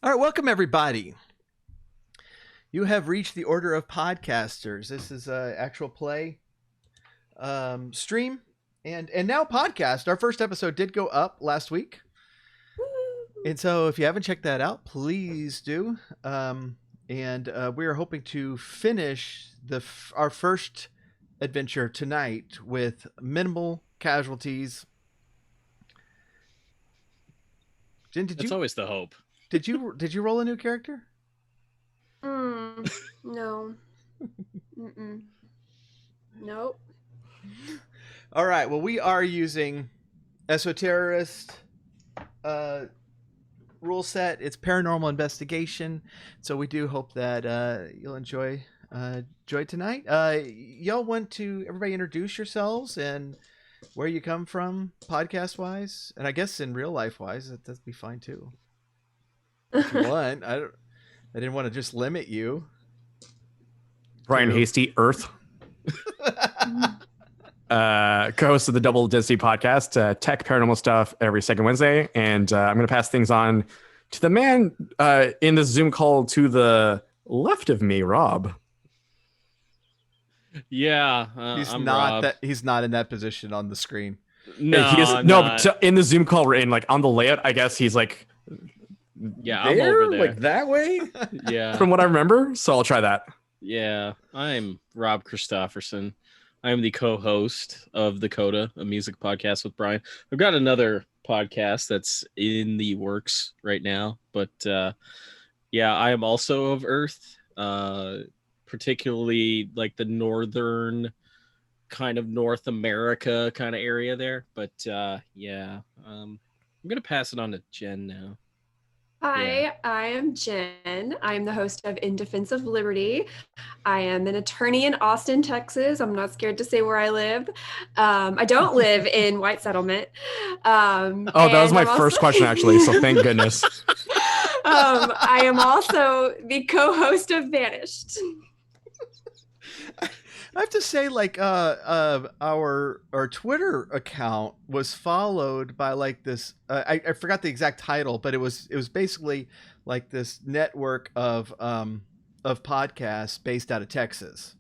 All right, welcome everybody. You have reached the order of podcasters. This is a actual play stream and now podcast. Our first episode did go up last week. And so if you haven't checked that out, please do. And we are hoping to finish our first adventure tonight with minimal casualties. Jen, That's always the hope. Did you roll a new character? No. Nope. All right. Well, we are using Esoterrorists rule set. It's paranormal investigation, so we do hope that you'll enjoy tonight. Y'all want to everybody introduce yourselves and where you come from, podcast wise, and I guess in real life wise, that'd be fine too. If you want, I didn't want to just limit you. Brian Hastie, Earth. Co-host of the Double Density podcast, tech paranormal stuff every second Wednesday. And I'm going to pass things on to the man in this Zoom call to the left of me, Rob. Yeah, he's I'm not Rob. he's not in that position on the screen. No, In the Zoom call we're in, like on the layout, I guess he's like, yeah, I'm over there. like that way. Yeah, From what I remember, so I'll try that. yeah. I'm Rob Kristoffersen. I'm the co-host of The Coda, a music podcast with Brian. I've got another podcast that's in the works right now, but yeah, I am also of Earth, particularly like the northern kind of North America kind of area there. But yeah, I'm gonna pass it on to Jen now. Hi, I am Jen. I'm the host of In Defense of Liberty. I am an attorney in Austin, Texas. I'm not scared to say where I live. I don't live in White Settlement. That was my first question, actually, so thank goodness. I am also the co-host of Vanished. I have to say, like, our Twitter account was followed by like this. I forgot the exact title, but it was basically like this network of podcasts based out of Texas.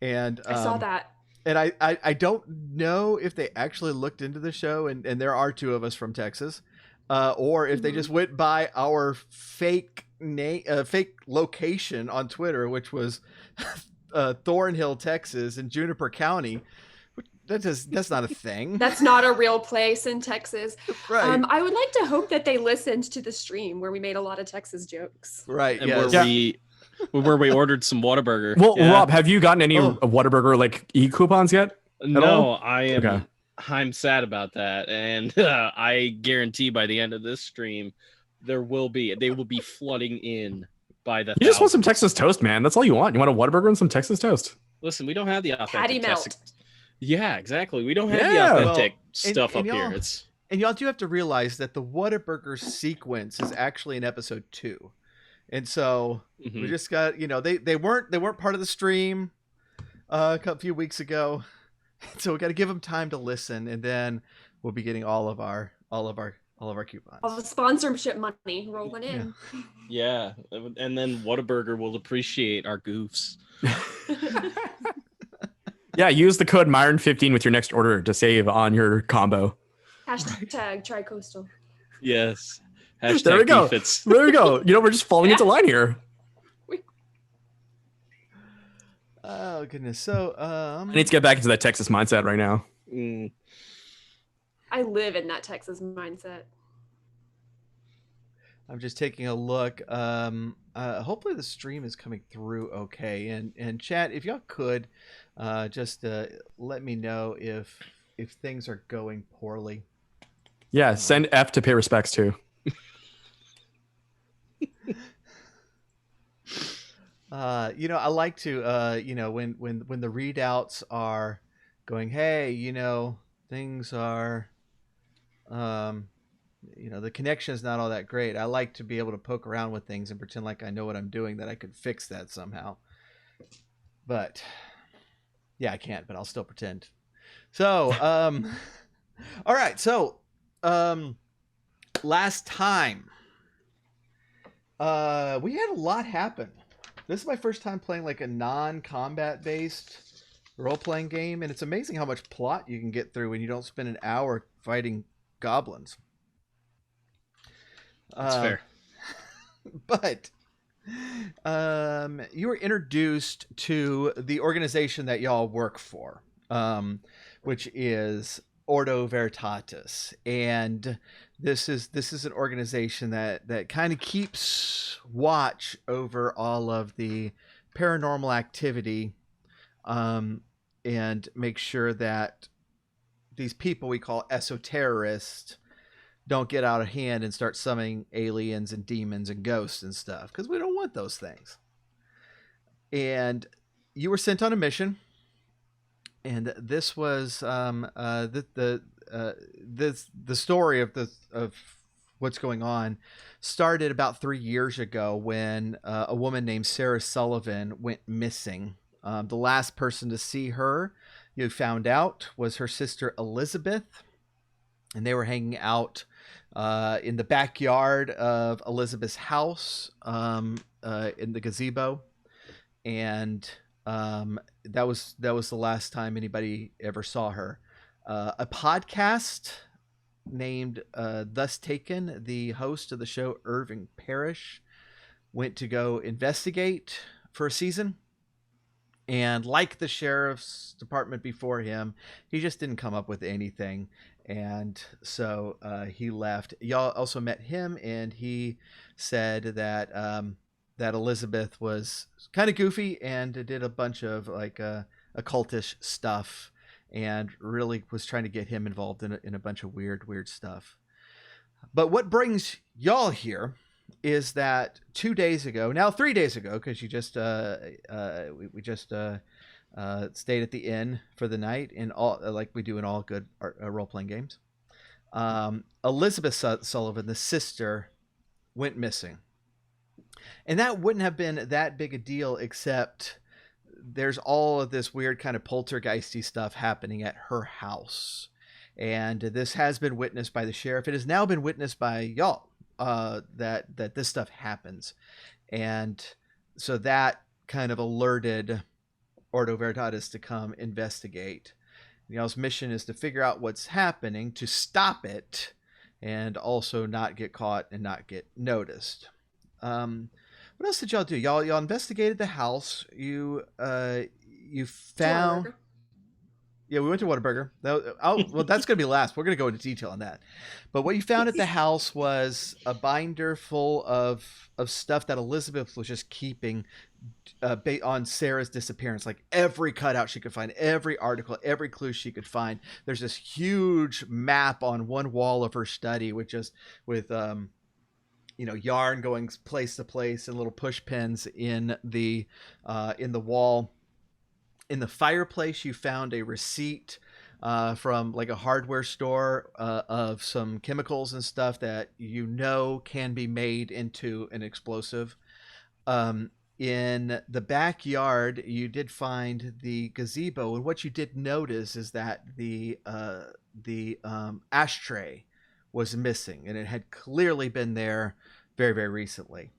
And I saw that. And I don't know if they actually looked into the show, and there are two of us from Texas, or if they just went by our fake location on Twitter, which was Thornhill, Texas, in Juniper County. That's not a thing. That's not a real place in Texas. Right. I would like to hope that they listened to the stream where we made a lot of Texas jokes. Right. And Yeah. where we ordered some Whataburger. Well, Yeah. Rob, have you gotten any Whataburger like e-coupons yet? No, I am. Okay. I'm sad about that, and I guarantee by the end of this stream, they will be flooding in by the. You just want some Texas toast, man. That's all you want. You want a Whataburger and some Texas toast. Listen, we don't have the authentic Patty melt. Texas. Yeah, exactly. We don't have the Yeah. authentic Well, stuff and up here. y'all- It's And y'all do have to realize that the Whataburger sequence is actually in episode 2. And so we just got, they weren't part of the stream a few weeks ago. So we got to give them time to listen, and then we'll be getting all of our coupons. All the sponsorship money rolling in. yeah, and then Whataburger will appreciate our goofs. Yeah, use the code Myron15 with your next order to save on your combo. Hashtag tricoastal. Yes. Hashtag There we go. Beefits. There we go. We're just falling into line here. Oh goodness. So I need to get back into that Texas mindset right now. Mm. I live in that Texas mindset. I'm just taking a look. Hopefully the stream is coming through okay. And chat, if y'all could just let me know if things are going poorly. Yeah, send F to pay respects to. I like to when the readouts are going, hey, things are the connection is not all that great. I like to be able to poke around with things and pretend like I know what I'm doing, that I could fix that somehow. But yeah, I can't, but I'll still pretend. So, all right. So, last time We had a lot happen. This is my first time playing like a non-combat based role-playing game, and it's amazing how much plot you can get through when you don't spend an hour fighting goblins. That's fair. But you were introduced to the organization that y'all work for, which is Ordo Veritatis, and this is an organization that kind of keeps watch over all of the paranormal activity, and make sure that these people we call esoterrorists don't get out of hand and start summoning aliens and demons and ghosts and stuff, because we don't want those things. And you were sent on a mission, and this was the story of what's going on started about 3 years ago when a woman named Sarah Sullivan went missing. The last person to see her, you found out, was her sister Elizabeth, and they were hanging out in the backyard of Elizabeth's house, in the gazebo, and that was the last time anybody ever saw her. A podcast named Thus Taken, the host of the show, Irving Parrish, went to go investigate for a season. And like the sheriff's department before him, he just didn't come up with anything. And so he left. Y'all also met him, and he said that that Elizabeth was kind of goofy and did a bunch of like occultish stuff, and really was trying to get him involved in a bunch of weird stuff. But what brings y'all here is that 2 days ago, now 3 days ago, because you just we just stayed at the inn for the night, and all like we do in all good role-playing games. Elizabeth Sullivan, the sister, went missing, and that wouldn't have been that big a deal, except there's all of this weird kind of poltergeisty stuff happening at her house, and this has been witnessed by the sheriff. It has now been witnessed by y'all, that this stuff happens, and so that kind of alerted Ordo Veritatis to come investigate. Y'all's mission is to figure out what's happening, to stop it, and also not get caught and not get noticed. What else did y'all do? Y'all investigated the house. You found. Yeah, we went to Whataburger. Well, that's going to be last. We're going to go into detail on that. But what you found at the house was a binder full of stuff that Elizabeth was just keeping on Sarah's disappearance. Like every cutout she could find, every article, every clue she could find. There's this huge map on one wall of her study, with yarn going place to place and little push pins in the wall. In the fireplace, you found a receipt from like a hardware store of some chemicals and stuff that can be made into an explosive. In the backyard, you did find the gazebo, and what you did notice is that the ashtray was missing, and it had clearly been there very, very recently.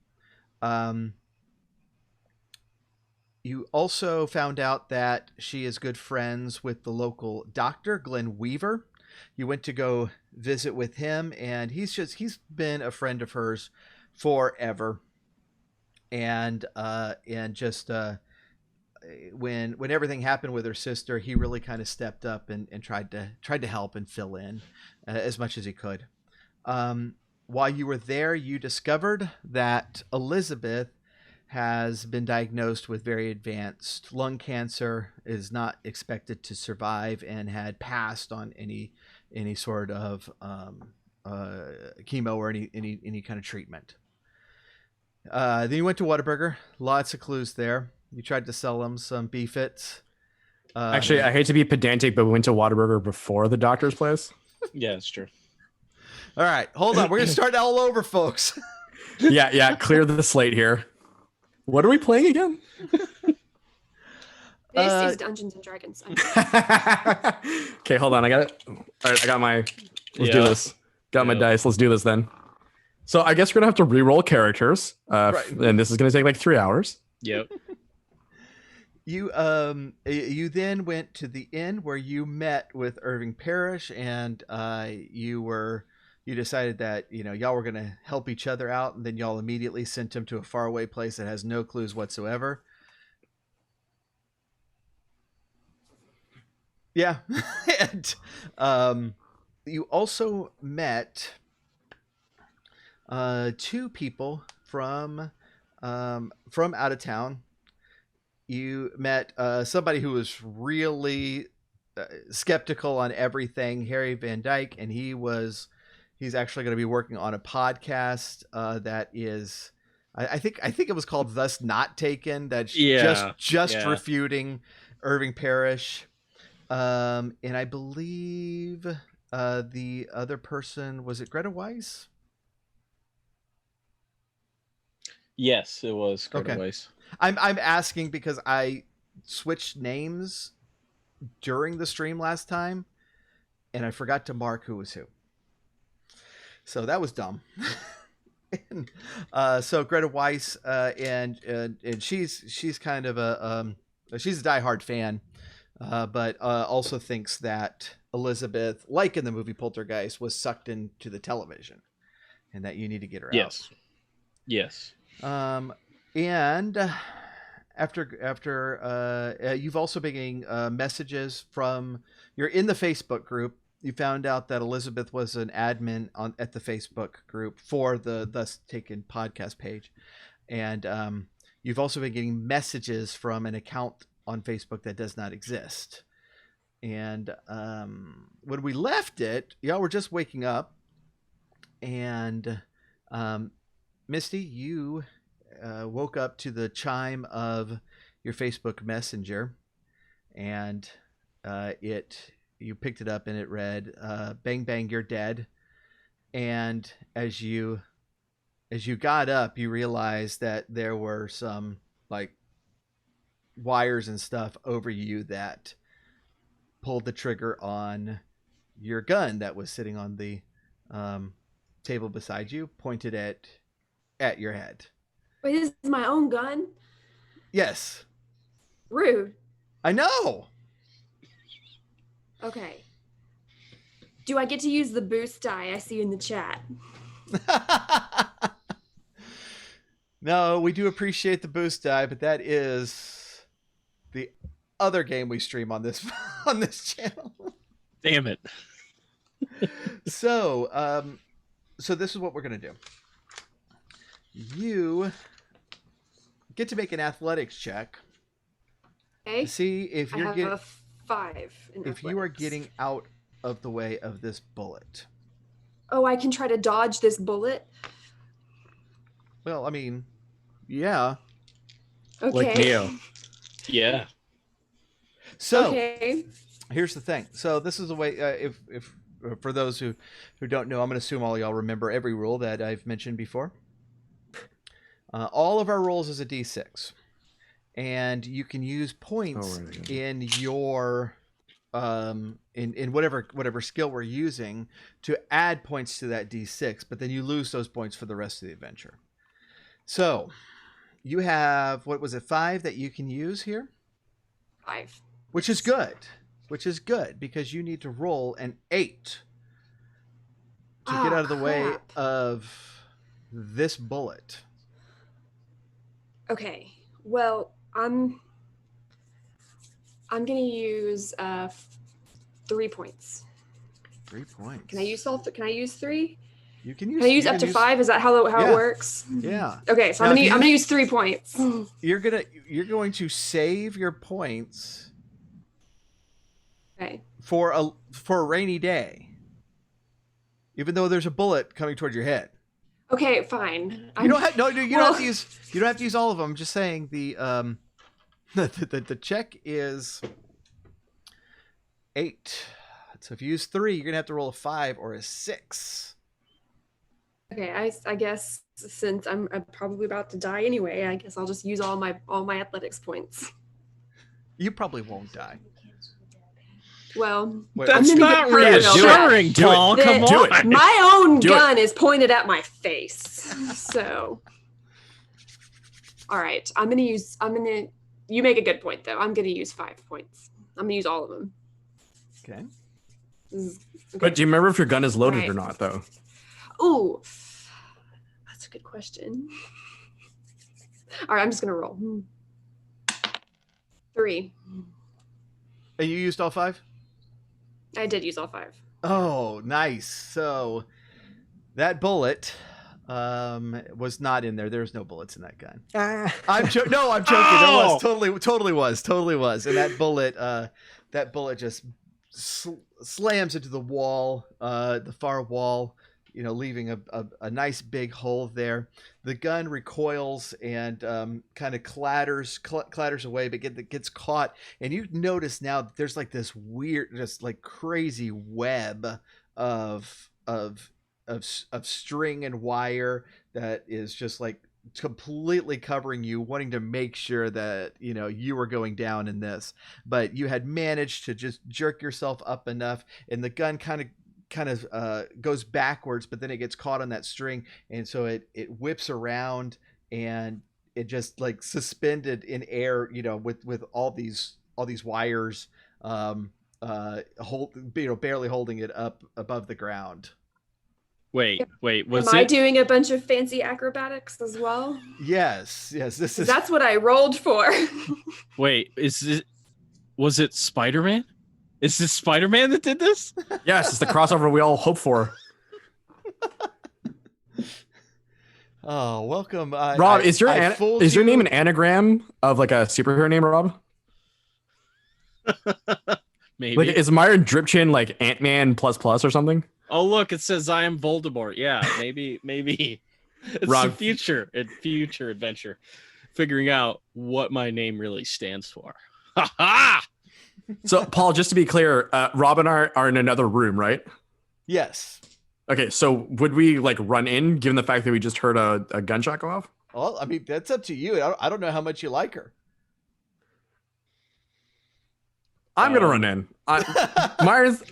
You also found out that she is good friends with the local doctor, Glenn Weaver. You went to go visit with him, and he's been a friend of hers forever. And when everything happened with her sister, he really kind of stepped up and tried to help and fill in as much as he could. While you were there, you discovered that Elizabeth has been diagnosed with very advanced lung cancer, is not expected to survive, and had passed on any sort of chemo or any kind of treatment. Then you went to Whataburger. Lots of clues there. You tried to sell them some beefits. Actually, I hate to be pedantic, but we went to Whataburger before the doctor's place. Yeah, it's true. All right, hold on. We're gonna start all over, folks. Yeah. Clear the slate here. What are we playing again? This is Dungeons and Dragons. Okay, hold on. I got it. All right, I got my. Let's do this. Got my dice. Let's do this then. So I guess we're gonna have to re-roll characters, Right. and this is gonna take like 3 hours. Yep. You then went to the inn where you met with Irving Parrish, and you decided that y'all were gonna help each other out, and then y'all immediately sent him to a faraway place that has no clues whatsoever. Yeah, and you also met two people from out of town. You met somebody who was really skeptical on everything, Harry Van Dyke, and he's actually going to be working on a podcast that is, I think it was called "Thus Not Taken." That's just refuting Irving Parrish, and I believe the other person, was it Greta Weiss? Yes, it was Greta Okay. Weiss. I'm asking because I switched names during the stream last time, and I forgot to mark who was who. So that was dumb. And, so Greta Weiss, and she's kind of she's a diehard fan, but also thinks that Elizabeth, like in the movie Poltergeist, was sucked into the television, and that you need to get her out. Yes. And after you've also been getting messages from, you're in the Facebook group. You found out that Elizabeth was an admin at the Facebook group for the Thus Taken podcast page, and you've also been getting messages from an account on Facebook that does not exist. And when we left it, y'all were just waking up, and Misty, you woke up to the chime of your Facebook Messenger, and you picked it up, and it read, "Bang bang, you're dead." And as you got up, you realized that there were some like wires and stuff over you that pulled the trigger on your gun that was sitting on the table beside you, pointed at your head. Wait, this is my own gun? Yes. Rude. I know. Okay. Do I get to use the boost die I see in the chat? No, we do appreciate the boost die, but that is the other game we stream on this channel. Damn it. So this is what we're gonna do. You get to make an athletics check. Okay. To see if you're getting a 5 in if you are athletics. getting out of the way of this bullet. Oh, I can try to dodge this bullet? Well, I mean, yeah. Okay. Like Neo. Yeah. So Okay. here's the thing. So this is the way. If for those who don't know, I'm going to assume all y'all remember every rule that I've mentioned before. All of our rolls is a D6, and you can use points in your in whatever skill we're using to add points to that D6, but then you lose those points for the rest of the adventure. So you have, what was it, 5 that you can use here? 5. Which is good. Which is good because you need to roll an 8 to get out of the way of this bullet. Okay. Well, I'm gonna use 3 points. 3 points. Can I use all? Can I use 3? You can use. Can I use up to 5? Is that how Yeah. it works? Yeah. Okay, so Now, I'm gonna use 3 points. You're going to save your points Okay. for a rainy day, even though there's a bullet coming toward your head. Okay, fine. You don't have you don't have to use all of them. I'm just saying the check is 8. So if you use 3, you're gonna have to roll a 5 or a 6. Okay, I guess since I'm probably about to die anyway, I guess I'll just use all my athletics points. You probably won't die. Well, Wait, That's gonna not get personal. reassuring, Do it. Paul. The- Come Do it. on. My own Do it. gun is pointed at my face. So, all right, you make a good point though. I'm gonna use 5 points. I'm gonna use all of them. Okay. Okay. But do you remember if your gun is loaded Right. or not, though? Ooh, that's a good question. All right, I'm just gonna roll. 3. And you used all 5? I did use all 5. Oh, nice. So that bullet was not in there. There's no bullets in that gun. I'm joking. There was totally was. And that bullet just slams into the wall, the far wall, leaving a nice big hole there. The gun recoils and kind of clatters away, but gets caught. And you notice now that there's like this weird, just like crazy web of string and wire that is just like completely covering you, wanting to make sure that you were going down in this, but you had managed to just jerk yourself up enough, and the gun kind of goes backwards, but then it gets caught on that string, and so it whips around, and it just like suspended in air, with all these wires, barely holding it up above the ground. Wait, was Am I it? doing a bunch of fancy acrobatics as well? Yes. This is. That's what I rolled for. Wait, was it Spider-Man? Is this Spider-Man that did this? Yes, it's the crossover we all hope for. Oh, welcome, Rob. Is your name an anagram of like a superhero name, Rob? Maybe. Like, is Myron Dripchin like Ant-Man ++ or something? Oh, look, it says I am Voldemort. Yeah, maybe. It's Rob. a future adventure, figuring out what my name really stands for. Ha ha! So, Paul, just to be clear, Rob and I are in another room, right? Yes. Okay, so would we like run in, given the fact that we just heard a gunshot go off? Well, I mean, that's up to you. I don't know how much you like her. I'm gonna run in.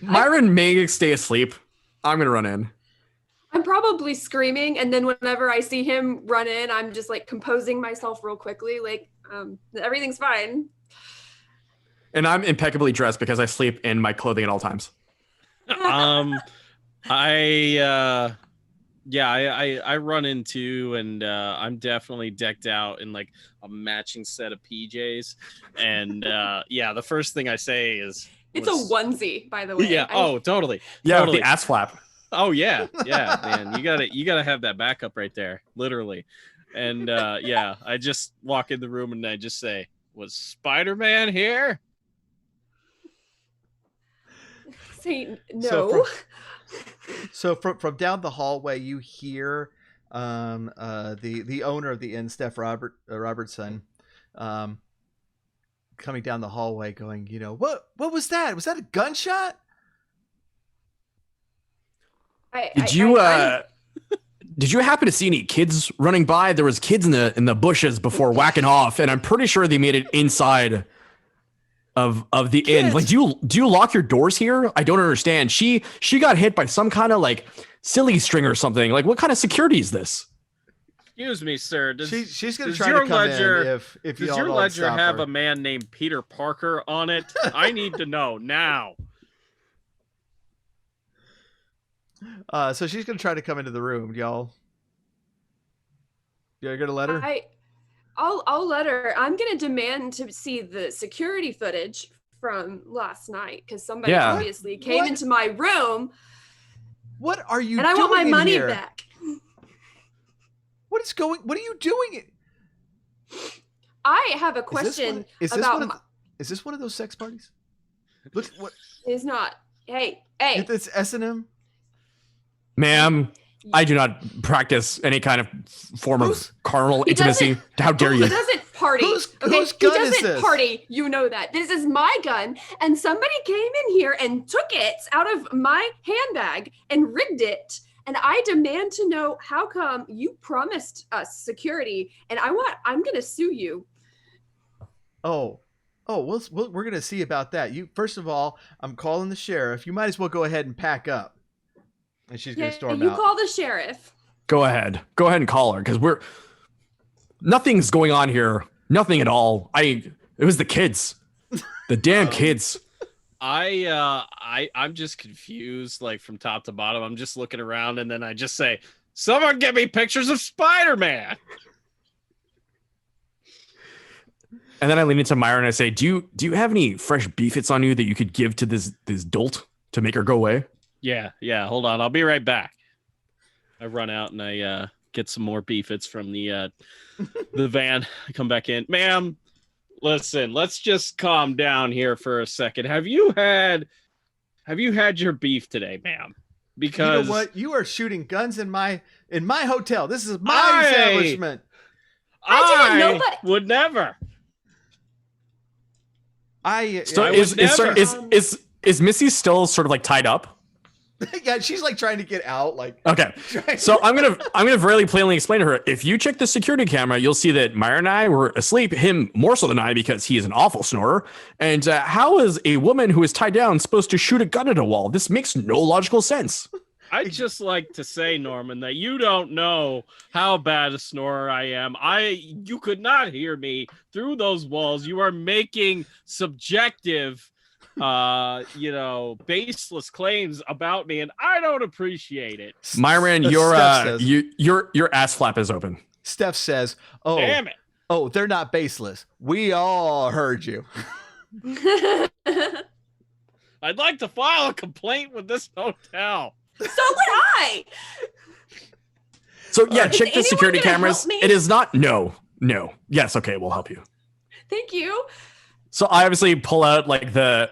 Myron may stay asleep. I'm gonna run in. I'm probably screaming, and then whenever I see him run in, I'm just like composing myself real quickly, like everything's fine. And I'm impeccably dressed because I sleep in my clothing at all times. I run into, and I'm definitely decked out in like a matching set of PJs, and the first thing I say is, It's a onesie, by the way. Yeah. Totally. Yeah, Totally. with the ass flap. Oh yeah, man. You gotta have that backup right there, literally. And I just walk in the room and I just say, "Was Spider-Man here?" Say no. So from down the hallway, you hear the owner of the inn, Steph Robertson, coming down the hallway, going, what was that? Was that a gunshot? Did you happen to see any kids running by? There was kids in the bushes before whacking off, and I'm pretty sure they made it inside of the inn. Like, do you lock your doors here? I don't understand. She got hit by some kind of like silly string or something. Like, what kind of security is this? Excuse me, sir. She's going to try to come in if does y'all your don't ledger stop have her. a man named Peter Parker on it? I need to know now. So she's going to try to come into the room, y'all. You're going to let her? I'll let her. I'm gonna demand to see the security footage from last night because somebody obviously came into my room. What are you and doing? I want my money here? back. What are you doing? I have a question about. Is this one of those sex parties? Look, what? It's not. Hey. It's S&M. Ma'am, I do not practice any kind of form of carnal intimacy. How dare you? He doesn't party. Whose gun is he doesn't this? party. You know that. This is my gun, and somebody came in here and took it out of my handbag and rigged it. And I demand to know how come you promised us security, and I'm gonna sue you. Oh, Oh, we're gonna see about that. You first of all, I'm calling the sheriff. You might as well go ahead and pack up. And she's gonna storm you out. call the sheriff. Go ahead and call her because nothing's going on here. Nothing at all. It was the kids, the damn kids. I'm just confused, like from top to bottom. I'm just looking around, and then I just say, "Someone get me pictures of Spider-Man." And then I lean into Myra and I say, "Do you have any fresh beefits on you that you could give to this dolt to make her go away?" Yeah. Hold on, I'll be right back. I run out and I get some more beefits from the van. I come back in, ma'am. Listen, let's just calm down here for a second. Have you had your beef today, ma'am? Because you know what? You are shooting guns in my hotel. This is my establishment. I would never. Is Missy still sort of like tied up? Yeah, she's like trying to get out. Like, okay, so I'm gonna very plainly explain to her. If you check the security camera, you'll see that Myra and I were asleep. Him more so than I because he is an awful snorer. And how is a woman who is tied down supposed to shoot a gun at a wall? This makes no logical sense. I'd just like to say, Norman, that you don't know how bad a snorer I am. You could not hear me through those walls. You are making subjective, baseless claims about me, and I don't appreciate it. Myron, your ass flap is open. Steph says, "Oh, damn it! Oh, they're not baseless. We all heard you." I'd like to file a complaint with this hotel. So would I. So yeah, check the security cameras. It is not. No. Yes. Okay, we'll help you. Thank you. So I obviously pull out like the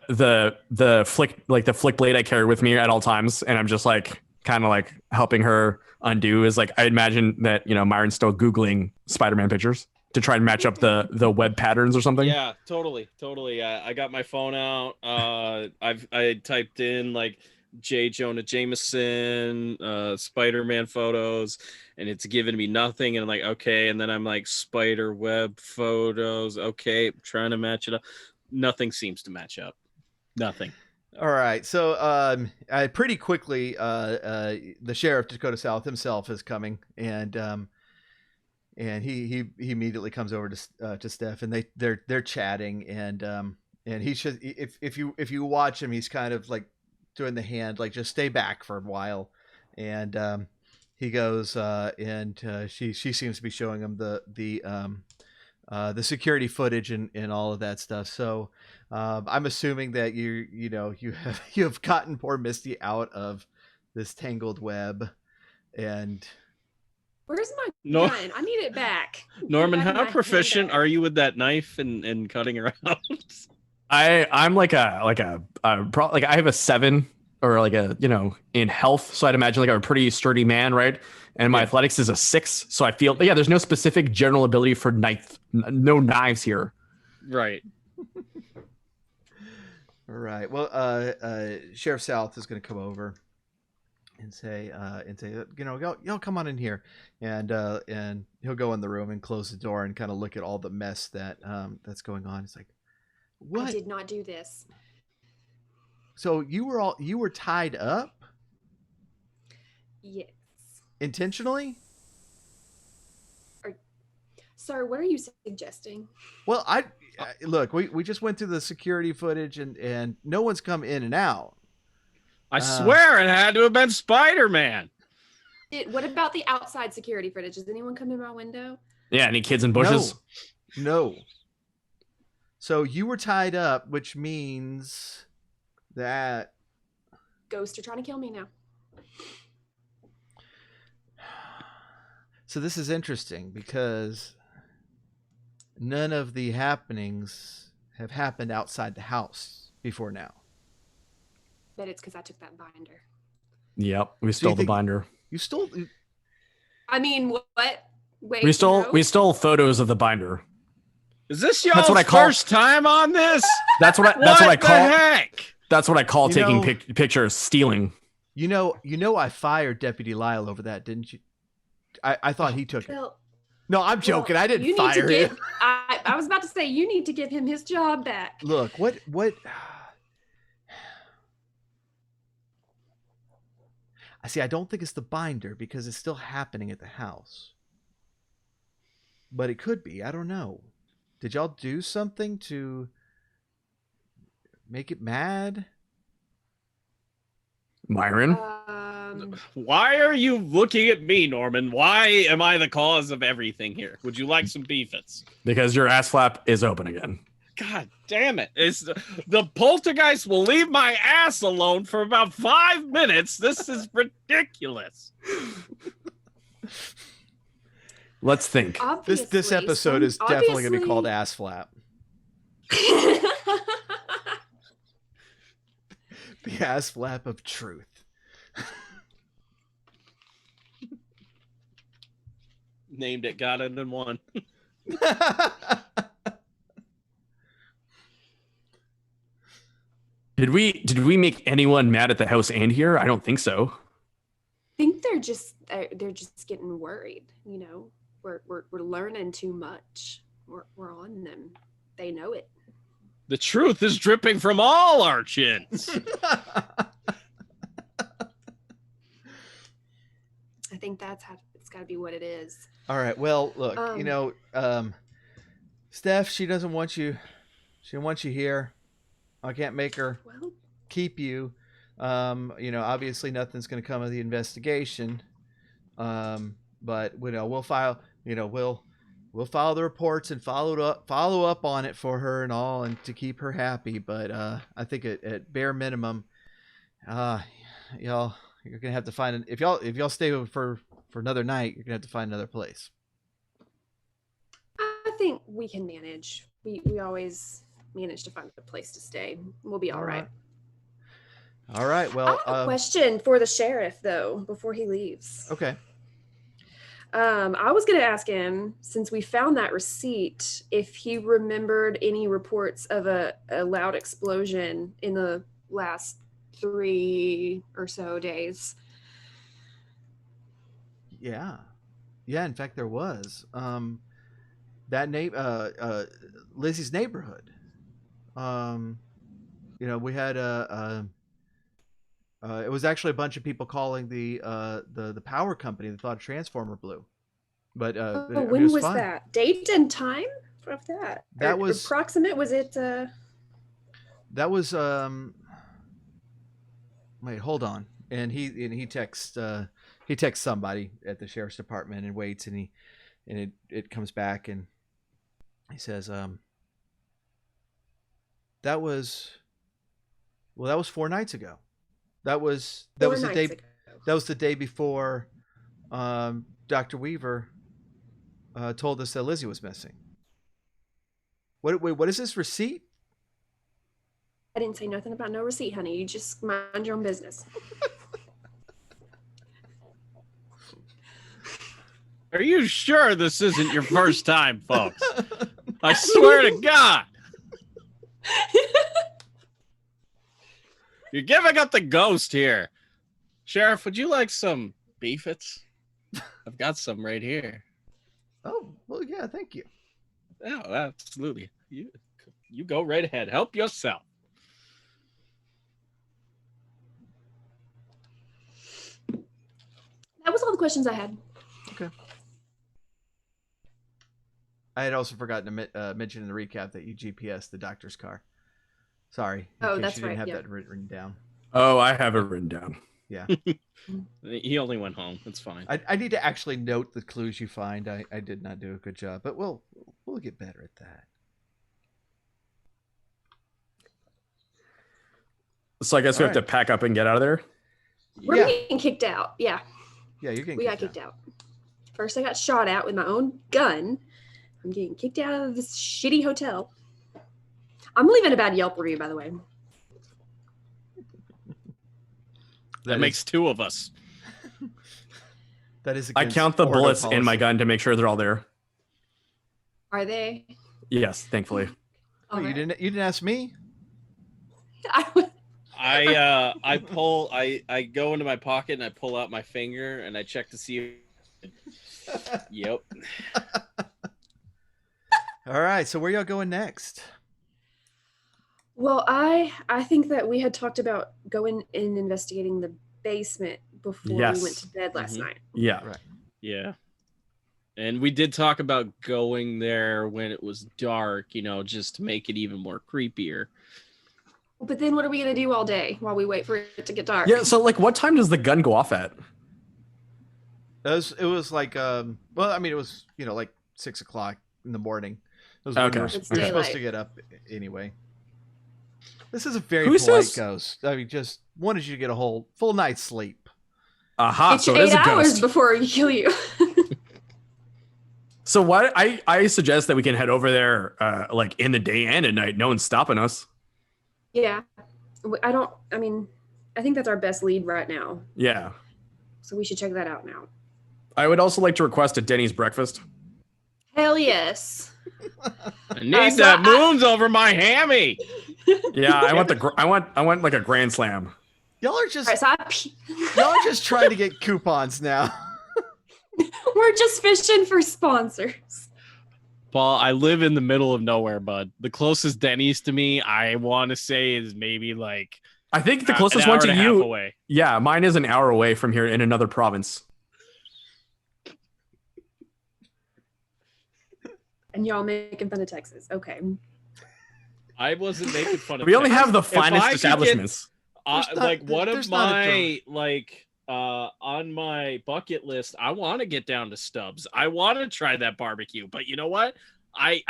flick blade I carry with me at all times, and I'm just like kind of like helping her undo. Is like I imagine that Myron's still Googling Spider-Man pictures to try and match up the web patterns or something. Yeah, totally. I got my phone out. I typed in like J. Jonah Jameson, Spider-Man photos, and it's giving me nothing. And I'm like, okay. And then I'm like, spider web photos. Okay, I'm trying to match it up. Nothing seems to match up. Nothing. All right. So pretty quickly, the sheriff Dakota South himself is coming, and he immediately comes over to Steph, and they're chatting, and he should if you watch him, he's kind of like doing the hand, like just stay back for a while, and he goes and she seems to be showing him the security footage and all of that stuff. So I'm assuming that you have gotten poor Misty out of this tangled web. And where's my gun? I need it back. Norman, how proficient are you with that knife and cutting around? I'm like I have a 7 or like in health, so I'd imagine like I'm a pretty sturdy man, right? And my athletics is a 6, so I feel there's no specific general ability for no knives here. Right. All right. Well, Sheriff South is going to come over and say y'all come on in here, and he'll go in the room and close the door and kind of look at all the mess that's going on. It's like, what? I did not do this. So you were tied up? Yes. Intentionally? Sir, what are you suggesting? Well, look, we just went through the security footage and no one's come in and out. I swear it had to have been Spider-Man. What about the outside security footage? Does anyone come in my window? Yeah, any kids in bushes? No. So you were tied up, which means that ghosts are trying to kill me now. So this is interesting because none of the happenings have happened outside the house before now. Bet it's because I took that binder. Yep, we stole the binder. You stole? I mean, what? Wait, we stole photos of the binder. Is this y'all's first time on this? That's what I call. Heck? That's what I call taking pictures, stealing. I fired Deputy Lyle over that, didn't you? I thought he took it. No, I'm joking. I didn't you need fire to give, him. I was about to say, you need to give him his job back. Look, what? I see. I don't think it's the binder because it's still happening at the house. But it could be. I don't know. Did y'all do something to make it mad? Myron? Why are you looking at me, Norman? Why am I the cause of everything here? Would you like some beefits? Because your ass flap is open again. God damn it. It's the poltergeist will leave my ass alone for about 5 minutes. This is ridiculous. Let's think. This episode is definitely going to be called Ass Flap. The ass flap of truth. Named it, got it in one. Did we make anyone mad at the house and here? I don't think so. I think they're just getting worried. You know, we're learning too much. We're on them. They know it. The truth is dripping from all our chins. I think that's how it's got to be what it is. All right. Well, look, Steph, she doesn't want you. She wants you here. I can't make her keep you. Obviously nothing's going to come of the investigation. But we'll file. We'll file the reports and follow up on it for her and all, and to keep her happy. But I think at bare minimum, y'all, you're gonna have to find if y'all stay for another night, you're gonna have to find another place. I think we can manage. We always manage to find a place to stay. We'll be all right. All right. Well, I have a question for the sheriff though before he leaves. Okay. I was going to ask him, since we found that receipt, if he remembered any reports of a loud explosion in the last 3 or so days. Yeah. In fact, there was that Lizzie's neighborhood. We had it was actually a bunch of people calling the power company that thought a transformer blew. But when was that? Date and time of that? That was approximate. Was it? That was Wait, hold on. And he texts somebody at the sheriff's department and waits, and it comes back and he says that was 4 nights ago. That was the day. That was the day before Dr. Weaver told us that Lizzie was missing. What is this receipt? I didn't say nothing about no receipt, honey. You just mind your own business. Are you sure this isn't your first time, folks? I swear to God. You're giving up the ghost here. Sheriff, would you like some beefits? I've got some right here. Oh, well, yeah, thank you. Oh, absolutely. You go right ahead. Help yourself. That was all the questions I had. Okay. I had also forgotten to mention in the recap that you GPS the doctor's car. Sorry. Oh, that's you didn't right. have that written down. Oh, I have it written down. Yeah. He only went home. It's fine. I need to actually note the clues you find. I did not do a good job, but we'll get better at that. So I guess we have to pack up and get out of there. We're getting kicked out. Yeah. Yeah, you're getting. We got kicked out. First, I got shot at with my own gun. I'm getting kicked out of this shitty hotel. I'm leaving a bad Yelp review, by the way. That makes 2 of us. That is. I count the bullets in my gun to make sure they're all there. Are they? Yes, thankfully. Oh, you didn't ask me. I go into my pocket and I pull out my finger and I check to see Yep. All right, so where y'all going next? Well, I think that we had talked about going and investigating the basement before we went Yes. to bed last Mhm. night. Yeah. Right. Yeah. And we did talk about going there when it was dark, just to make it even more creepier. But then what are we going to do all day while we wait for it to get dark? Yeah. So, like, what time does the gun go off at? It was like well, I mean, it was like 6 o'clock in the morning. It was when Okay. we were It's supposed daylight. to get up anyway. This is a very Who polite says- ghost. I mean, just wanted you to get a whole full night's sleep. Aha. It's So it is 8 a hours ghost. before we kill you. So what? I suggest that we can head over there, like in the day and at night. No one's stopping us. Yeah. I think that's our best lead right now. Yeah. So we should check that out now. I would also like to request a Denny's breakfast. Hell yes. I need Alright, so that I- moons over my hammy. Yeah, I want like a grand slam. Y'all are just All right, so y'all are just trying to get coupons now. we're just fishing for sponsors. Paul, I live in the middle of nowhere, bud. The closest Denny's to me, I want to say, is maybe like I think the an closest hour one to and a half you. away. Yeah, mine is an hour away from here in another province. And y'all making fun of Texas. Okay. I wasn't making fun of. We only Texas. have the If I finest could get- establishments. There's not- like one there's of not a my on my bucket list, I want to get down to Stubbs. I want to try that barbecue, but you know what? I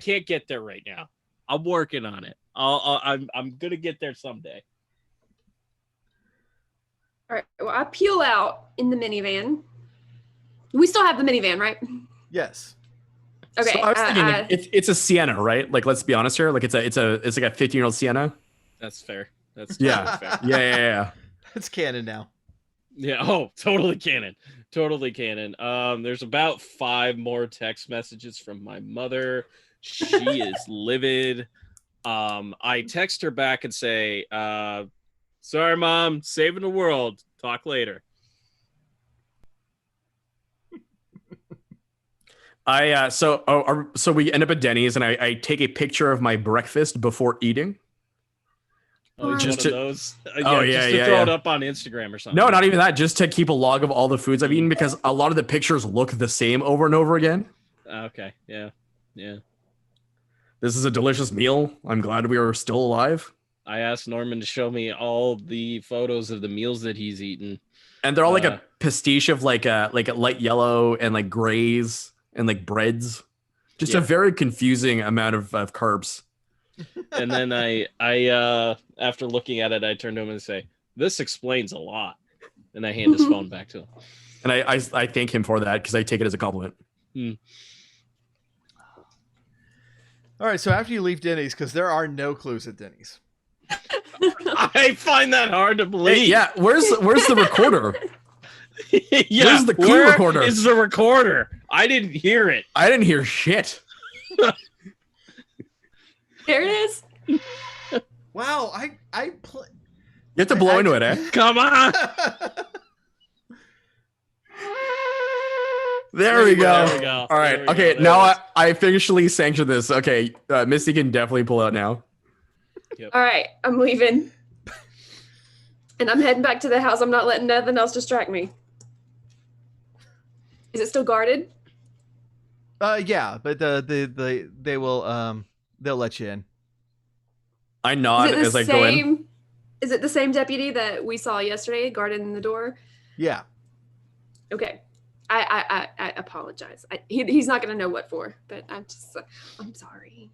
can't get there right now. I'm working on it. I'm gonna get there someday. All right. Well, I peel out in the minivan. We still have the minivan, right? Yes. Okay. So I was thinking like, it's a Sienna, right? Like, let's be honest here. Like, it's like a 15-year-old Sienna. That's fair. That's Yeah. totally fair. Yeah. It's canon now. Yeah. Oh, totally canon. Totally canon. There's about 5 more text messages from my mother. She is livid. I text her back and say, sorry, Mom, saving the world. Talk later. So we end up at Denny's, and I take a picture of my breakfast before eating. Oh, Just just one to- of those. yeah, just to yeah, throw yeah. it up on Instagram or something. No, not even that. Just to keep a log of all the foods I've eaten, because a lot of the pictures look the same over and over again. Okay. Yeah. Yeah. This is a delicious meal. I'm glad we are still alive. I asked Norman to show me all the photos of the meals that he's eaten. And they're all like a pastiche of like a light yellow and like grays and like breads. Just Yeah. a very confusing amount of carbs. And then I after looking at it, I turned to him and say, "This explains a lot." And I hand his phone back to him. And I thank him for that because I take it as a compliment. All right, so after you leave Denny's, because there are no clues at Denny's. I find that hard to believe. Hey, yeah, where's the recorder? Yeah, Where's the key where recorder? is the recorder? I didn't hear it. I didn't hear shit. There it is. Wow, I You have to blow into it, eh? Come on. There we go. There we go. All right. There we Okay. go. Now There it I officially sanction this. Okay. Misty can definitely pull out now. All right. I'm leaving. And I'm heading back to the house. I'm not letting nothing else distract me. Is it still guarded? Yeah, but they will they'll let you in. I nod Is it as the I go in. same? Is it the same deputy that we saw yesterday guarding the door? Yeah. Okay. I apologize. He's not gonna know what for, but I'm sorry.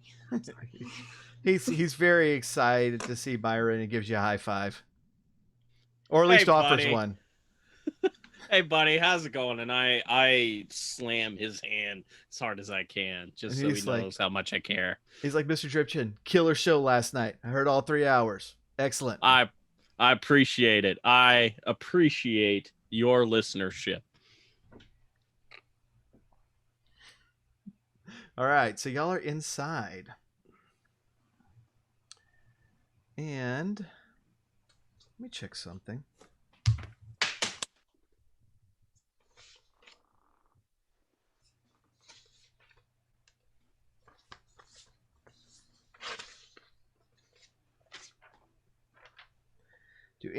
He's very excited to see Byron and gives you a high five. Or at least Hey, offers buddy. one. Hey, buddy, how's it going? And I slam his hand as hard as I can, just so he He's like- knows how much I care. He's like, Mr. Dripchin, killer show last night. I heard all 3 hours. Excellent. I appreciate it. I appreciate your listenership. All right, so y'all are inside. And let me check something.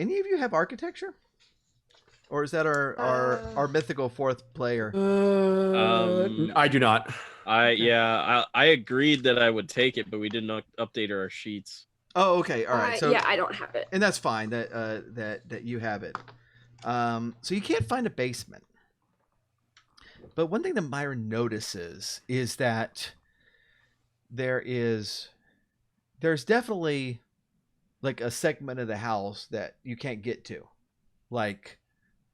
any of you have architecture? Or is that our mythical fourth player? I do not. I agreed that I would take it, but we did not update our sheets. Oh, okay. All right. So yeah, I don't have it. and that's fine that that you have it. So you can't find a basement. But one thing that Myron notices is that there's definitely like a segment of the house that you can't get to. Like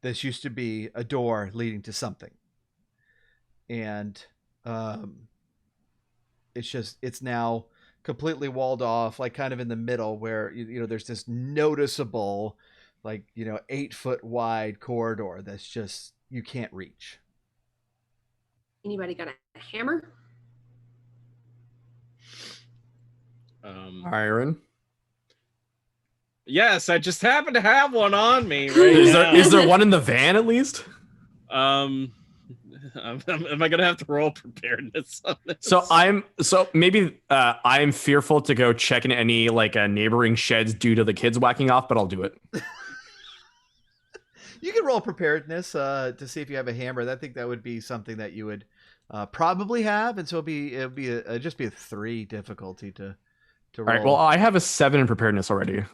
this used to be a door leading to something. And it's now completely walled off, like kind of in the middle where you know there's this noticeable like 8-foot wide corridor that's just you can't reach. Anybody got a hammer? Iron. Yes, I just happen to have one on me right now. Is there one in the van at least? Am I gonna have to roll preparedness on this? So I'm fearful to go check in any like neighboring sheds due to the kids whacking off, but I'll do it. You can roll preparedness to see if you have a hammer. I think that would be something that you would probably have, and so it'd be a 3 difficulty to roll. All right. Well, I have a 7 in preparedness already.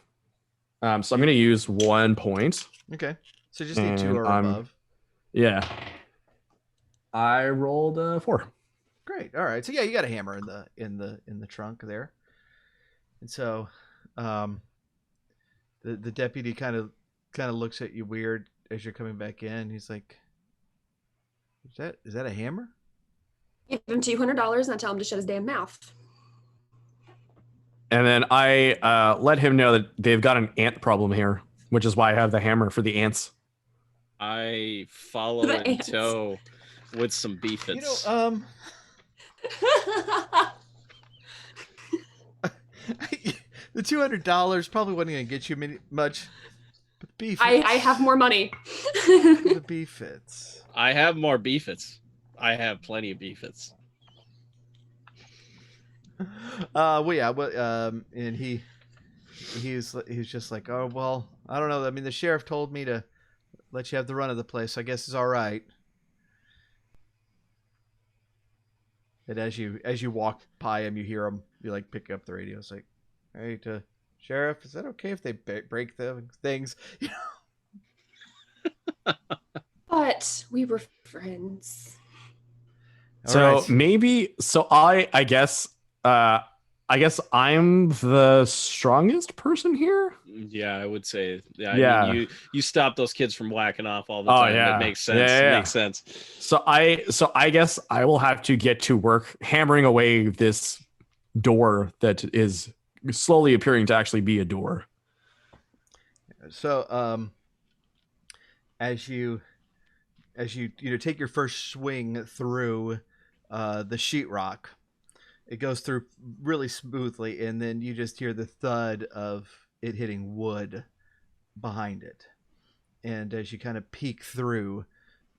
So I'm going to use 1 point. Okay. So just need 2 or above. Yeah. I rolled a 4. Great. All right. So yeah, you got a hammer in the trunk there, and so the deputy kind of looks at you weird as you're coming back in. He's like, "Is that a hammer?" Give him $200 and I tell him to shut his damn mouth. And then I let him know that they've got an ant problem here, which is why I have the hammer for the ants. I follow in tow with some beefits. The $200 probably wasn't going to get you much. But beef. I have more money. The beefits. I have more beefits. I have plenty of beefits. Well, yeah, and he's just like, oh well, I don't know. I mean, the sheriff told me to let you have the run of the place. So I guess it's all right. And as you walk by him, you hear him. You like pick up the radio. It's like, hey, sheriff, is that okay if they break the things? But we were friends. So maybe I guess I'm the strongest person here. Yeah, I would say. Yeah. I mean, you stop those kids from whacking off all the time. Yeah. It makes sense. Yeah. It makes sense. So I guess I will have to get to work hammering away this door that is slowly appearing to actually be a door. So as you take your first swing through the sheetrock, it goes through really smoothly, and then you just hear the thud of it hitting wood behind it. And as you kind of peek through,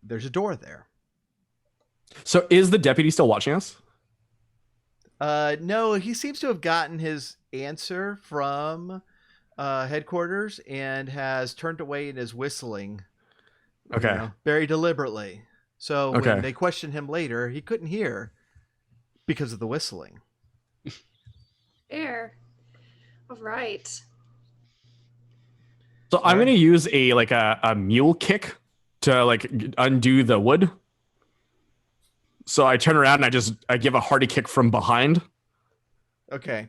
there's a door there. So is the deputy still watching us? No, he seems to have gotten his answer from headquarters and has turned away and is whistling. Okay. Very deliberately. So Okay. when they questioned him later, he couldn't hear because of the whistling. Fair. All right. So I'm going to use a mule kick to like undo the wood. So I turn around and I give a hearty kick from behind. Okay.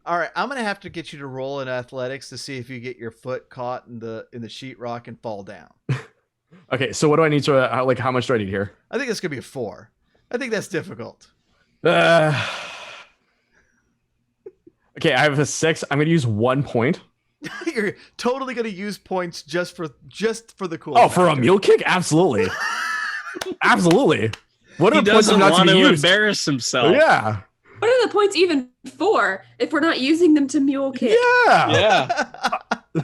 All right. I'm going to have to get you to roll in athletics to see if you get your foot caught in the sheetrock and fall down. Okay. So what do I need to how much do I need here? I think it's going to be a 4. I think that's difficult. Okay. I have a 6. I'm going to use 1 point. You're totally going to use points just for the cool. Oh, for a mule kick? Absolutely. Absolutely. What are He the points doesn't not want to be to used? embarrass himself. Yeah. What are the points even for if we're not using them to mule kick? Yeah. Yeah.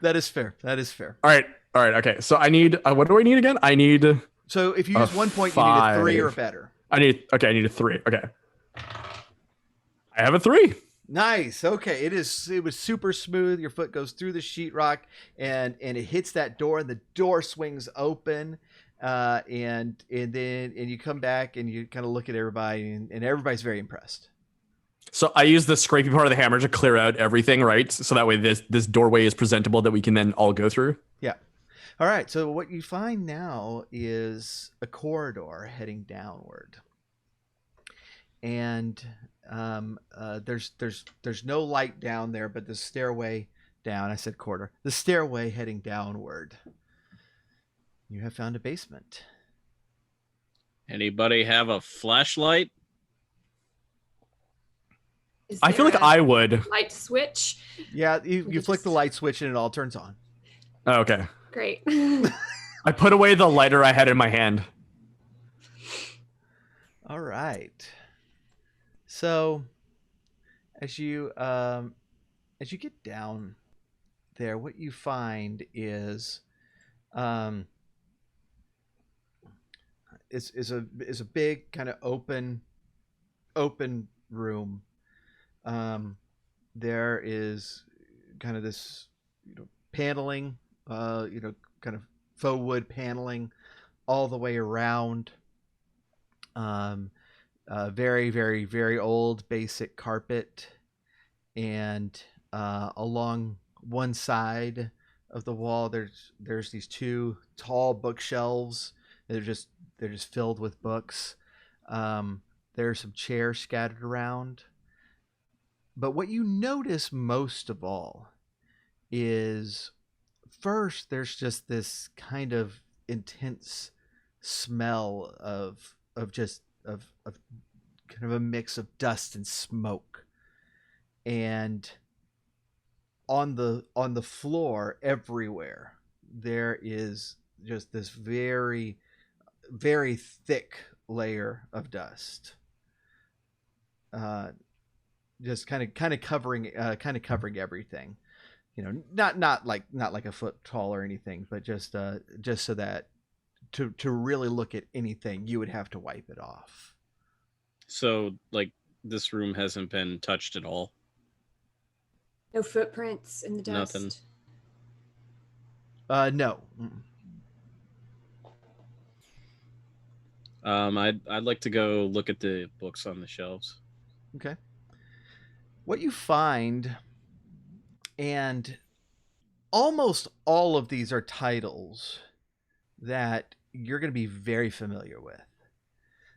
That is fair. That is fair. All right. Okay. So I need. What do I need again? I need. So if you use 1 point, you need a 3 or better. I need a 3. Okay. I have a 3. Nice. Okay. It was super smooth. Your foot goes through the sheetrock and it hits that door and the door swings open. And you come back and you kind of look at everybody and everybody's very impressed. So I use the scrapey part of the hammer to clear out everything, right? So that way this doorway is presentable that we can then all go through. Yeah. All right. So what you find now is a corridor heading downward. And there's no light down there, but the stairway down. I said corridor. The stairway heading downward. You have found a basement. Anybody have a flashlight? Is I feel there like a I would. light switch. Yeah, you flick the Just- light switch and it all turns on. Oh, okay. Great. I put away the lighter I had in my hand. All right. So, as you get down there, what you find is, is a big kind of open room. There is kind of this, paneling, kind of faux wood paneling all the way around. Very, very, very old basic carpet, and along one side of the wall, there's these two tall bookshelves. They're just filled with books. There are some chairs scattered around. But what you notice most of all is, first, there's just this kind of intense smell of kind of a mix of dust and smoke. And on the floor everywhere there is just this very, very thick layer of dust. Just kind of covering everything. Not like a foot tall or anything, but just so that to really look at anything, you would have to wipe it off. So, like, this room hasn't been touched at all. No footprints in the dust. Nothing. No. I'd like to go look at the books on the shelves. Okay. What you find, and almost all of these are titles that you're going to be very familiar with.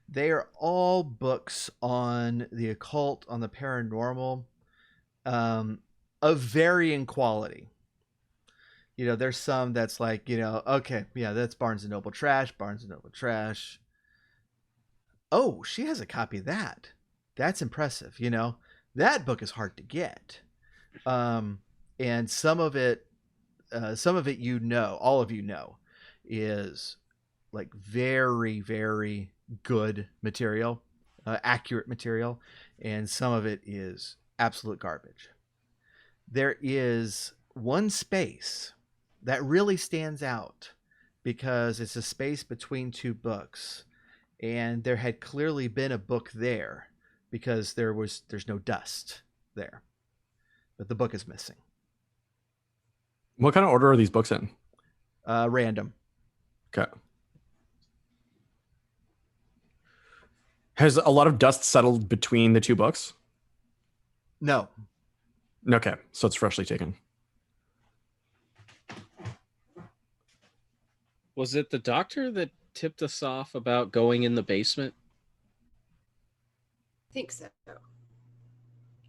They are all books on the occult, on the paranormal, of varying quality. There's some that's like, okay, yeah, that's Barnes & Noble trash, Barnes & Noble trash. Oh, she has a copy of that. That's impressive. That book is hard to get. And some of it, all of is like very, very good material, accurate material, and some of it is absolute garbage. There is one space that really stands out because it's a space between two books, and there had clearly been a book there because there's no dust there, but the book is missing. What kind of order are these books in? Random. Okay. Has a lot of dust settled between the two books? No. Okay, so it's freshly taken. Was it the doctor that tipped us off about going in the basement? I think so.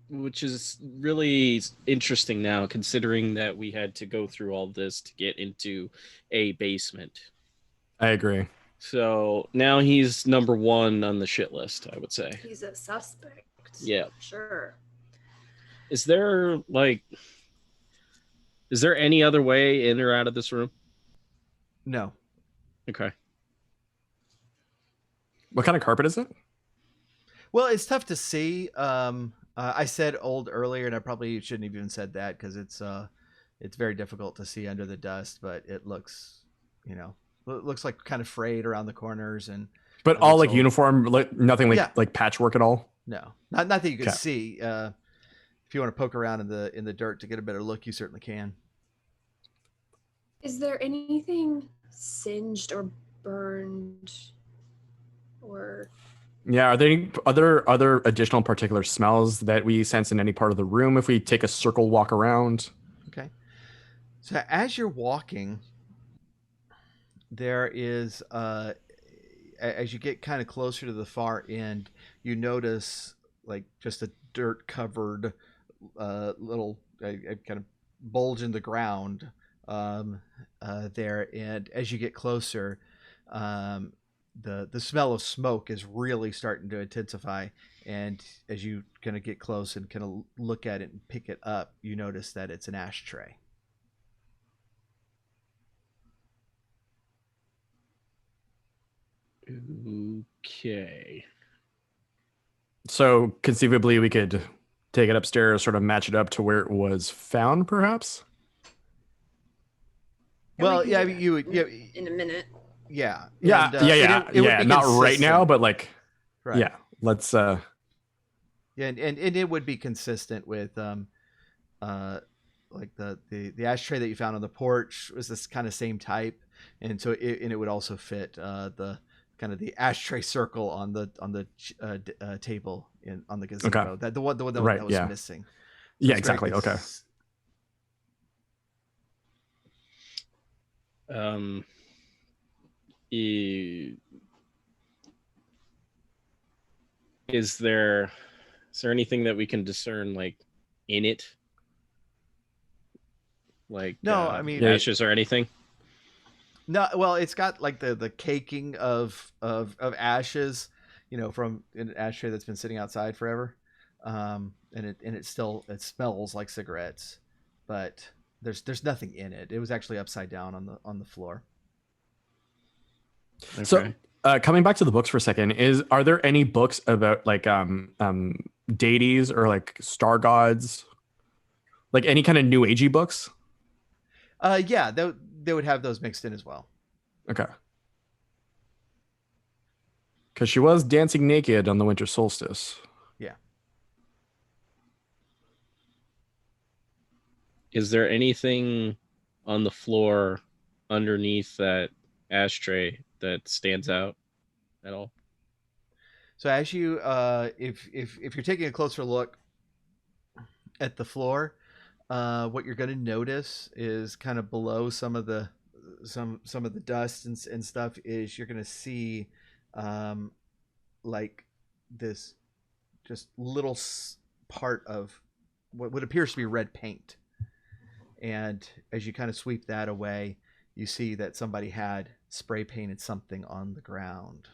Which is really interesting now, considering that we had to go through all this to get into a basement. I agree. So now he's number one on the shit list, I would say. He's a suspect. Yeah. Sure. Is there any other way in or out of this room? No. Okay. What kind of carpet is it? Well, it's tough to see. I said old earlier, and I probably shouldn't have even said that because it's very difficult to see under the dust. But it looks, like kind of frayed around the corners and. But all like old. uniform, like nothing like Yeah. like patchwork at all. No, not that you can Okay. see. if you want to poke around in the dirt to get a better look, you certainly can. Is there anything singed or burned or? Yeah, are there any other additional particular smells that we sense in any part of the room if we take a circle walk around? Okay. So as you're walking, there is as you get kind of closer to the far end, you notice like just a dirt covered little kind of bulge in the ground there, and as you get closer, the smell of smoke is really starting to intensify, and as you kind of get close and kind of look at it and pick it up, you notice that it's an ashtray. Okay. So conceivably we could take it upstairs, sort of match it up to where it was found, perhaps? Well, yeah, I mean, you would, yeah, in a minute. yeah, Yeah, and, it would be not right now, but like, right. yeah, let's. Yeah, and it would be consistent with like the ashtray that you found on the porch was this kind of same type, and so it would also fit the kind of the ashtray circle on the table on the gazebo. Okay. That the one that Right, was yeah. missing. So yeah, it's very exactly. Okay. Is there anything that we can discern like in it? Like No, I mean ashes or anything? No, well, it's got like the caking of ashes, you know, from an ashtray that's been sitting outside forever, and it smells like cigarettes, but there's nothing in it. It was actually upside down on the floor. Okay. So coming back to the books for a second, are there any books about like deities or like star gods, like any kind of new agey books? Yeah, they would have those mixed in as well. Okay. Because she was dancing naked on the winter solstice. Yeah. Is there anything on the floor underneath that ashtray that stands out at all? So as you if you're taking a closer look at the floor, what you're going to notice is kind of below some of the dust and stuff is you're going to see like this just little part of what appears to be red paint, and as you kind of sweep that away, you see that somebody had spray painted something on the ground.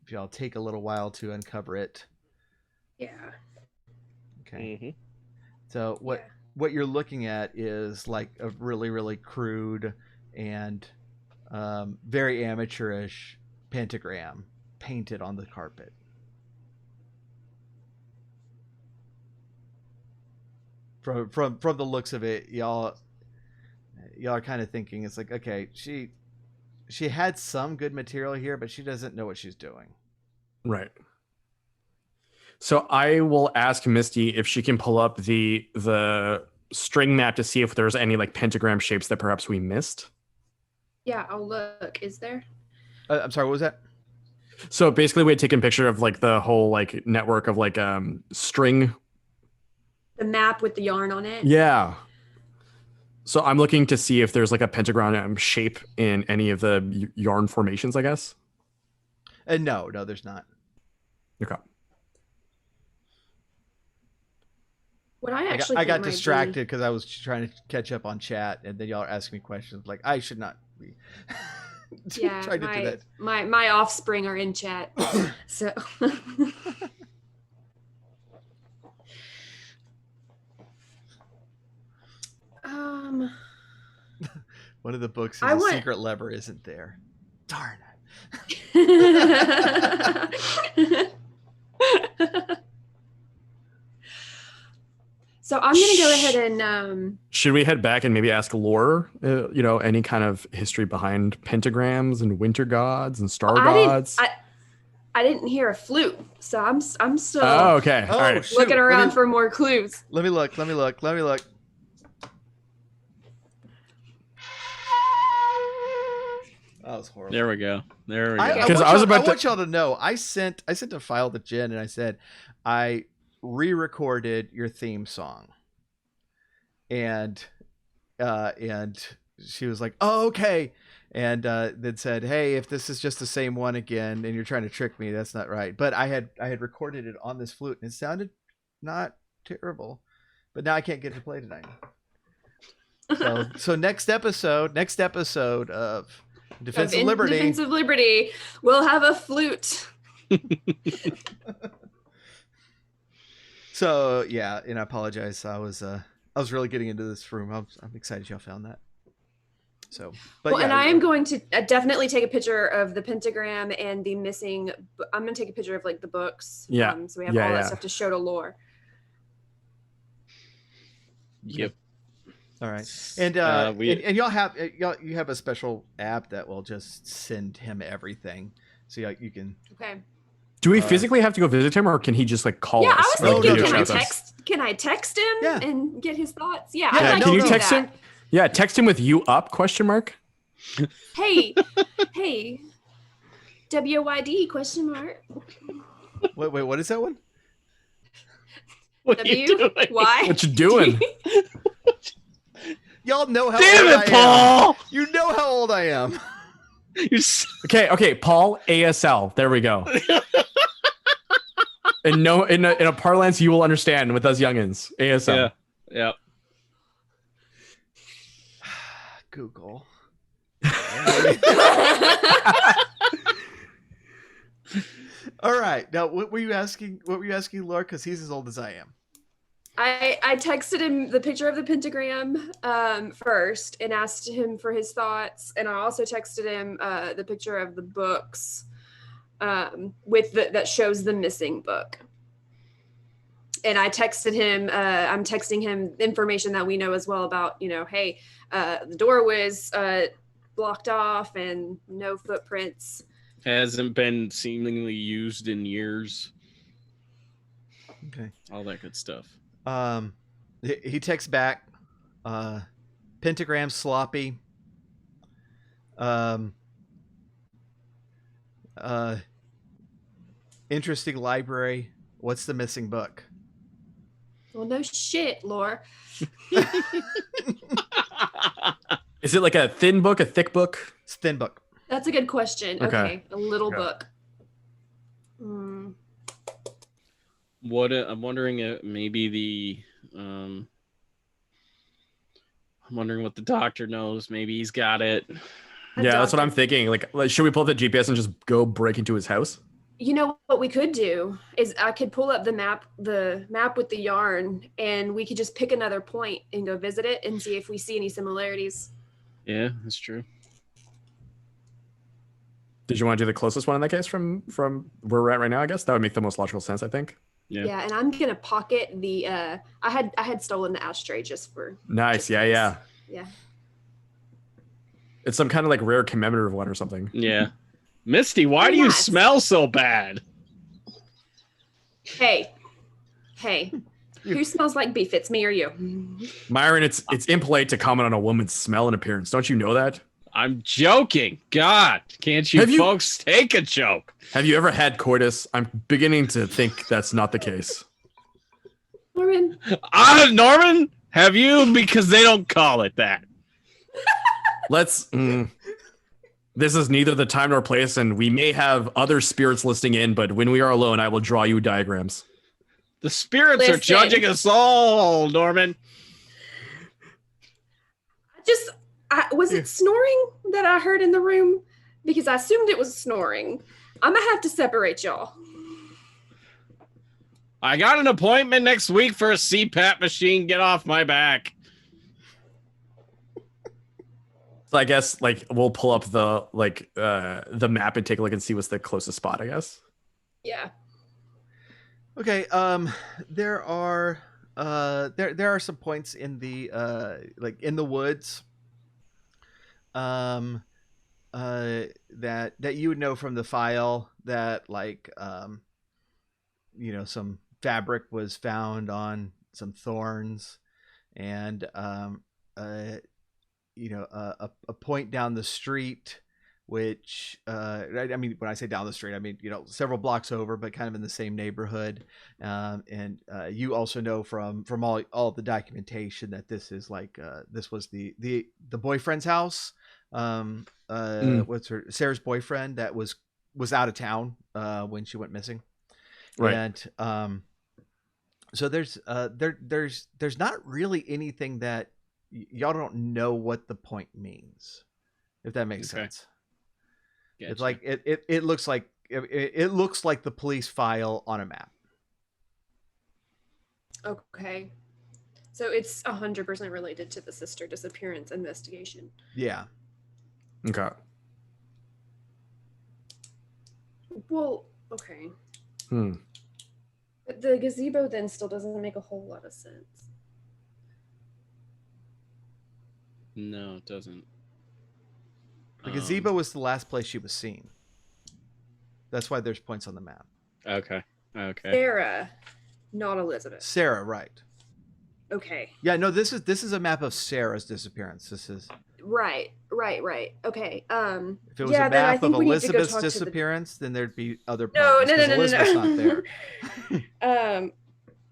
If y'all take a little while to uncover it. Yeah. Okay. Mm-hmm. So what you're looking at is like a really, really crude and very amateurish pentagram painted on the carpet. From the looks of it, y'all are kind of thinking it's like, okay, she had some good material here, but she doesn't know what she's doing. Right. So I will ask Misty if she can pull up the string map to see if there's any like pentagram shapes that perhaps we missed. Yeah, I'll look. Is there? I'm sorry, what was that? So basically we had taken a picture of like the whole like network of like string. The map with the yarn on it? Yeah. So I'm looking to see if there's like a pentagram shape in any of the yarn formations, I guess. No, there's not. Okay. What I got distracted because I was trying to catch up on chat, and then y'all are asking me questions. Like I should not be. Yeah, trying to do that. My offspring are in chat, so. One of the books is secret lever isn't there. Darn it. So I'm gonna go ahead and. Should we head back and maybe ask lore? Any kind of history behind pentagrams and winter gods and star gods. I didn't hear a flute, so I'm still Oh, okay. Oh, All right. shoot. looking around for more clues. Let me look. That was horrible. There we go. I want y'all to know. I sent a file to Jen and I said I re-recorded your theme song, and she was like, "Oh, okay," and then said, "Hey, if this is just the same one again, and you're trying to trick me, that's not right." But I had recorded it on this flute, and it sounded not terrible, but now I can't get it to play tonight. So next episode of Defense of Liberty. Defense of Liberty. We'll have a flute. So yeah, and I apologize. I was really getting into this room. I'm excited y'all found that. So, but well, yeah, and I am going to definitely take a picture of the pentagram and the missing. I'm going to take a picture of like the books. Yeah. So we have all that stuff to show to lore. Yep. All right, and and y'all have you have a special app that will just send him everything, so you can. Okay. Do we physically have to go visit him, or can he just like call us? Yeah, I was thinking, like, can I text him and get his thoughts? Yeah, yeah, I'd like can to you do text that. him? Yeah, text him with "you up?" ? Hey, WYD ? Wait, what is that one? What are you doing? Why? What you doing? Y'all know how Damn old it, I Paul! am. You know how old I am. Okay, Paul ASL. There we go. And no, in a parlance you will understand with us youngins. ASL. Yeah. Google. All right. Now, what were you asking? Laura? Because he's as old as I am. I texted him the picture of the pentagram first and asked him for his thoughts, and I also texted him the picture of the books with that shows the missing book. And I texted him. I'm texting him information that we know as well about. Hey, the door was blocked off and no footprints. Hasn't been seemingly used in years. Okay. All that good stuff. He texts back, pentagram sloppy. Interesting library. What's the missing book? Well, no shit, Lore. Is it like a thin book, a thick book? It's a thin book. That's a good question. Okay. A little book. What I'm wondering, maybe I'm wondering what the doctor knows. Maybe he's got it. That's what I'm thinking. Like, should we pull up the GPS and just go break into his house? You know what we could do is I could pull up the map with the yarn, and we could just pick another point and go visit it and see if we see any similarities. Yeah, that's true. Did you want to do the closest one in that case from where we're at right now? I guess that would make the most logical sense. I think. Yeah, and I'm gonna pocket the. I had stolen the ashtray just for. Nice. Yeah. It's some kind of like rare commemorative one or something. Yeah. Misty, why do you smell so bad? Hey, who smells like beef? It's me or you? Myron, it's impolite to comment on a woman's smell and appearance. Don't you know that? I'm joking. God, can't you folks take a joke? Have you ever had coitus? I'm beginning to think that's not the case. Norman? Norman, have you? Because they don't call it that. Let's... This is neither the time nor place, and we may have other spirits listening in, but when we are alone, I will draw you diagrams. The spirits are judging us all, Norman. Was it snoring that I heard in the room? Because I assumed it was snoring. I'm going to have to separate y'all. I got an appointment next week for a CPAP machine. Get off my back. So I guess like we'll pull up the map and take a look and see what's the closest spot, I guess. Yeah. Okay. There are some points in the in the woods. that you would know from the file that like some fabric was found on some thorns, and a point down the street, which I mean, when I say down the street, I mean several blocks over, but kind of in the same neighborhood. And you also know from all the documentation that this is like this was the boyfriend's house. What's her Sarah's boyfriend that was out of town when she went missing, Right. and so there's not really anything that y'all don't know what the point means, if that makes sense. Gotcha. It's like it looks like it looks like the police file on a map. Okay. So it's 100% related to the sister disappearance investigation. Yeah. Okay. Well, okay. But the gazebo then still doesn't make a whole lot of sense. No, it doesn't. The gazebo was the last place she was seen. That's why there's points on the map. Okay. Sarah, not Elizabeth. Sarah, right. Okay. Yeah, no, this is a map of Sarah's disappearance. This is Right. Okay. If it was a map of Elizabeth's disappearance, then there'd be other problems. No. Elizabeth's not there.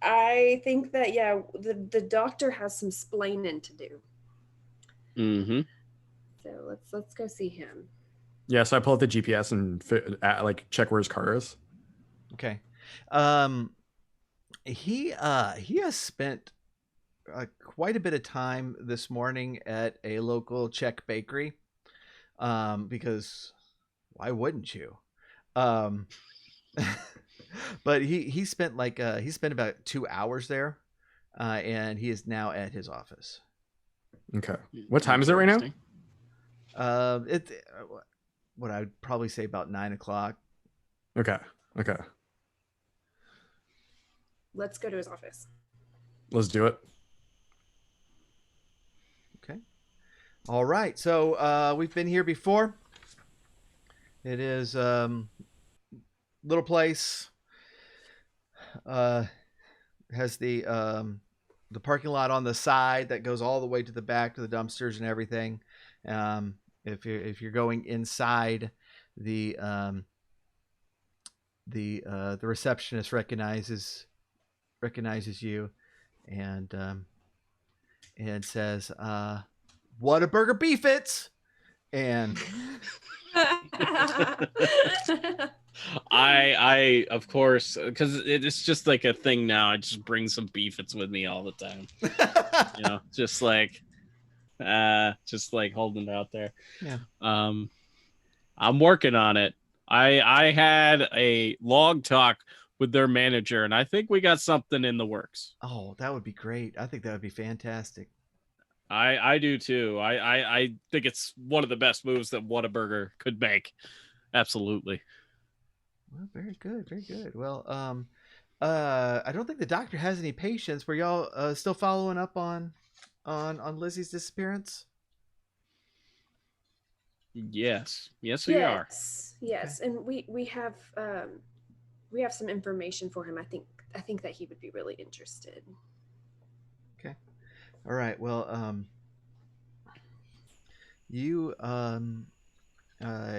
I think that the doctor has some splaining to do. Mm-hmm. So let's go see him. Yeah, so I pull up the GPS and check where his car is. Okay. He has spent quite a bit of time this morning at a local Czech bakery, because why wouldn't you? But he spent about 2 hours there, and he is now at his office. Okay. What time is it right now? What I would probably say about 9 o'clock. Okay. Let's go to his office. Let's do it. Okay. All right. So we've been here before. It is little place. Has the parking lot on the side that goes all the way to the back to the dumpsters and everything. If you're going inside, the receptionist recognizes you, and says, "Whataburger beef it's," and I of course, because it's just like a thing now. I just bring some beefits with me all the time. Just like holding it out there. Yeah. I'm working on it. I had a long talk with their manager, and I think we got something in the works. Oh, that would be great. I think that would be fantastic. I do too. I think it's one of the best moves that Whataburger could make. Absolutely. Well, very good, very good. Well, I don't think the doctor has any patients. Were y'all still following up on Lizzie's disappearance? Yes, we are. Yes, okay. And we have some information for him. I think that he would be really interested. Okay. All right. Well, you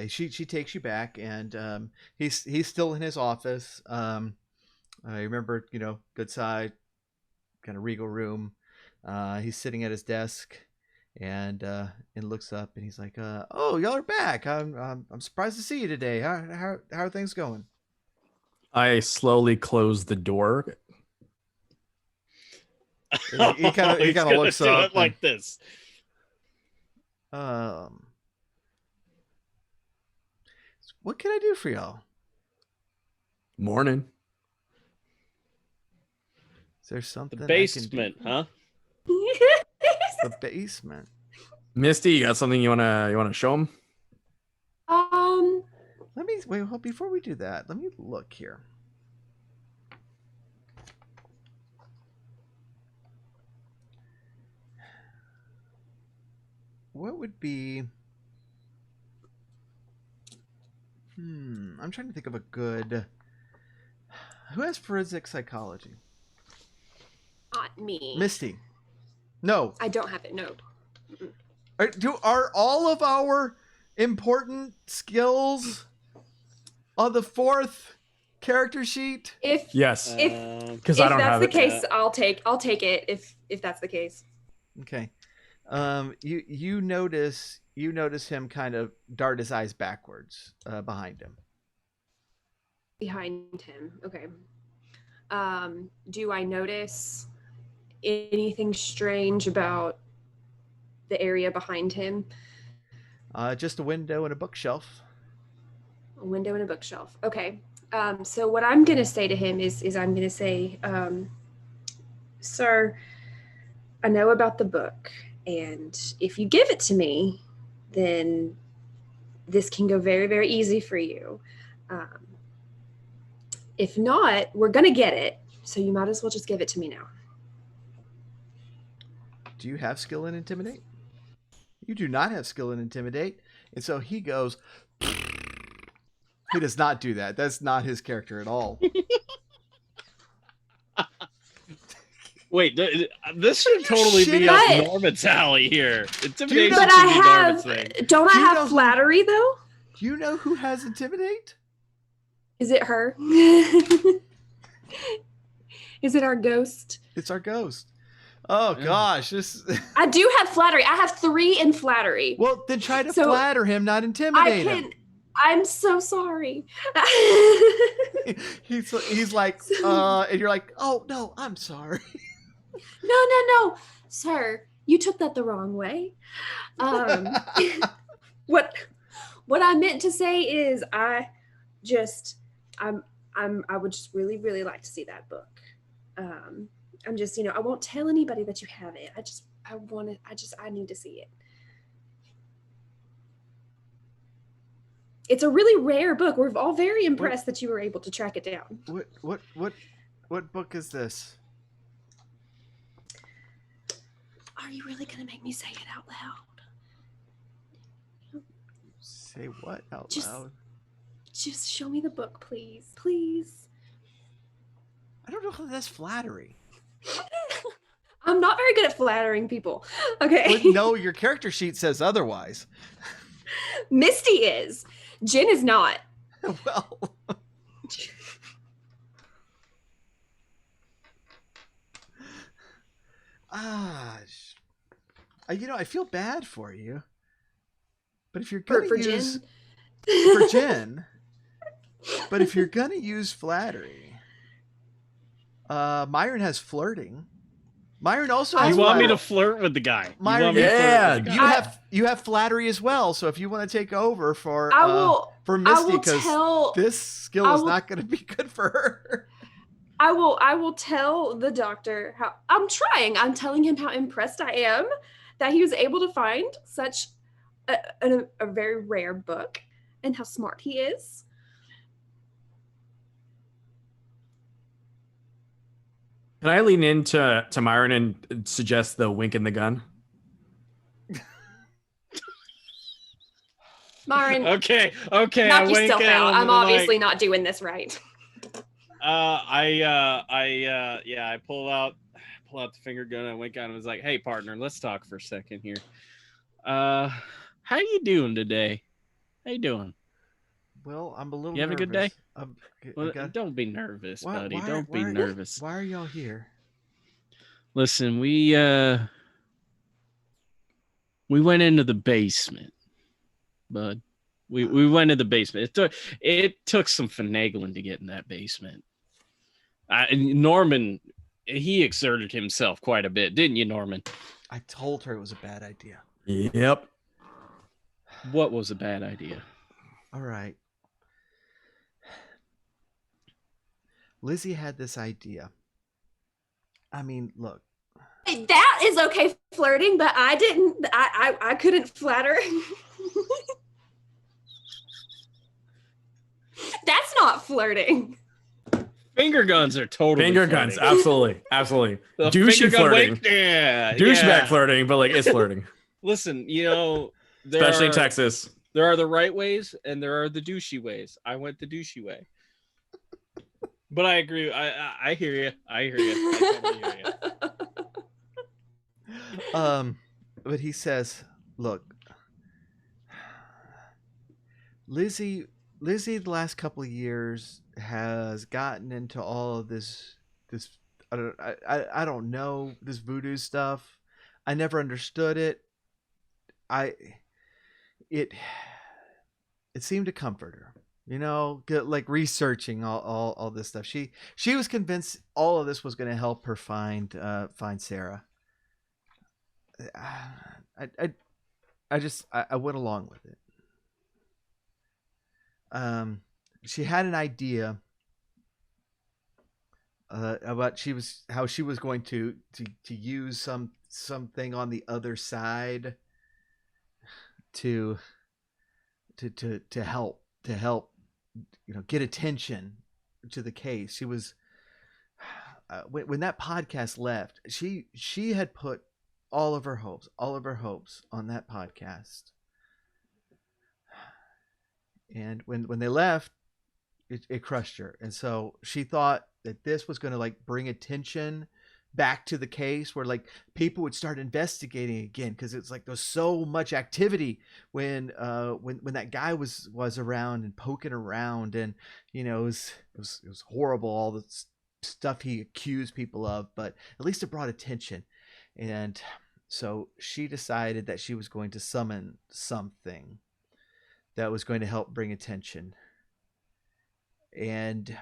she takes you back, and he's still in his office. I remember, good side, kind of regal room. He's sitting at his desk, and looks up, and he's like, "Oh, y'all are back. I'm surprised to see you today. How are things going?" I slowly close the door. He kind of looks up it like this. What can I do for y'all? Morning. Is there something? The basement, huh? The basement. Misty, you got something you wanna show him? Let me wait. Before we do that, let me look here. What would be? I'm trying to think of a good. Who has forensic psychology? Not me. Misty. No. I don't have it. No. Are all of our important skills on the 4th character sheet? Yes. Because If I don't that's have the it. case, I'll take it. If that's the case. Okay. You notice him kind of dart his eyes backwards behind him. Behind him. Okay. Do I notice anything strange about the area behind him? Just a window and a bookshelf. A window and a bookshelf. Okay. So what I'm gonna say to him is I'm gonna say, sir, I know about the book, and if you give it to me, then this can go very, very easy for you. If not, we're gonna get it, so you might as well just give it to me now. Do you have skill in Intimidate? You do not have skill in Intimidate. And so he goes... He does not do that. That's not his character at all. Wait, this should totally be Shit. up Norman's alley here. Intimidation But should I be Norman's have, thing. don't I Do you have know- flattery though? Do you know who has Intimidate? Is it her? Is it our ghost? It's our ghost. Oh, Yeah. gosh. This... I do have flattery. I have 3 in flattery. Well, then try to So, flatter him, not I intimidate can. him. I'm so sorry. He's like, and you're like, oh, no, I'm sorry. No, sir. You took that the wrong way. What I meant to say is I would just really, really like to see that book. I'm just, I won't tell anybody that you have it. I need to see it. It's a really rare book. We're all very impressed that you were able to track it down. What book is this? Are you really going to make me say it out loud? Say what out Just- loud? Just show me the book, please. Please. I don't know how that's flattery. I'm not very good at flattering people. Okay. But no, your character sheet says otherwise. Misty is. Jen is not. Well, I feel bad for you. But if you're gonna For use Jen. for Jen, but if you're gonna use flattery, Myron has flirting. Myron also has You want me to flattery. flirt with the guy? You Myron, want me to flirt with the guy? You have flattery as well. So if you want to take over for I Misty, will because tell this skill is not going to be good for her. I will tell the doctor how I'm trying. I'm telling him how impressed I am that he was able to find such a very rare book and how smart he is. Can I lean into Myron and suggest the wink in the gun? Myron, Okay. knock I wink yourself at out. him I'm and obviously not doing this right. I pull out the finger gun and wink at him and was like, "Hey, partner, let's talk for a second here. How you doing today? How you doing? Well, I'm a little. You have a good day? Well, Don't be nervous, Why- buddy. why- Don't be why- nervous. Why are y'all here? Listen, we went into the basement, bud. We went into the basement. It took some finagling to get in that basement. Norman, he exerted himself quite a bit, didn't you, Norman? I told her it was a bad idea. Yep. What was a bad idea? All right. Lizzie had this idea. I mean, look. That is okay flirting, but I didn't. I couldn't flatter. That's not flirting. Finger guns are totally Finger flirting. guns, absolutely. The Douchey finger gun flirting. wink, yeah, Douchebag yeah. flirting, but like it's flirting. Listen, there Especially in are- Texas. There are the right ways and there are the douchey ways. I went the douchey way. But I agree. I hear you. I hear you. I totally hear you. But he says, "Look, Lizzie, the last couple of years has gotten into all of this. I don't know, this voodoo stuff. I never understood it. It seemed to comfort her." Like researching all this stuff. She was convinced all of this was going to help her find Sarah. I went along with it. She had an idea about how she was going to use something on the other side to help get attention to the case. She was when that podcast left, she had put all of her hopes on that podcast. And when they left, it crushed her. And so she thought that this was going to like bring attention back to the case, where like people would start investigating again, because it's like there's so much activity when that guy was around and poking around, and it was horrible, all the stuff he accused people of, but at least it brought attention. And so she decided that she was going to summon something that was going to help bring attention. And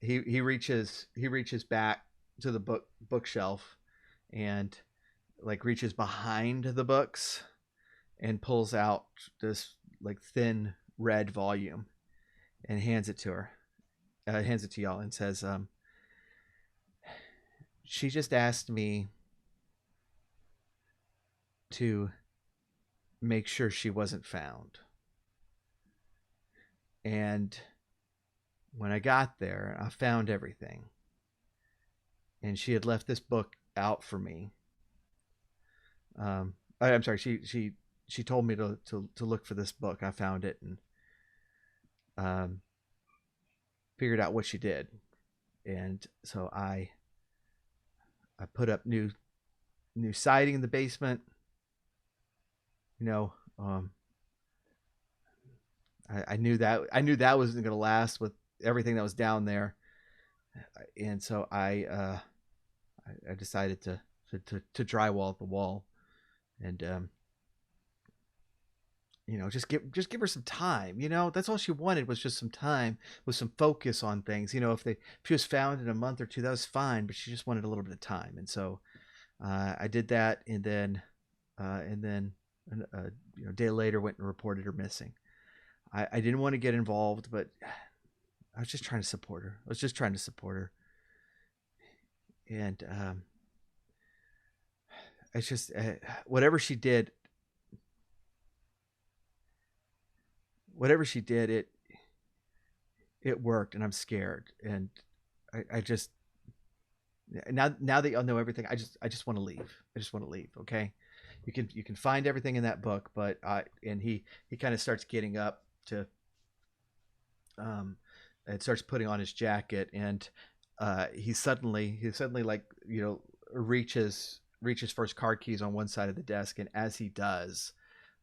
he reaches back to the bookshelf and like reaches behind the books and pulls out this like thin red volume and hands it to her, hands it to y'all, and says, she just asked me to make sure she wasn't found. And when I got there, I found everything. And she had left this book out for me. I'm sorry. She told me to look for this book. I found it and figured out what she did. And so I put up new siding in the basement. I knew that wasn't going to last with everything that was down there, and so I decided to drywall the wall, and just give her some time. That's all she wanted, was just some time with some focus on things. If she was found in a month or two, that was fine, but she just wanted a little bit of time. And so I did that, and then a day later went and reported her missing. I didn't want to get involved, but I was just trying to support her. And it's just whatever she did, it worked, and I'm scared. And I just now that y'all know everything, I just want to leave. Okay, you can find everything in that book, but and he kind of starts getting up to and starts putting on his jacket, and he suddenly like reaches for his car keys on one side of the desk, and as he does,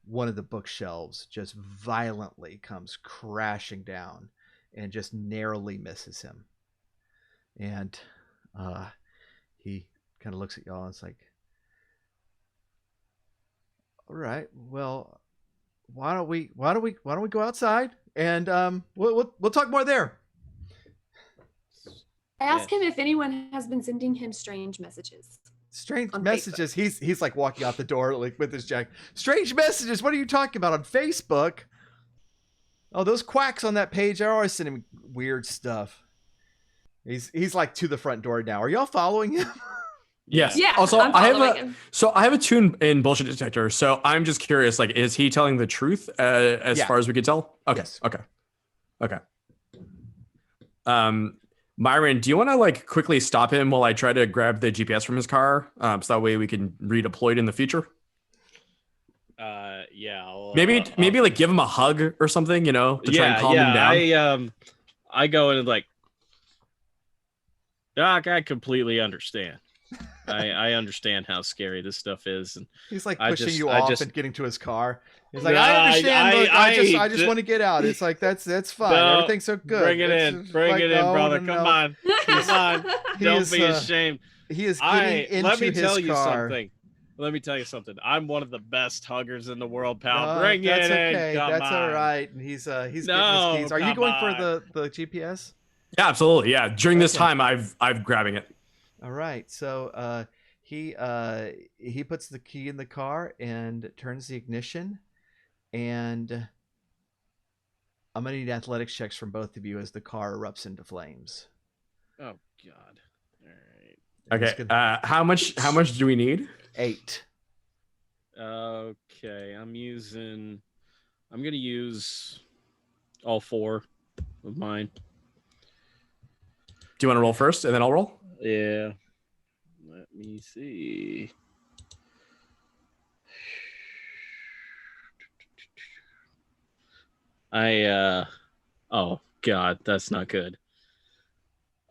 one of the bookshelves just violently comes crashing down and just narrowly misses him. And he kind of looks at y'all and it's like, all right, well, why don't we go outside and we'll talk more there. I asked him if anyone has been sending him strange messages. Strange messages. Facebook. He's like walking out the door like with his jacket. Strange messages. What are you talking about on Facebook? Oh, those quacks on that page are always sending weird stuff. He's like to the front door now. Are y'all following him? Yes. Yeah. Also, I'm following him. I have a tune in bullshit detector. So I'm just curious, like, is he telling the truth as far as we can tell? Okay. Yes. Okay. Myron, do you want to like quickly stop him while I try to grab the GPS from his car? So that way we can redeploy it in the future. Yeah. Maybe like give him a hug or something, to try and calm him down. I go in and like, Doc, I completely understand. I understand how scary this stuff is, and he's like pushing you off and getting to his car. He's like, I understand. I just want to get out. It's like that's fine. No, Everything's so good. Bring it in, brother. Come on. Don't be ashamed. He is getting into his car. Let me tell you something. I'm one of the best huggers in the world, pal. Bring it in. Okay. That's on. all right. And he's getting his keys. Are you going for the GPS? Yeah, absolutely. Yeah. During this time, I'm grabbing it. All right. So he puts the key in the car and turns the ignition, and I'm gonna need athletics checks from both of you as the car erupts into flames. Oh God! All right. Okay. How much do we need? 8. Okay. I'm gonna use all 4 of mine. Do you want to roll first and then I'll roll? Yeah. Let me see. Oh God, that's not good.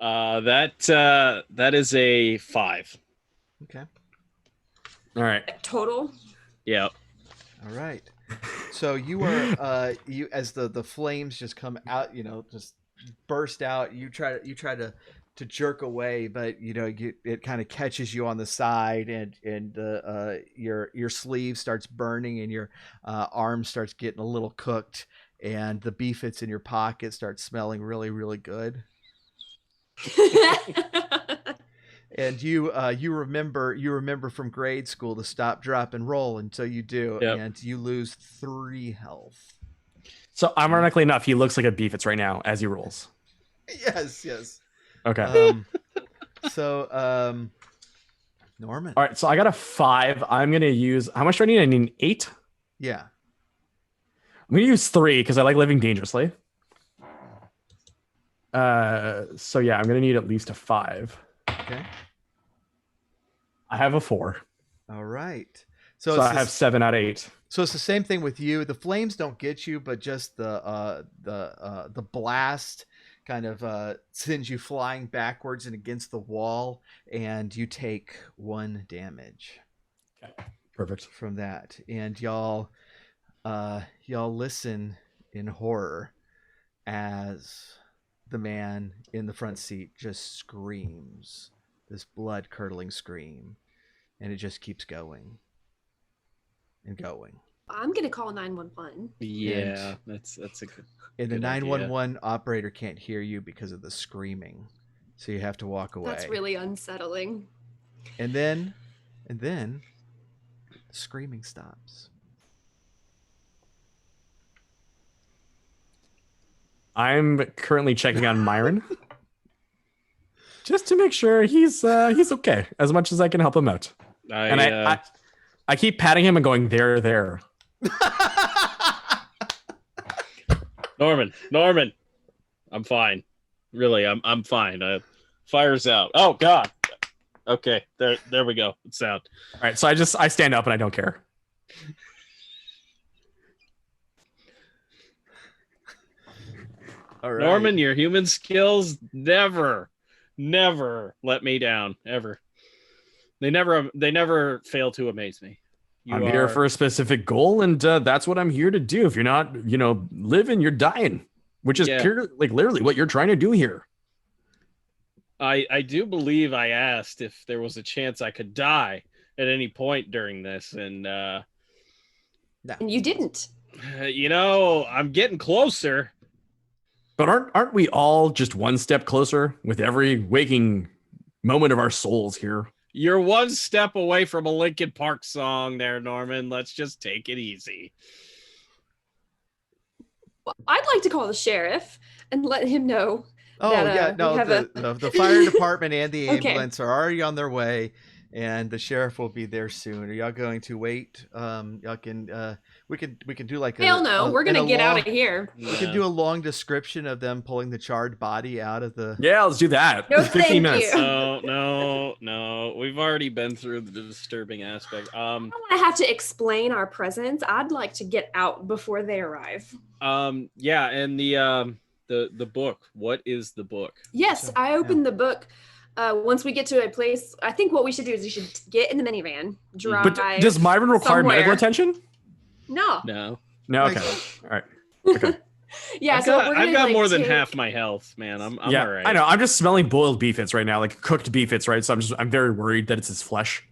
That is a 5. Okay. All right. Total. Yep. All right. So you are you as the flames just come out, just burst out. You try to jerk away, but it kind of catches you on the side, and your sleeve starts burning, and your arm starts getting a little cooked, and the beef that's in your pocket starts smelling really, really good. And you remember from grade school to stop, drop, and roll until you do, and you lose 3 health. So ironically enough, he looks like a beef right now as he rolls. Yes. Okay. Norman. All right. So I got a 5. I'm gonna use. How much do I need? I need an 8. Yeah. I'm gonna use 3 because I like living dangerously. So yeah, I'm gonna need at least a 5. Okay. I have a 4. All right. So I have 7 out of 8. So it's the same thing with you. The flames don't get you, but just the blast kind of sends you flying backwards and against the wall, and you take 1 damage. Okay. Perfect. From that, and y'all listen in horror as the man in the front seat just screams this blood-curdling scream, and it just keeps going and going. I'm gonna call 911. Yeah, that's a good. And the good 911 operator can't hear you because of the screaming, so you have to walk away. That's really unsettling. And then the screaming stops. I'm currently checking on Myron just to make sure he's okay as much as I can help him out. I keep patting him and going, there. Norman, I'm fine. Really, I'm fine. Fire's out. Oh God. Okay, there we go. It's out. All right, so I stand up and I don't care. All right. Norman, your human skills never let me down, ever. They never fail to amaze me. I'm here for a specific goal, and that's what I'm here to do. If you're not, living, you're dying, which is literally what you're trying to do here. I do believe I asked if there was a chance I could die at any point during this, and and you didn't. I'm getting closer. But aren't we all just one step closer with every waking moment of our souls here? You're one step away from a Linkin Park song there, Norman. Let's just take it easy. Well, I'd like to call the sheriff and let him know. Oh, that, the fire department and the ambulance are already on their way. and the sheriff will be there soon. Are y'all going to wait? Y'all can we can do like Hell no, we're gonna get out of here. We can do a long description of them pulling the charred body out of the. Yeah, let's do that. No, 15 thank minutes. you. No. We've already been through the disturbing aspect. I don't want to have to explain our presence. I'd like to get out before they arrive. Yeah, and the book. What is the book? Yes, I opened the book. Once we get to a place, I think what we should do is we should get in the minivan, drive. But does Myron require somewhere. medical attention? No. No. No. Okay. All right. Okay. Yeah, I've got more than half my health, man. I'm all right. I know. I'm just smelling boiled beefits right now, like cooked beefits, right? So I'm very worried that it's his flesh.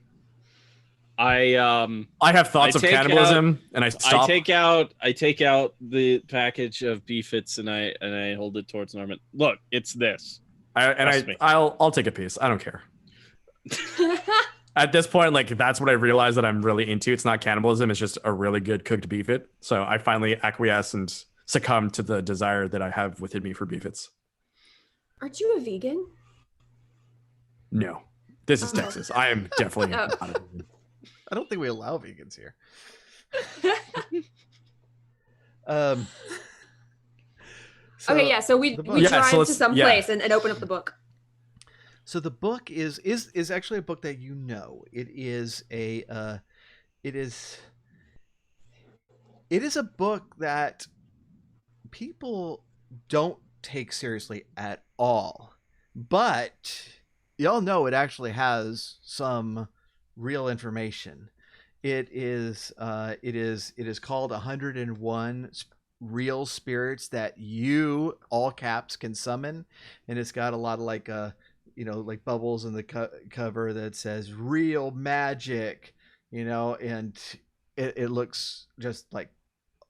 I have thoughts of cannibalism, and I stop. I take out the package of beefits and I hold it towards Norman. Look, it's this. I'll take a piece. I don't care. At this point, like that's what I realized that I'm really into. It's not cannibalism. It's just a really good cooked beefit. So I finally acquiesce and succumb to the desire that I have within me for beefits. Aren't you a vegan? No, this is Texas. I am definitely not a vegan. I don't think we allow vegans here. Okay, yeah. So we drive to some place and open up the book. So the book is actually a book that you know. It is a book that people don't take seriously at all. But y'all know it actually has some real information. It is called 101 real spirits that you, all caps, can summon, and it's got a lot of like like bubbles in the cover that says real magic, and it looks just like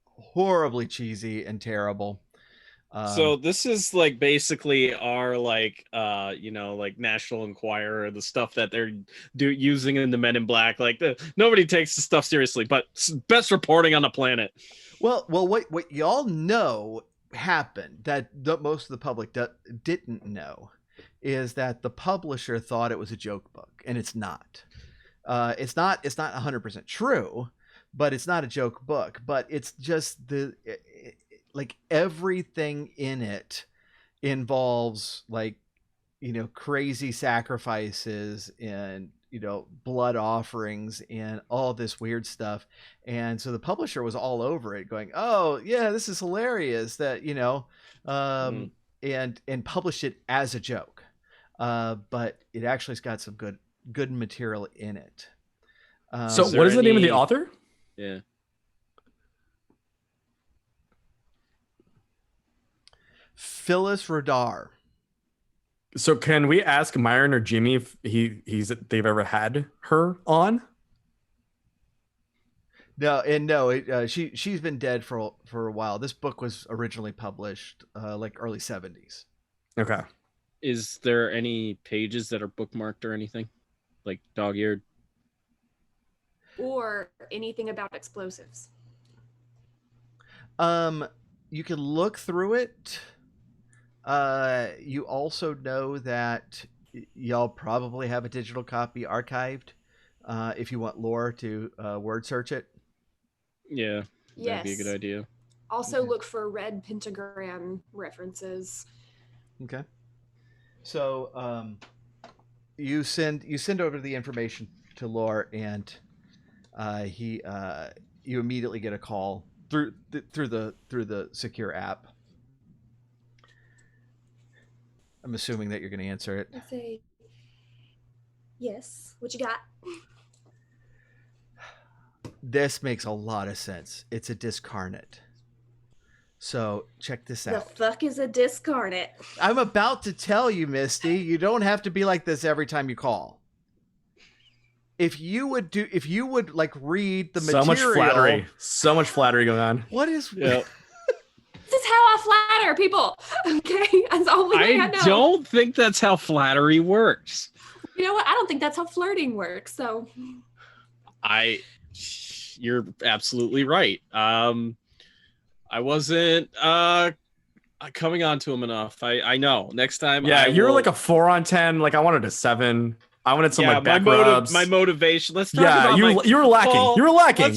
horribly cheesy and terrible. So this is like basically our like National Enquirer, the stuff that they're using in the Men in Black. Like nobody takes the stuff seriously, but best reporting on the planet. Well, what y'all know happened that most of the public didn't know is that the publisher thought it was a joke book, and it's not. It's not 100% true, but it's not a joke book. But it's just like everything in it involves like crazy sacrifices and blood offerings and all this weird stuff. And so the publisher was all over it, going, oh yeah, this is hilarious, that and published it as a joke, but it actually's got some good material in it. So what is the name of the author? Yeah. Phyllis Radar. So can we ask Myron or Jimmy if they've ever had her on? No, she's been dead for a while. This book was originally published like early 70s. Okay. Is there any pages that are bookmarked or anything, like dog-eared? Or anything about explosives? You can look through it. You also know that y'all probably have a digital copy archived if you want Lore to word search it. Yeah, yes. That'd be a good idea. Also look for red pentagram references. Okay. So you send over the information to Lore, and you immediately get a call through the secure app. I'm assuming that you're going to answer it. I say, yes. What you got? This makes a lot of sense. It's a discarnate. So check this out. The fuck is a discarnate? I'm about to tell you, Misty. You don't have to be like this every time you call. If you would like read the material. So much flattery going on. What is? Yeah. This is how I flatter people. Okay, that's all I know. I don't think that's how flattery works. You know what? I don't think that's how flirting works. So, you're absolutely right. I wasn't coming on to him enough. I know. Next time, yeah, you're like a 4 on 10. Like I wanted a 7. I wanted some like my back rubs. my motivation. Let's talk about you were lacking. Paul, you were lacking.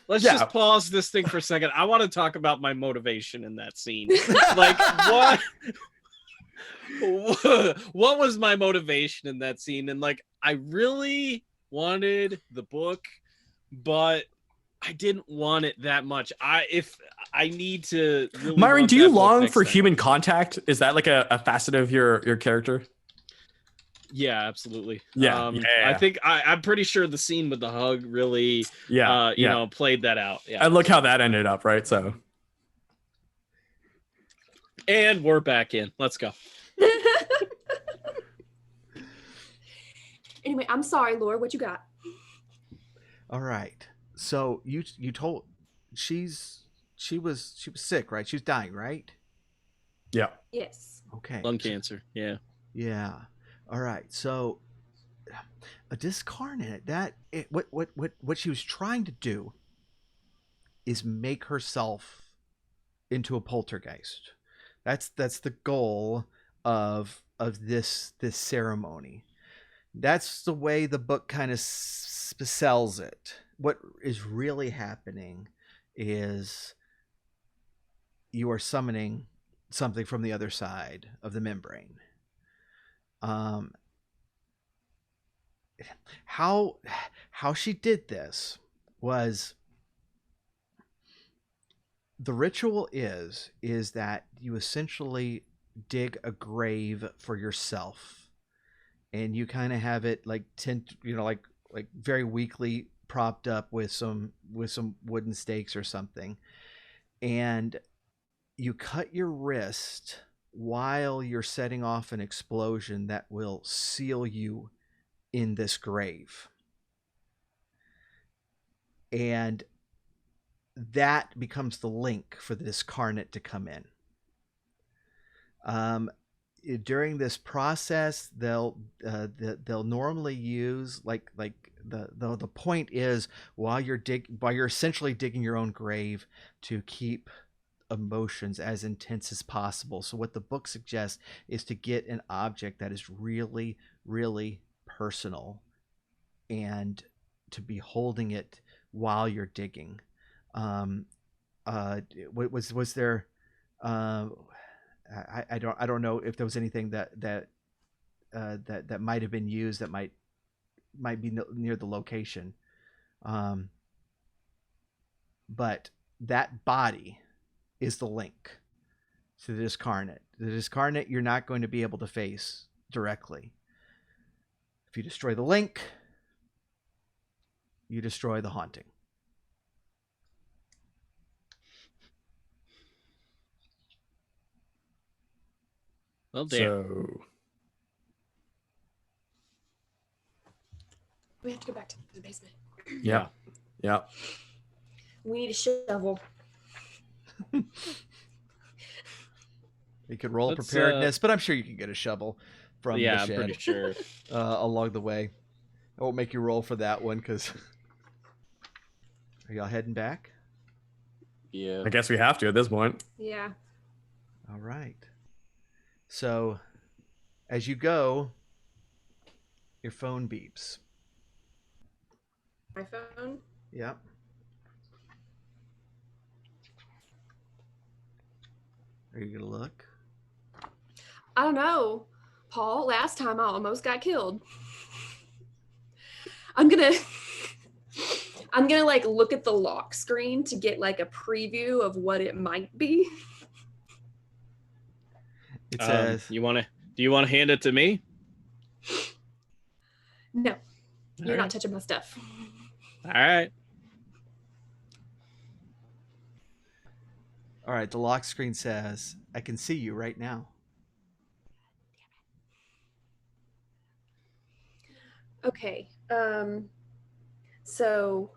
Let's just pause this thing for a second. I want to talk about my motivation in that scene. Like what was my motivation in that scene? And like I really wanted the book, but I didn't want it that much. If I need to really Myron, want do you that book long next for time. human contact? Is that like a facet of your character? Yeah, absolutely. Yeah, I think I'm pretty sure the scene with the hug really you know, played that out. Yeah. And look how that ended up, right? So and we're back in. Let's go. Anyway, I'm sorry, Laura. What you got? All right. So you told she was sick, right? She was dying, right? yeah. Yes. Okay. Lung cancer. Yeah. Yeah. All right. So a discarnate, what she was trying to do is make herself into a poltergeist. That's the goal of this ceremony. That's the way the book kind of sells it. What is really happening is you are summoning something from the other side of the membrane. How she did this was, the ritual is that you essentially dig a grave for yourself, and you kind of have it like like very weakly propped up with some wooden stakes or something, and you cut your wrist while you're setting off an explosion that will seal you in this grave. And that becomes the link for the discarnate to come in. During this process, they'll normally use like the point is, while you're essentially digging your own grave, to keep emotions as intense as possible. So what the book suggests is to get an object that is really, really personal, and to be holding it while you're digging. Was there? I don't know if there was anything that might have been used that might be near the location. But that body is the link to the discarnate. The discarnate you're not going to be able to face directly. If you destroy the link, you destroy the haunting. Well, damn. So We have to go back to the basement. yeah. We need a shovel. You could roll Let's, preparedness, but I'm sure you can get a shovel from the I'm shed pretty sure. along the way. I won't make you roll for that one because. Are y'all heading back? Yeah. I guess we have to at this point. Yeah. All right. So, as you go, your phone beeps. My phone. Yep. Are you gonna look? I don't know, Paul. Last time I almost got killed. I'm gonna like look at the lock screen to get like a preview of what it might be. It says. Do you want to hand it to me? No, you're All not right. touching my stuff. All right. All right. The lock screen says, "I can see you right now." Okay. So,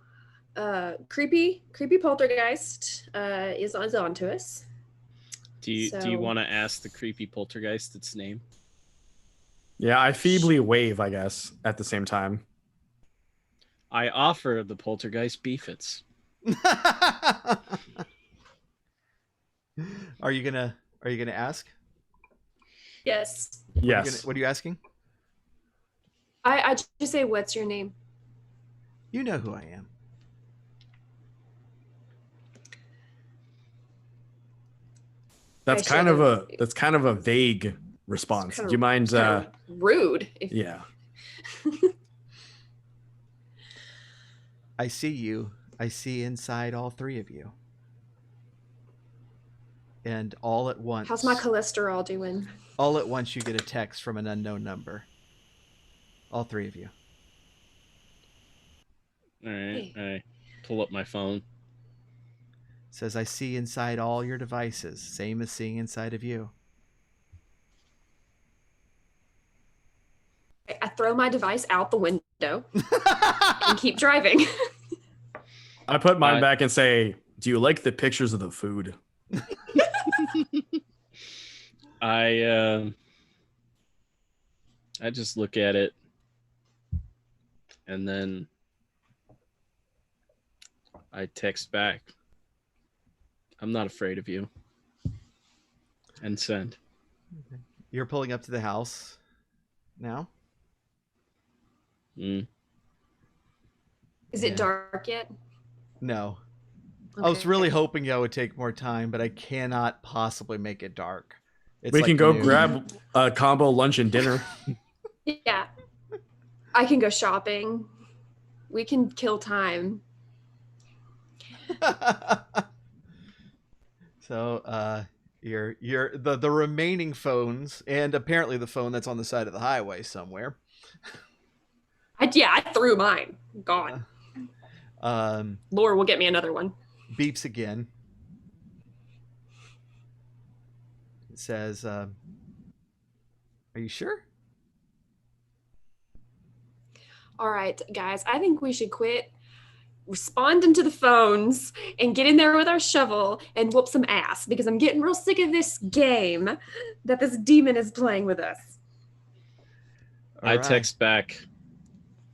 creepy poltergeist is on to us. Do you So- want to ask the creepy poltergeist its name? Yeah, I feebly wave, I guess, at the same time. I offer the poltergeist beefits. Are you gonna ask? Yes. Yes. What are you asking? I just say, what's your name? You know who I am. That's I kind of should've- a vague response. Kinda- Do you mind? kinda rude. Yeah. I see you. I see inside all three of you. And all at once. How's my cholesterol doing? All at once, you get a text from an unknown number. All three of you. All right. Hey. I pull up my phone. It says, I see inside all your devices, same as seeing inside of you. I throw my device out the window and keep driving. I put mine back and say, "Do you like the pictures of the food?" I just look at it, and then I text back, "I'm not afraid of you," and send. You're pulling up to the house now. Mm. Is it Yeah. dark yet? No. Okay. I was really hoping I would take more time, but I cannot possibly make it dark. It's We like can go noon. grab a combo lunch and dinner. Yeah. I can go shopping. We can kill time. So, you're the remaining phones, and apparently the phone that's on the side of the highway somewhere. I threw mine. Gone. Laura will get me another one. Beeps again. It says, "Are you sure?" All right, guys, I think we should quit responding to the phones and get in there with our shovel and whoop some ass, because I'm getting real sick of this game that this demon is playing with us. I text back.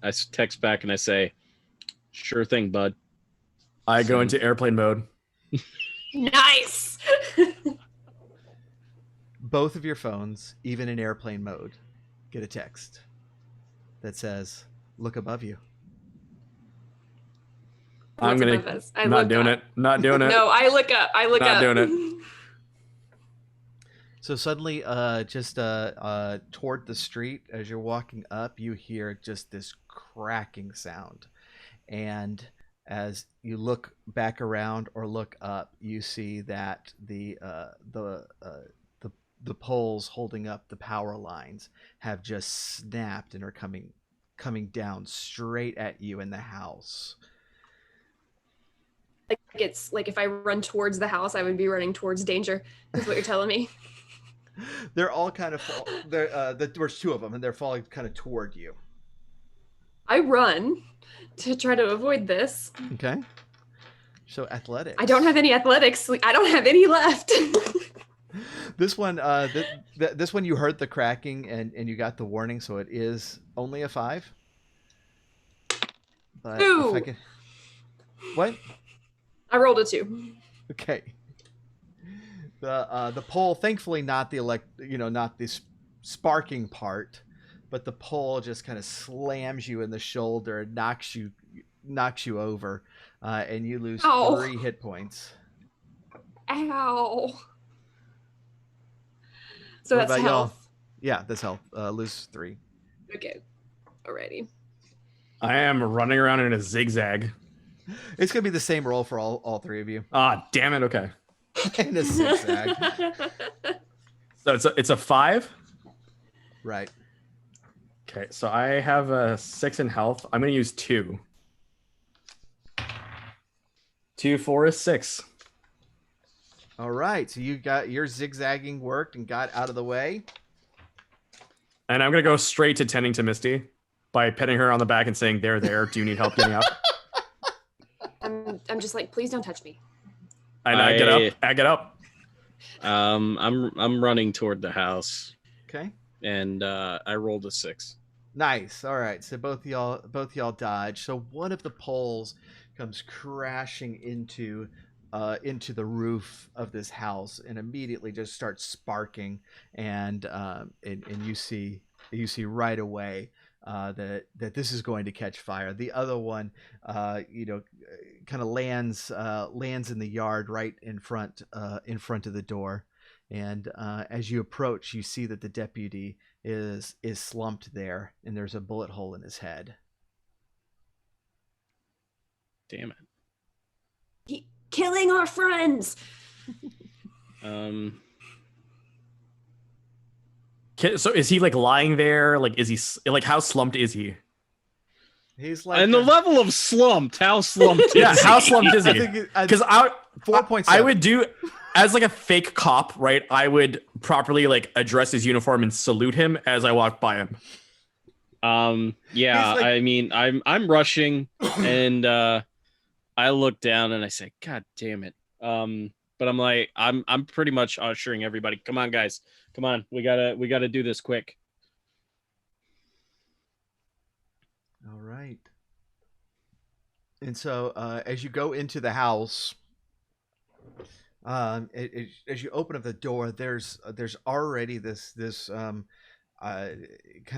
I text back and I say, "Sure thing, bud." I go into airplane mode. Nice. Both of your phones, even in airplane mode, get a text that says, "Look above you." I'm What's gonna above us? I not look doing up. it. Not doing it. No, I look up. I look Not up. doing it. So suddenly, just toward the street, as you're walking up, you hear just this cracking sound, and as you look back around or look up, you see that the poles holding up the power lines have just snapped and are coming down straight at you in the house. Like it's like if I run towards the house, I would be running towards danger. Is what you're telling me? They're all kind of there's two of them, and they're falling kind of toward you. I run to try to avoid this. Okay. So athletics. I don't have any athletics. I don't have any left. This one, this one you heard the cracking and you got the warning, so it is only a 5. But Ooh. if I can... What? I rolled a 2. Okay. The pole, thankfully not the not the sparking part, but the pole just kind of slams you in the shoulder and knocks you over, and you lose Ow. 3 hit points. Ow. So What that's about y'all? health. Yeah, that's health. Lose 3. Okay. Alrighty. I am running around in a zigzag. It's gonna be the same roll for all 3 of you. Ah, damn it. Okay. In a zigzag. So it's a 5. Right. Okay, so I have a 6 in health. I'm gonna use 2. 2, 4 is 6. All right. So you got your zigzagging worked and got out of the way. And I'm gonna go straight to tending to Misty by petting her on the back and saying, "There, do you need help getting up?" I'm just like, please don't touch me. And I get up. I get up. I'm running toward the house, Okay. and I rolled a 6. Nice. All right. So both y'all dodge. So one of the poles comes crashing into the roof of this house and immediately just starts sparking, and you see right away that this is going to catch fire. The other one, kind of lands in the yard right in front of the door. And as you approach, you see that the deputy is slumped there, and there's a bullet hole in his head. Damn it. Killing our friends. So is he like lying there? Like, is he like, how slumped is he? He's like, and the level of slumped, how slumped is Yeah, he? how slumped is he? Because 4.7. I would do, as like a fake cop, right? I would properly like address his uniform and salute him as I walk by him. Yeah, He's like- I mean, I'm rushing, and I look down and I say, God damn it. But I'm like, I'm pretty much ushering everybody. Come on, guys. Come on. We gotta do this quick. All right. And so as you go into the house, as you open up the door, there's already this kind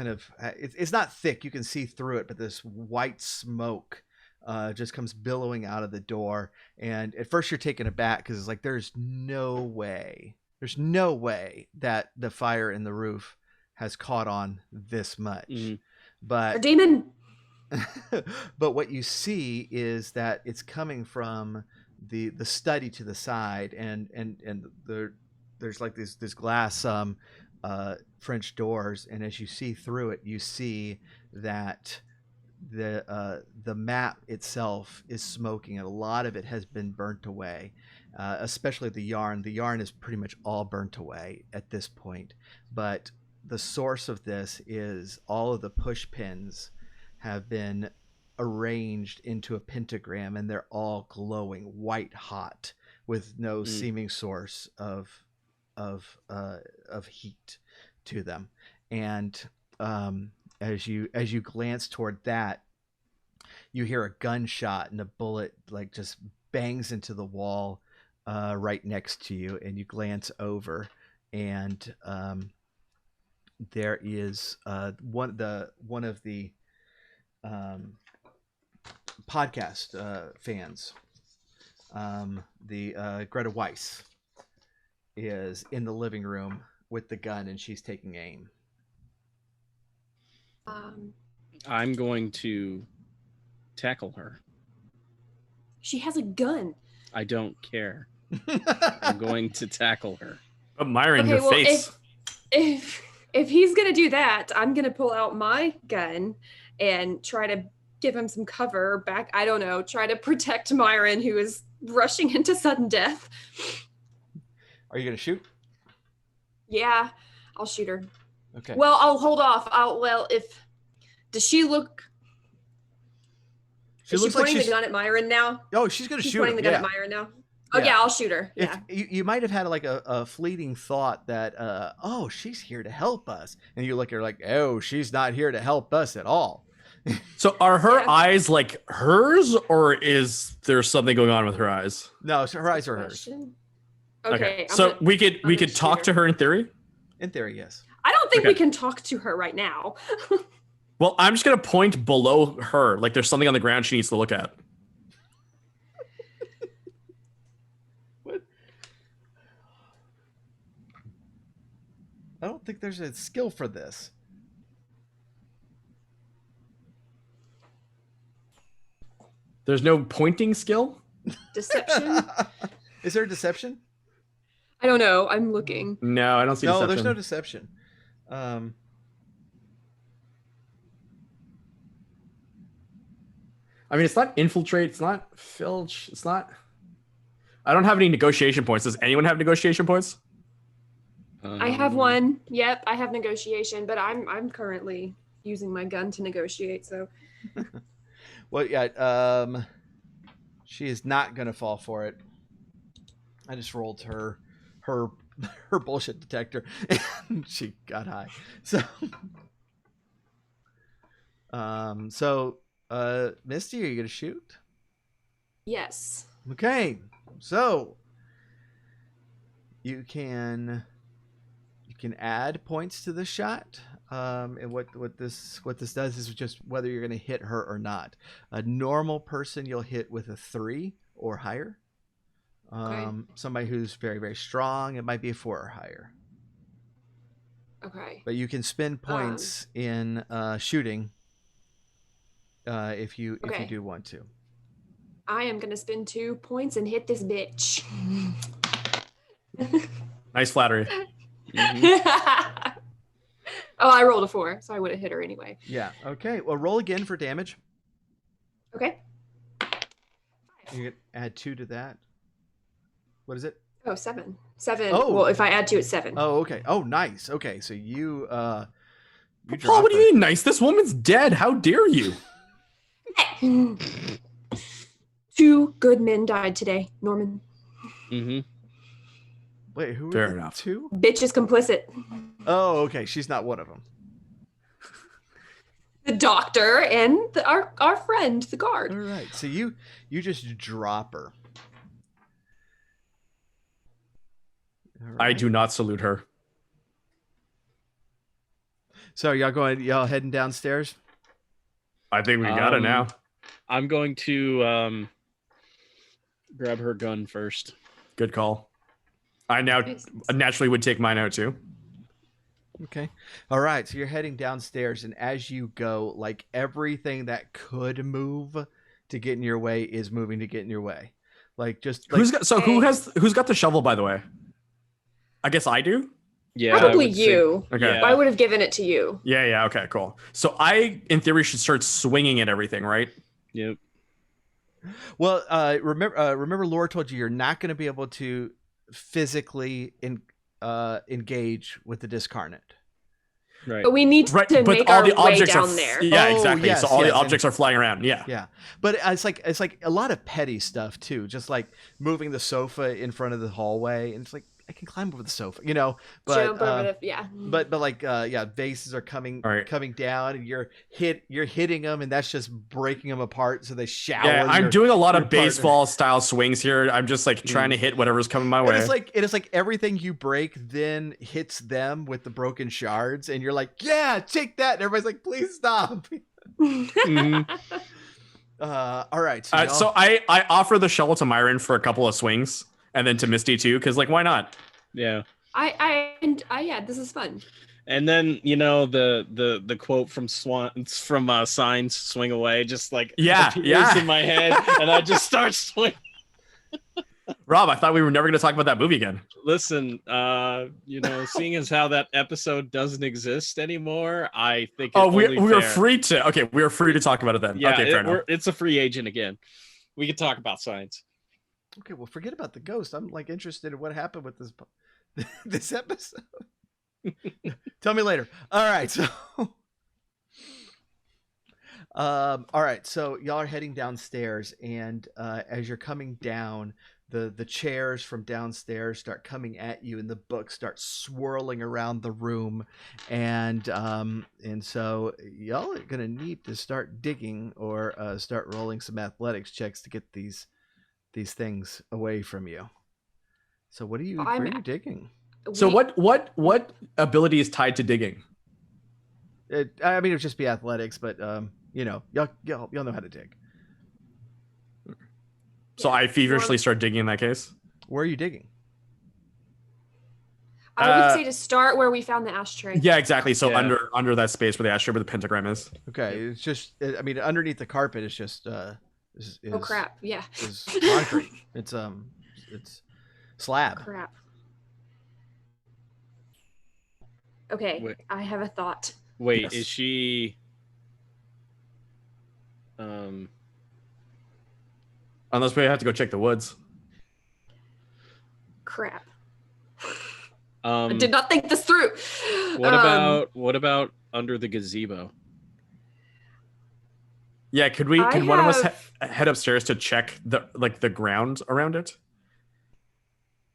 of it's not thick, you can see through it, but this white smoke just comes billowing out of the door. And at first you're taken aback because it's like there's no way that the fire in the roof has caught on this much. But A demon. but what you see is that it's coming from the study to the side, and there's like this glass French doors, and as you see through it, you see that the map itself is smoking, and a lot of it has been burnt away, especially the yarn. The yarn is pretty much all burnt away at this point, but the source of this is all of the push pins have been arranged into a pentagram, and they're all glowing white hot with no seeming source of heat to them. And as you glance toward that, you hear a gunshot, and a bullet like just bangs into the wall right next to you, and you glance over, and there is one of the podcast fans, the Greta Weiss, is in the living room with the gun, and she's taking aim. I'm going to tackle her. She has a gun. I don't care. I'm going to tackle her. But Myron, Okay, your well, face. if he's gonna do that, I'm gonna pull out my gun and try to give him some cover back. I don't know, try to protect Myron, who is rushing into sudden death. Are you gonna shoot? Yeah, I'll shoot her. Okay. Well, I'll hold off. Does she look? She Is looks she like pointing she's. the gun at Myron now? Oh, she's gonna She's shoot pointing him. the gun Yeah. at Myron now. Oh Yeah. yeah, I'll shoot her. If Yeah. you might have had like a fleeting thought that oh, she's here to help us, and you look at her like, oh, she's not here to help us at all. So are her Yeah. eyes like hers, or is there something going on with her eyes? No, so her eyes are hers. Question. Okay. So I'm we could gonna talk shoot her. to her in theory. In theory, yes. I don't think Okay. we can talk to her right now. Well, I'm just gonna point below her, like there's something on the ground she needs to look at. What? I don't think there's a skill for this. There's no pointing skill. Deception? Is there a deception? I don't know. I'm looking. No, I don't see No, deception. there's no deception. I mean, it's not infiltrate. It's not filch. It's not. I don't have any negotiation points. Does anyone have negotiation points? I have one. Yep, I have negotiation, but I'm currently using my gun to negotiate. So Well, yeah. She is not gonna fall for it. I just rolled her bullshit detector, and she got high. So, Misty, are you gonna shoot? yes. Okay, so you can add points to the shot. And what this does is just whether you're going to hit her or not. A normal person you'll hit with a 3 or higher. Okay. Somebody who's very, very strong, it might be a 4 or higher. Okay. But you can spend points in shooting if you do want to. I am gonna spend 2 points and hit this bitch. Nice flattery. Mhm. Oh, I rolled a 4, so I would have hit her anyway. Yeah. Okay. Well, roll again for damage. Okay. You can add 2 to that. What is it? Oh, 7. 7. Oh. Well, if I add 2, it's 7. Oh, okay. Oh, nice. Okay, so you Paul, drop what do her. you mean nice? This woman's dead. How dare you? 2 good men died today, Norman. Mm-hmm. Wait, who? Fair were the enough. 2? Bitch is complicit. Oh, okay. She's not one of them. The doctor and our friend, the guard. All right. So you just drop her. All I right. do not salute her. So y'all heading downstairs? I think we got it now. I'm going to grab her gun first. Good call. I now naturally would take mine out too. Okay. All right. So you're heading downstairs, and as you go, like everything that could move to get in your way is moving to get in your way. Like just like, Who's got the shovel, by the way? I guess I do. Yeah, I Probably would say- you. Okay. Yeah. I would have given it to you. Yeah. Okay. Cool. So I, in theory, should start swinging at everything, right? Yep. well, remember Laura told you you're not going to be able to physically engage with the discarnate. Right. But we need Right. to But make all our the way objects down are. there. Yeah. Oh, Exactly. yes, So all yes, the objects are flying around. Yeah. Yeah, but it's like a lot of petty stuff too, just like moving the sofa in front of the hallway, and it's like I can climb over the sofa, but Jump over the, yeah. but like vases are coming All right. down, and you're hitting them, and that's just breaking them apart, so they shower. Yeah. I'm doing a lot your of partner. baseball style swings here. I'm just like trying to hit whatever's coming my And way. it's like everything you break then hits them with the broken shards, and you're like, yeah, take that. And everybody's like, please stop. Mhm. All right. So I offer the shovel to Myron for a couple of swings, and then to Misty too, because like why not? Yeah. Yeah, this is fun. And then the quote from Signs, "Swing away," just like appears in my head, and I just start swinging. Rob, I thought we were never going to talk about that movie again. Listen, seeing as how that episode doesn't exist anymore, I think. We are free to. Okay, we are free to talk about it then. Yeah, okay, fair enough. it's a free agent again. We can talk about Signs. Okay, well, forget about the ghost. I'm like interested in what happened with this episode. Tell me later. All right, so y'all are heading downstairs, and as you're coming down, the chairs from downstairs start coming at you, and the books start swirling around the room, and so y'all are gonna need to start digging or start rolling some athletics checks to get these things away from you. So where are you digging? So what ability is tied to digging? I mean, it would just be athletics, but y'all know how to dig. So I feverishly start digging in that case. Where are you digging? I would say to start where we found the ashtray. Yeah, exactly. So Yeah. under that space where the ashtray where the pentagram is. Okay, it's just underneath the carpet is just Oh crap! Yeah. is concrete. It's slab. Crap. Okay, Wait. I have a thought. Wait, Yes. is she? Unless we have to go check the woods. Crap. I did not think this through. What about under the gazebo? Yeah, could one of us head upstairs to check the ground around it?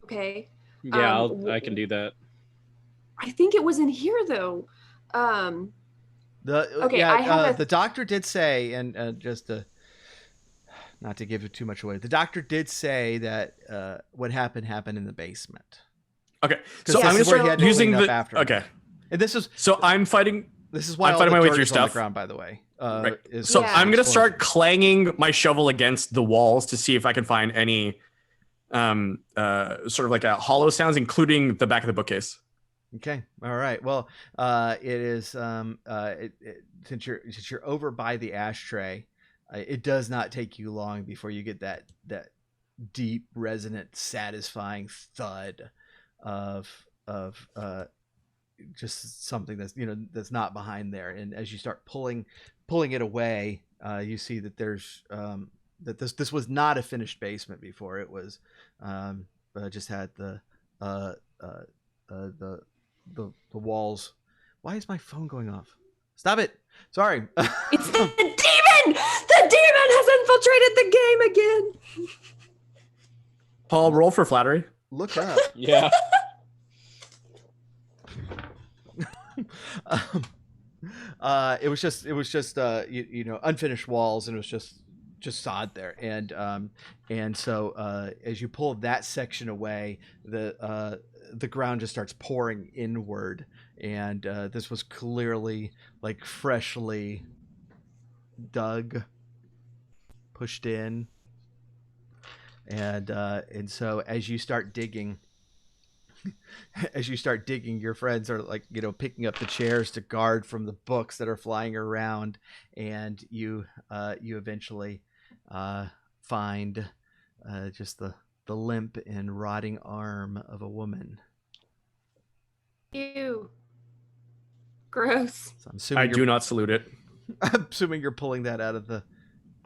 Okay. Yeah, I can do that. I think it was in here though. The doctor did say, and just to not to give it too much away, the doctor did say that what happened in the basement. Okay, So so I'm this gonna is where he start had to using clean up the. after. Okay, And this is So I'm fighting. this is why I'm all fighting the my way dirt through is on the stuff. ground, by the way. Right. Is So Yeah. I'm gonna explosion. start clanging my shovel against the walls to see if I can find any sort of like a hollow sounds, including the back of the bookcase. Okay. All right. Well, it is since you're over by the ashtray, it does not take you long before you get that deep, resonant, satisfying thud of just something that's not behind there. And as you start pulling it away, you see that there's that this was not a finished basement before. It was just had the walls. Why is my phone going off? Stop it. Sorry. It's the demon! The demon has infiltrated the game again. Paul, roll for flattery. Look up. Yeah. It was just unfinished walls, and it was just sod there, and so as you pull that section away, the ground just starts pouring inward, and this was clearly like freshly dug, pushed in, and so as you start digging, your friends are like, picking up the chairs to guard from the books that are flying around, and you eventually find just the limp and rotting arm of a woman. Ew. Gross. So I'm assuming I do not salute it. I'm assuming you're pulling that out of the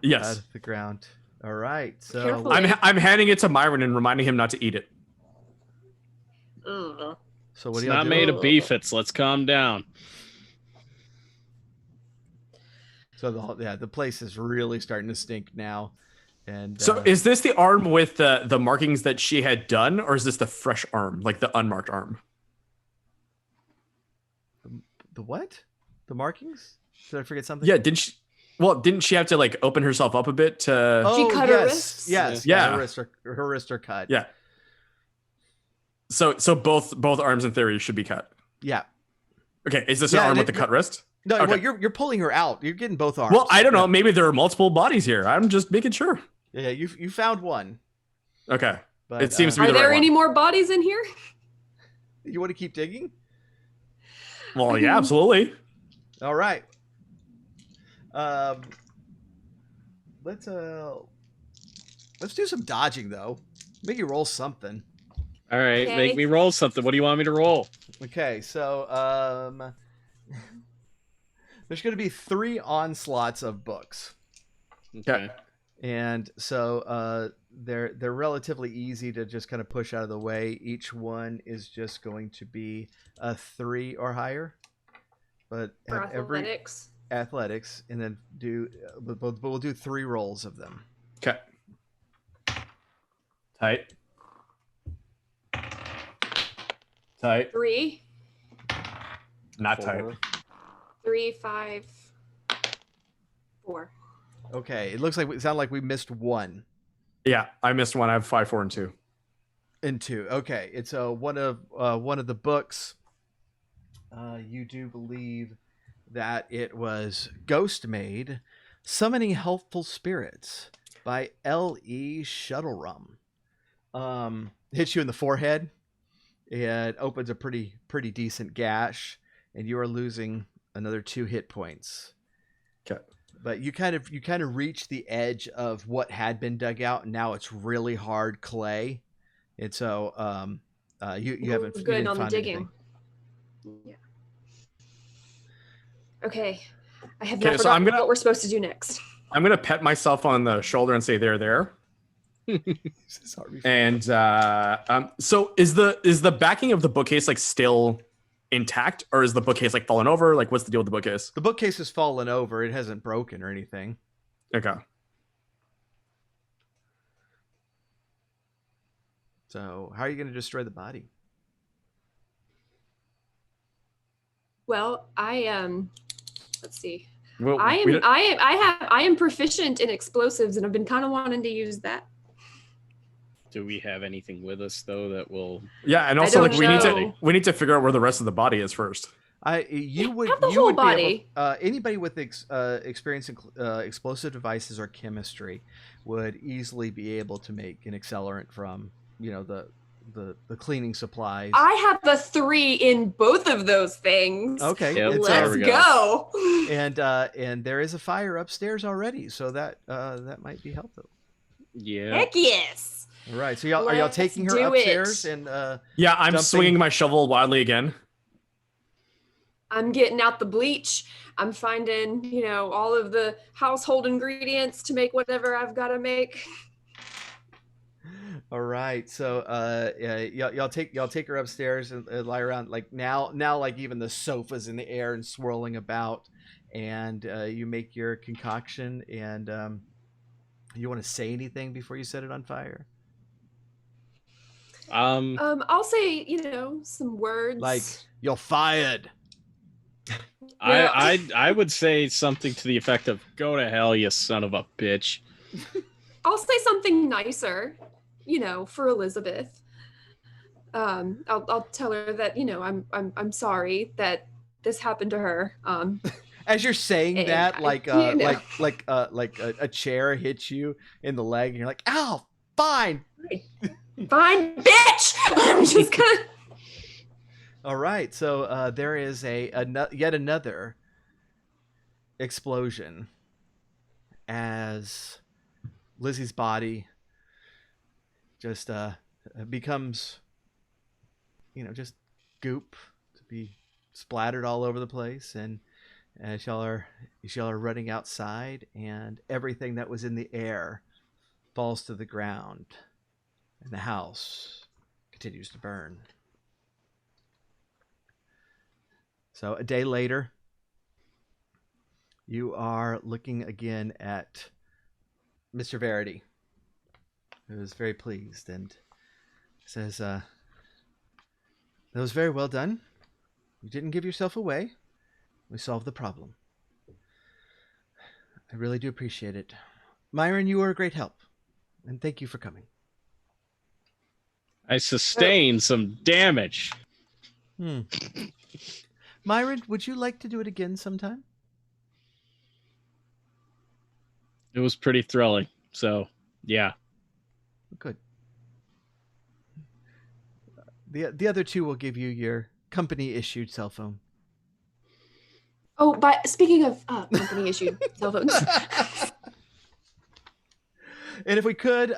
Yes. ground. All right. So Carefully. I'm handing it to Myron and reminding him not to eat it. Ugh. so what It's do y'all not do? made of beef. Let's calm down. So the place is really starting to stink now. And So is this the arm with the markings that she had done, or is this the fresh arm, like the unmarked arm? the what? The markings? Did I forget something? Yeah, didn't she have to like open herself up a bit to She cut her wrists? Yes. Yeah. Her wrists are cut. Yeah. So both arms in theory should be cut. Yeah. Okay, is this an Yeah, arm and with the cut wrist? No, Okay. well, you're pulling her out. You're getting both arms. Well, I don't know. Yeah. Maybe there are multiple bodies here. I'm just making sure. Yeah, you found one. Okay. But It seems to be Are the there right any one. more bodies in here? you want to keep digging? Well, yeah, absolutely. All right. Let's do some dodging though. Make you roll something. All right, Okay. make me roll something. What do you want me to roll? Okay, so there's going to be 3 onslaughts of books, Okay. and so they're relatively easy to just kind of push out of the way. Each one is just going to be a 3 or higher, but For have every athletics. athletics, and then but we'll do 3 rolls of them. Okay. Tight. Tight. 3, Not tight. 3, 5, 4. Okay, it sounded like we missed 1 Yeah, I missed one. I have 5, 4, and 2. and 2. Okay, it's one of the books. You do believe that it was Ghost Maid, Summoning Helpful Spirits by L.E. Shuttlerum. Hits you in the forehead. It opens a pretty decent gash, and you are losing another 2 hit points. Okay. But you kind of reach the edge of what had been dug out, and now it's really hard clay. And so you haven't you Good didn't on the find digging. anything. Yeah. Okay. I have Okay, not so forgotten I'm gonna- what we're supposed to do next. I'm gonna pet myself on the shoulder and say there. Sorry. And so is the backing of the bookcase like still intact, or is the bookcase like fallen over? Like, what's the deal with the bookcase? The bookcase has fallen over. It hasn't broken or anything. Okay. So how are you going to destroy the body? Well, let's see. Well, I we am don't- I am proficient in explosives, and I've been kind of wanting to use that. Do we have anything with us though that will? Yeah, and also don't like know. we need to figure out where the rest of the body is first. You would Have the you whole would be body. able, anybody with experience in explosive devices or chemistry would easily be able to make an accelerant from the cleaning supplies. I have a 3 in both of those things. Okay, Yep, and Let's there we go. and there is a fire upstairs already, so that might be helpful. Yeah. Heck yes. All right, so are y'all Let's taking her do upstairs it. and Yeah, I'm dumping- swinging my shovel wildly again. I'm getting out the bleach. I'm finding, all of the household ingredients to make whatever I've got to make. All right, so y'all take her upstairs and lie around. Like now like even the sofa's in the air and swirling about, and you make your concoction. And you want to say anything before you set it on fire? I'll say, some words. Like, you're fired. I would say something to the effect of "Go to hell, you son of a bitch." I'll say something nicer, for Elizabeth. I'll tell her that, I'm sorry that this happened to her. As you're saying And that, I- like a chair hits you in the leg, and you're like, "Ow, fine." Fine, bitch. I'm just gonna. All right, so there is yet another explosion as Lizzie's body just becomes, just goop to be splattered all over the place, and as y'all are running outside, and everything that was in the air falls to the ground, and the house continues to burn. So a day later, you are looking again at Mr. Verity, who is very pleased and says, "That was very well done. You didn't give yourself away. We solved the problem. I really do appreciate it. Myron, you were a great help, and thank you for coming." I sustained some damage. Myron, would you like to do it again sometime? It was pretty thrilling. So, yeah. Good. The other two will give you your company-issued cell phone. Oh, but speaking of company issued cell phones. And if we could,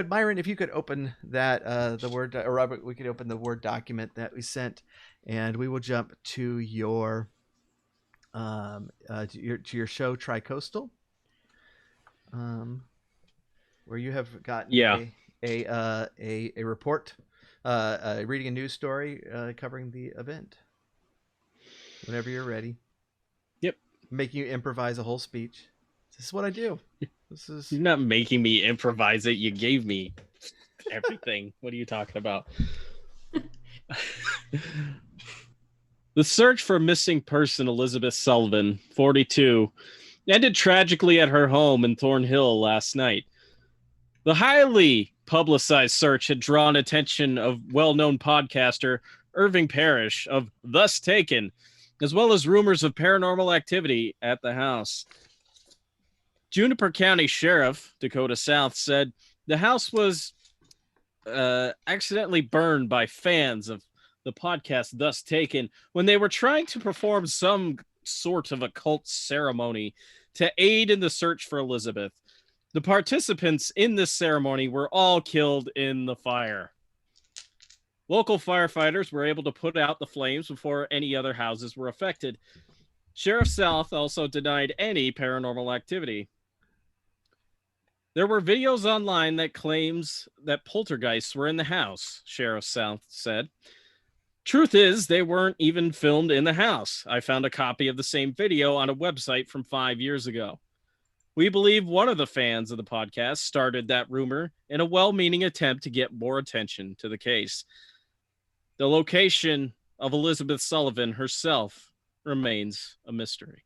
Myron, if you could open that the Word, or Robert, we could open the Word document that we sent, and we will jump to your to your show Tricoastal, where you have gotten a report, reading a news story covering the event. Whenever you're ready. Yep. Making you improvise a whole speech. This is what I do. You're not making me improvise it. You gave me everything. What are you talking about? The search for missing person Elizabeth Sullivan, 42, ended tragically at her home in Thornhill last night. The highly publicized search had drawn attention of well-known podcaster Irving Parrish of Thus Taken, as well as rumors of paranormal activity at the house. Juniper County Sheriff Dakota South said the house was accidentally burned by fans of the podcast Thus Taken when they were trying to perform some sort of occult ceremony to aid in the search for Elizabeth. The participants in this ceremony were all killed in the fire. Local firefighters were able to put out the flames before any other houses were affected. Sheriff South also denied any paranormal activity. There were videos online that claims that poltergeists were in the house, Sheriff South said. Truth is, they weren't even filmed in the house. I found a copy of the same video on a website from 5 years ago. We believe one of the fans of the podcast started that rumor in a well-meaning attempt to get more attention to the case. The location of Elizabeth Sullivan herself remains a mystery.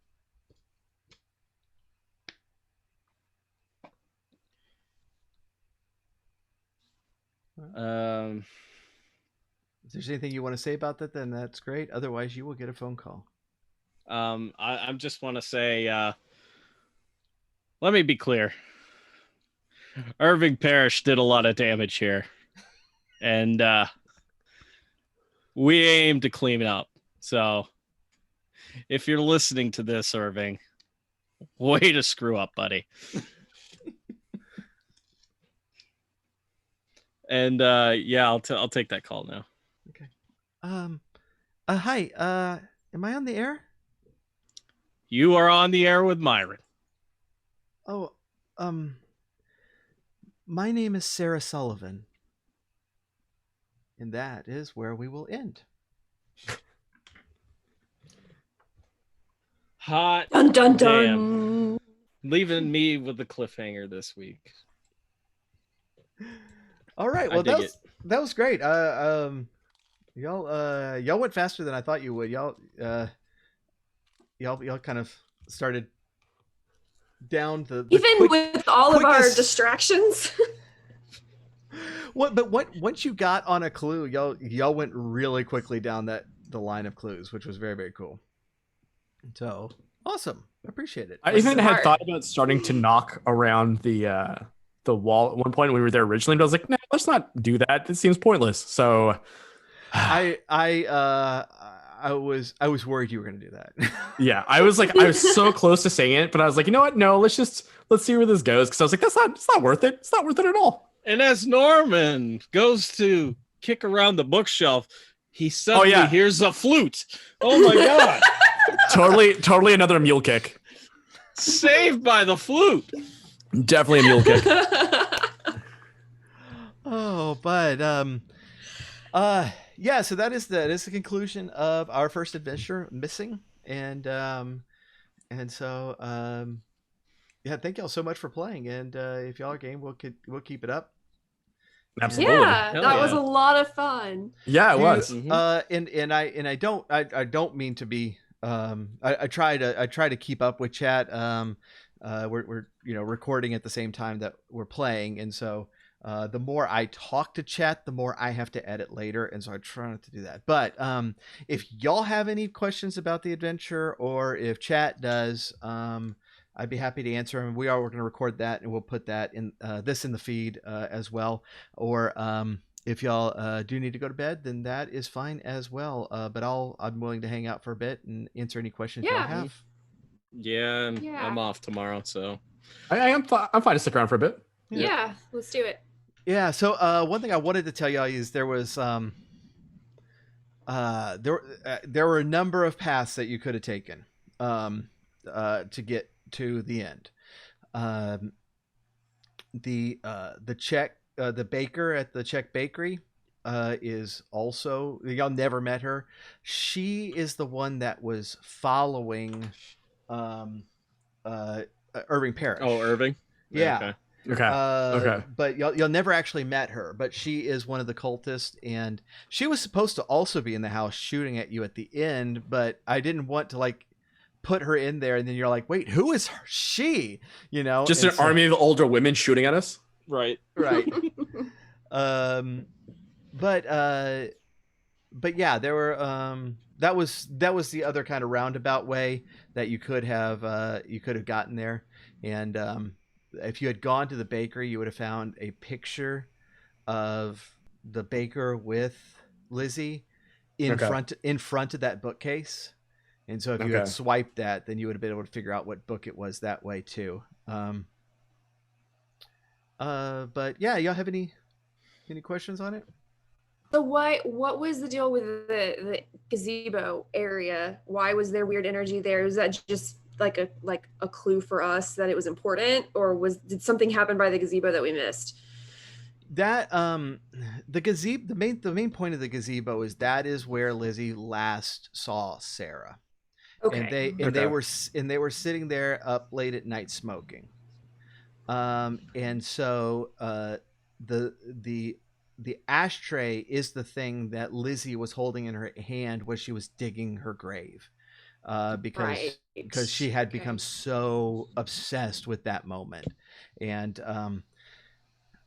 If there's anything you want to say about that, then that's great. Otherwise, you will get a phone call. I just want to say, let me be clear. Irving Parrish did a lot of damage here, and we aim to clean up. So, if you're listening to this, Irving, way to screw up, buddy. And yeah, I'll take that call now. Okay. Hi. Am I on the air? You are on the air with Myron. Oh, my name is Sarah Sullivan. And that is where we will end. Hot Dun dun damn. dun. Leaving me with the cliffhanger this week. All right. I Well, dig that was great. Y'all went faster than I thought you would. Y'all kind of started down the Even with all of our quickest- distractions. But once you got on a clue, y'all went really quickly down the line of clues, which was very, very cool. So awesome. I appreciate it. I even had Smart. thought about starting to knock around the wall at one point when we were there originally, but I was like, no, let's not do that. It seems pointless. So I was worried you were going to do that. yeah, I was so close to saying it, but I was like, you know what? No, let's see where this goes. Because I was like, it's not worth it. It's not worth it at all. And as Norman goes to kick around the bookshelf, he suddenly hears a flute. Oh my god! Totally another mule kick. Saved by the flute. Definitely a mule kick. Oh, but yeah. So that is the conclusion of our first adventure, Missing, and so yeah. Thank y'all so much for playing, and if y'all are game, we'll keep it up. Absolutely. Yeah, Hell that yeah. was a lot of fun. Yeah, it was. And I don't mean to be I try to keep up with chat. We're recording at the same time that we're playing, and so the more I talk to chat, the more I have to edit later, and so I try not to do that. But if y'all have any questions about the adventure, or if chat does, I'd be happy to answer them. We're going to record that, and we'll put that in in the feed as well. Or if y'all do need to go to bed, then that is fine as well. But I'm willing to hang out for a bit and answer any questions y'all Yeah. have. Yeah, and Yeah. I'm off tomorrow, so I'm fine to stick around for a bit. Yeah, let's do it. Yeah. So one thing I wanted to tell y'all is there was there were a number of paths that you could have taken to get to the end. The baker at the Czech bakery is also, y'all never met her. She is the one that was following Irving Parrish. Oh, Irving? Yeah. Okay. But y'all never actually met her, but she is one of the cultists, and she was supposed to also be in the house shooting at you at the end, but I didn't want to put her in there, and then you're like, wait, who is she? Just an army of older women shooting at us. Right. Right. But yeah, there were that was the other kind of roundabout way that you could have gotten there. And if you had gone to the bakery, you would have found a picture of the baker with Lizzie in front of that bookcase. And so if you had swiped that, then you would have been able to figure out what book it was that way too. But yeah, y'all have any questions on it? So what was the deal with the gazebo area? Why was there weird energy there? Was that just like a clue for us that it was important, or did something happen by the gazebo that we missed? That the gazebo, the main point of the gazebo is where Lizzie last saw Sarah. Okay. And they were sitting there up late at night smoking. And so the ashtray is the thing that Lizzie was holding in her hand when she was digging her grave. Because she had become so obsessed with that moment. And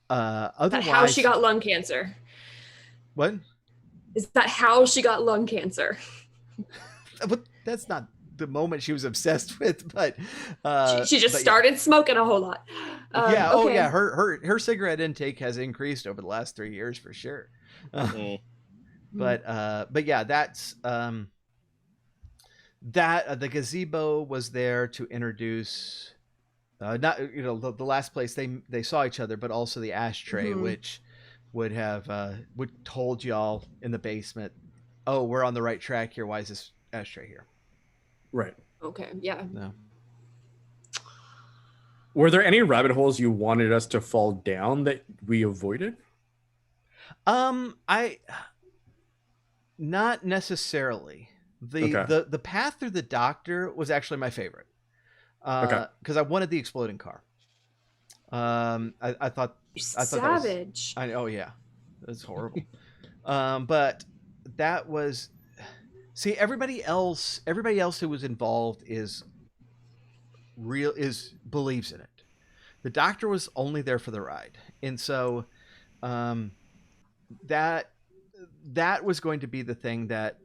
otherwise, how she got lung cancer. What? Is that how she got lung cancer? But that's not the moment she was obsessed with, but She just but started smoking a whole lot. yeah. Oh Okay. yeah, her cigarette intake has increased over the last 3 years for sure. But yeah, that's that the gazebo was there to introduce not the last place they saw each other, but also the ashtray, which would have would told y'all in the basement, oh, we're on the right track here. Why is this ashtray here? Right. Okay. Yeah. No. Were there any rabbit holes you wanted us to fall down that we avoided? I not necessarily. The path through the doctor was actually my favorite. Because I wanted the exploding car. I thought Savage. that was, oh yeah, that's horrible. But that was, see, everybody else who was involved believes in it. The doctor was only there for the ride, and so that was going to be the thing that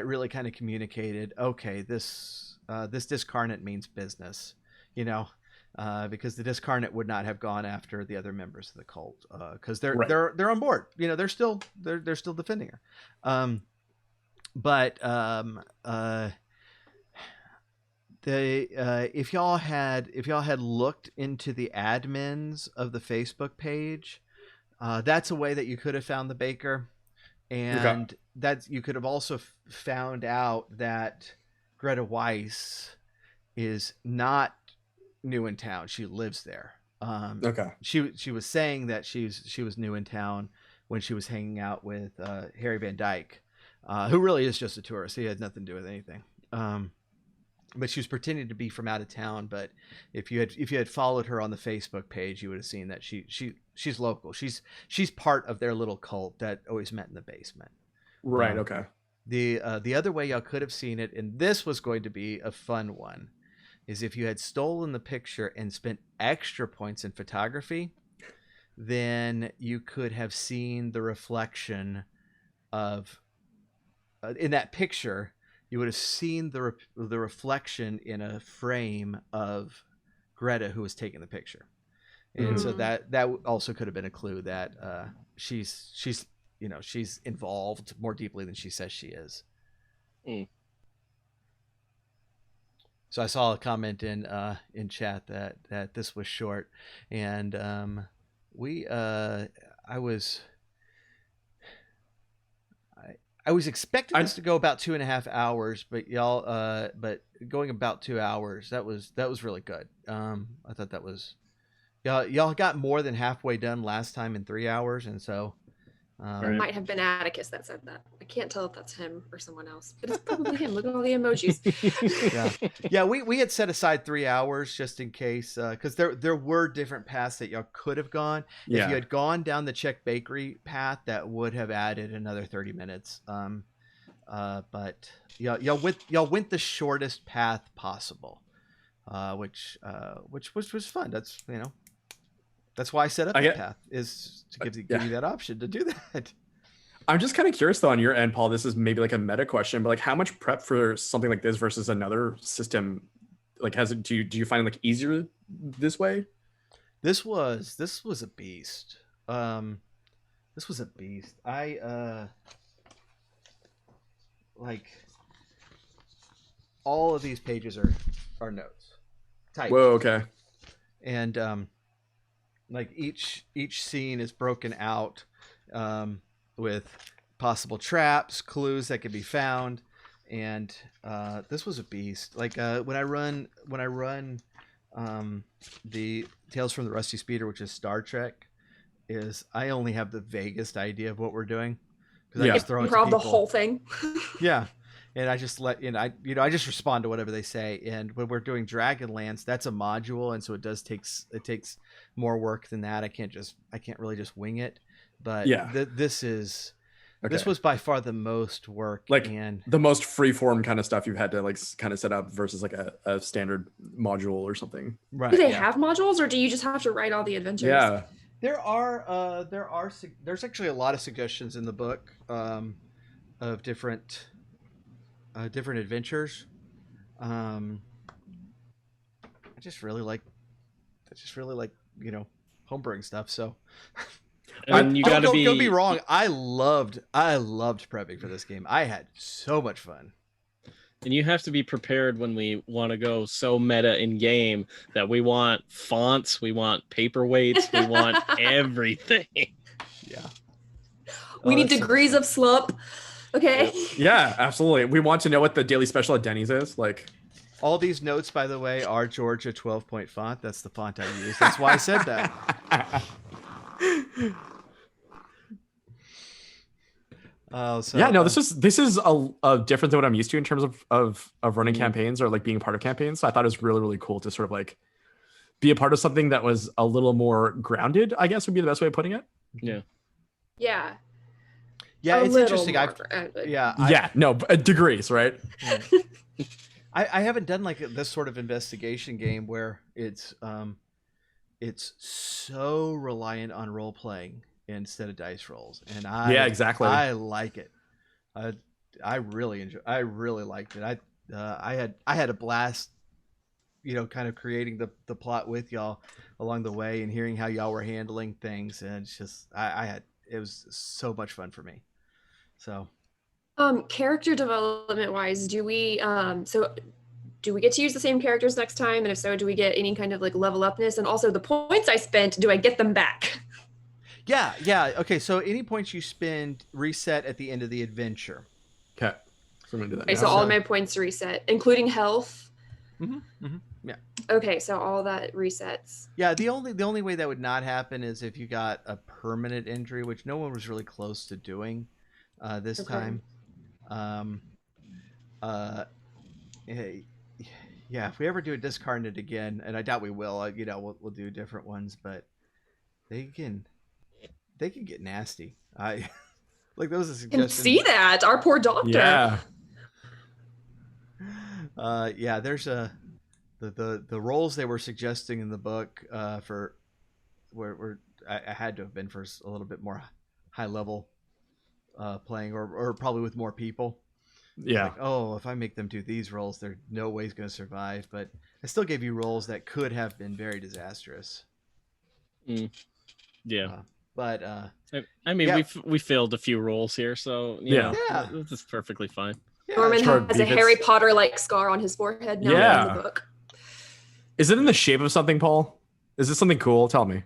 really kind of communicated, okay, this discarnate means business, because the discarnate would not have gone after the other members of the cult, because they're on board, they're still defending her. If y'all had looked into the admins of the Facebook page, that's a way that you could have found the baker. And that you could have also found out that Greta Weiss is not new in town. She lives there. She was saying that she was new in town when she was hanging out with Harry Van Dyke, who really is just a tourist. He had nothing to do with anything. But she was pretending to be from out of town. But if you had followed her on the Facebook page, you would have seen that she's local. She's part of their little cult that always met in the basement. Right. Okay. The other way y'all could have seen it, and this was going to be a fun one, is if you had stolen the picture and spent extra points in photography, then you could have seen the reflection of in that picture. You would have seen the reflection in a frame of Greta, who was taking the picture, and so that also could have been a clue that she's involved more deeply than she says she is. So I saw a comment in chat that this was short, and I was expecting this to go about 2.5 hours, but but going about 2 hours, that was really good. I thought that was, y'all got more than halfway done last time in 3 hours, and so it might have been Atticus that said that. I can't tell if that's him or someone else, but it's probably him. Look at all the emojis. yeah. We had set aside 3 hours just in case, because there were different paths that y'all could have gone. If you had gone down the Czech Bakery path, that would have added another 30 minutes. But y'all went the shortest path possible, which was fun. That's why I set up the path, is to give you that option to do that. I'm just kind of curious though on your end, Paul. This is maybe like a meta question, but like how much prep for something like this versus another system? Like, do you find it like easier this way? This was a beast. This was a beast. I like all of these pages are notes. Typed. Whoa. Okay. And like each scene is broken out with possible traps, clues that could be found, and this was a beast. Like when I run the Tales from the Rusty Speeder, which is Star Trek, I only have the vaguest idea of what we're doing, because I just throw it to people. The whole thing. Yeah. And I just I just respond to whatever they say. And when we're doing Dragonlance, that's a module, and so it takes more work than that. I can't really just wing it. But this was by far the most work, like, and the most freeform kind of stuff you've had to like kind of set up versus like a standard module or something. Right? Do they have modules, or do you just have to write all the adventures? Yeah. There's actually a lot of suggestions in the book of different adventures. I just really like homebrewing stuff. So And you got to don't be wrong. I loved prepping for this game. I had so much fun. And you have to be prepared when we want to go so meta in game that we want fonts, we want paperweights, we want everything. Yeah. We need degrees of slump. Okay. Yeah, absolutely. We want to know what the daily special at Denny's is. Like, all these notes, by the way, are Georgia 12-point font. That's the font I use. That's why I said that. This is a different than what I'm used to in terms of running campaigns or like being part of campaigns. So I thought it was really, really cool to sort of like be a part of something that was a little more grounded, I guess would be the best way of putting it. Yeah. Yeah. Yeah, it's interesting. Degrees, right? I haven't done like this sort of investigation game where it's so reliant on role playing instead of dice rolls, and I like it. I really liked it. I had a blast, kind of creating the plot with y'all along the way and hearing how y'all were handling things, and it's just it was so much fun for me. So character development wise, do we get to use the same characters next time? And if so, do we get any kind of like level upness? And also the points I spent, do I get them back? Yeah. Okay, so any points you spend reset at the end of the adventure. Okay. So I'm gonna do that. Okay, so all of my points reset, including health. Yeah. Okay, so all that resets. Yeah, the only way that would not happen is if you got a permanent injury, which no one was really close to doing this time. Yeah, if we ever do a discarnate again, and I doubt we will, we'll do different ones, but they can get nasty. Like those are suggestions. Can see that our poor doctor. Yeah. There's the roles they were suggesting in the book for where I had to have been for a little bit more high level playing or probably with more people. Yeah. Like, oh, if I make them do these roles, they're no ways going to survive. But I still gave you roles that could have been very disastrous. Yeah. We failed a few roles here, so this is perfectly fine. Yeah, Norman has a Harry Potter-like scar on his forehead now in the book. Is it in the shape of something, Paul? Is it something cool? Tell me.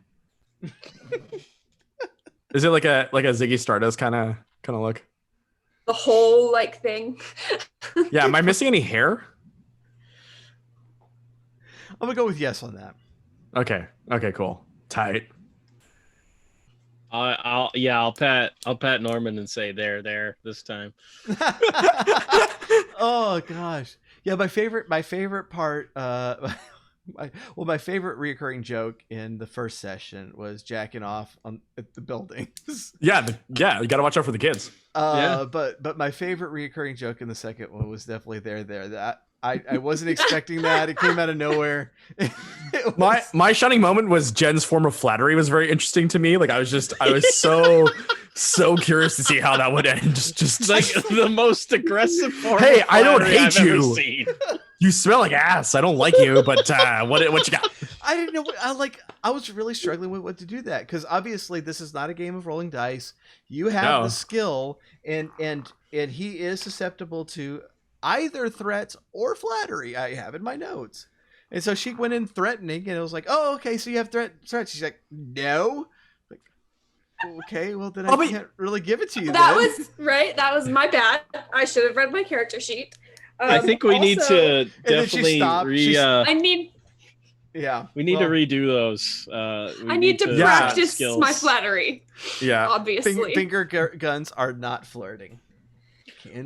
Is it like a Ziggy Stardust kind of look? The whole like thing. Yeah. Am I missing any hair? I'm gonna go with yes on that. Okay. Cool. Tight. I'll pat Norman and say there this time. Oh gosh. Yeah, my favorite part my favorite reoccurring joke in the first session was jacking off at the buildings. Yeah, you got to watch out for the kids. But my favorite reoccurring joke in the second one was definitely there. That I wasn't expecting that. It came out of nowhere. My shining moment was Jen's form of flattery was very interesting to me. Like I was so curious to see how that would end. Just like the most aggressive form. Hey, of I don't hate I've ever you. seen. You smell like ass. I don't like you, but what you got? I didn't know. I was really struggling with what to do that because obviously this is not a game of rolling dice. You have the skill, and he is susceptible to either threats or flattery. I have in my notes, and so she went in threatening, and it was like, oh, okay, so you have threats. She's like, no. Like, okay, well then I can't really give it to you. That was my bad. I should have read my character sheet. I think we need to definitely we need to redo those. I need to practice my flattery. Yeah, obviously. Finger guns are not flirting.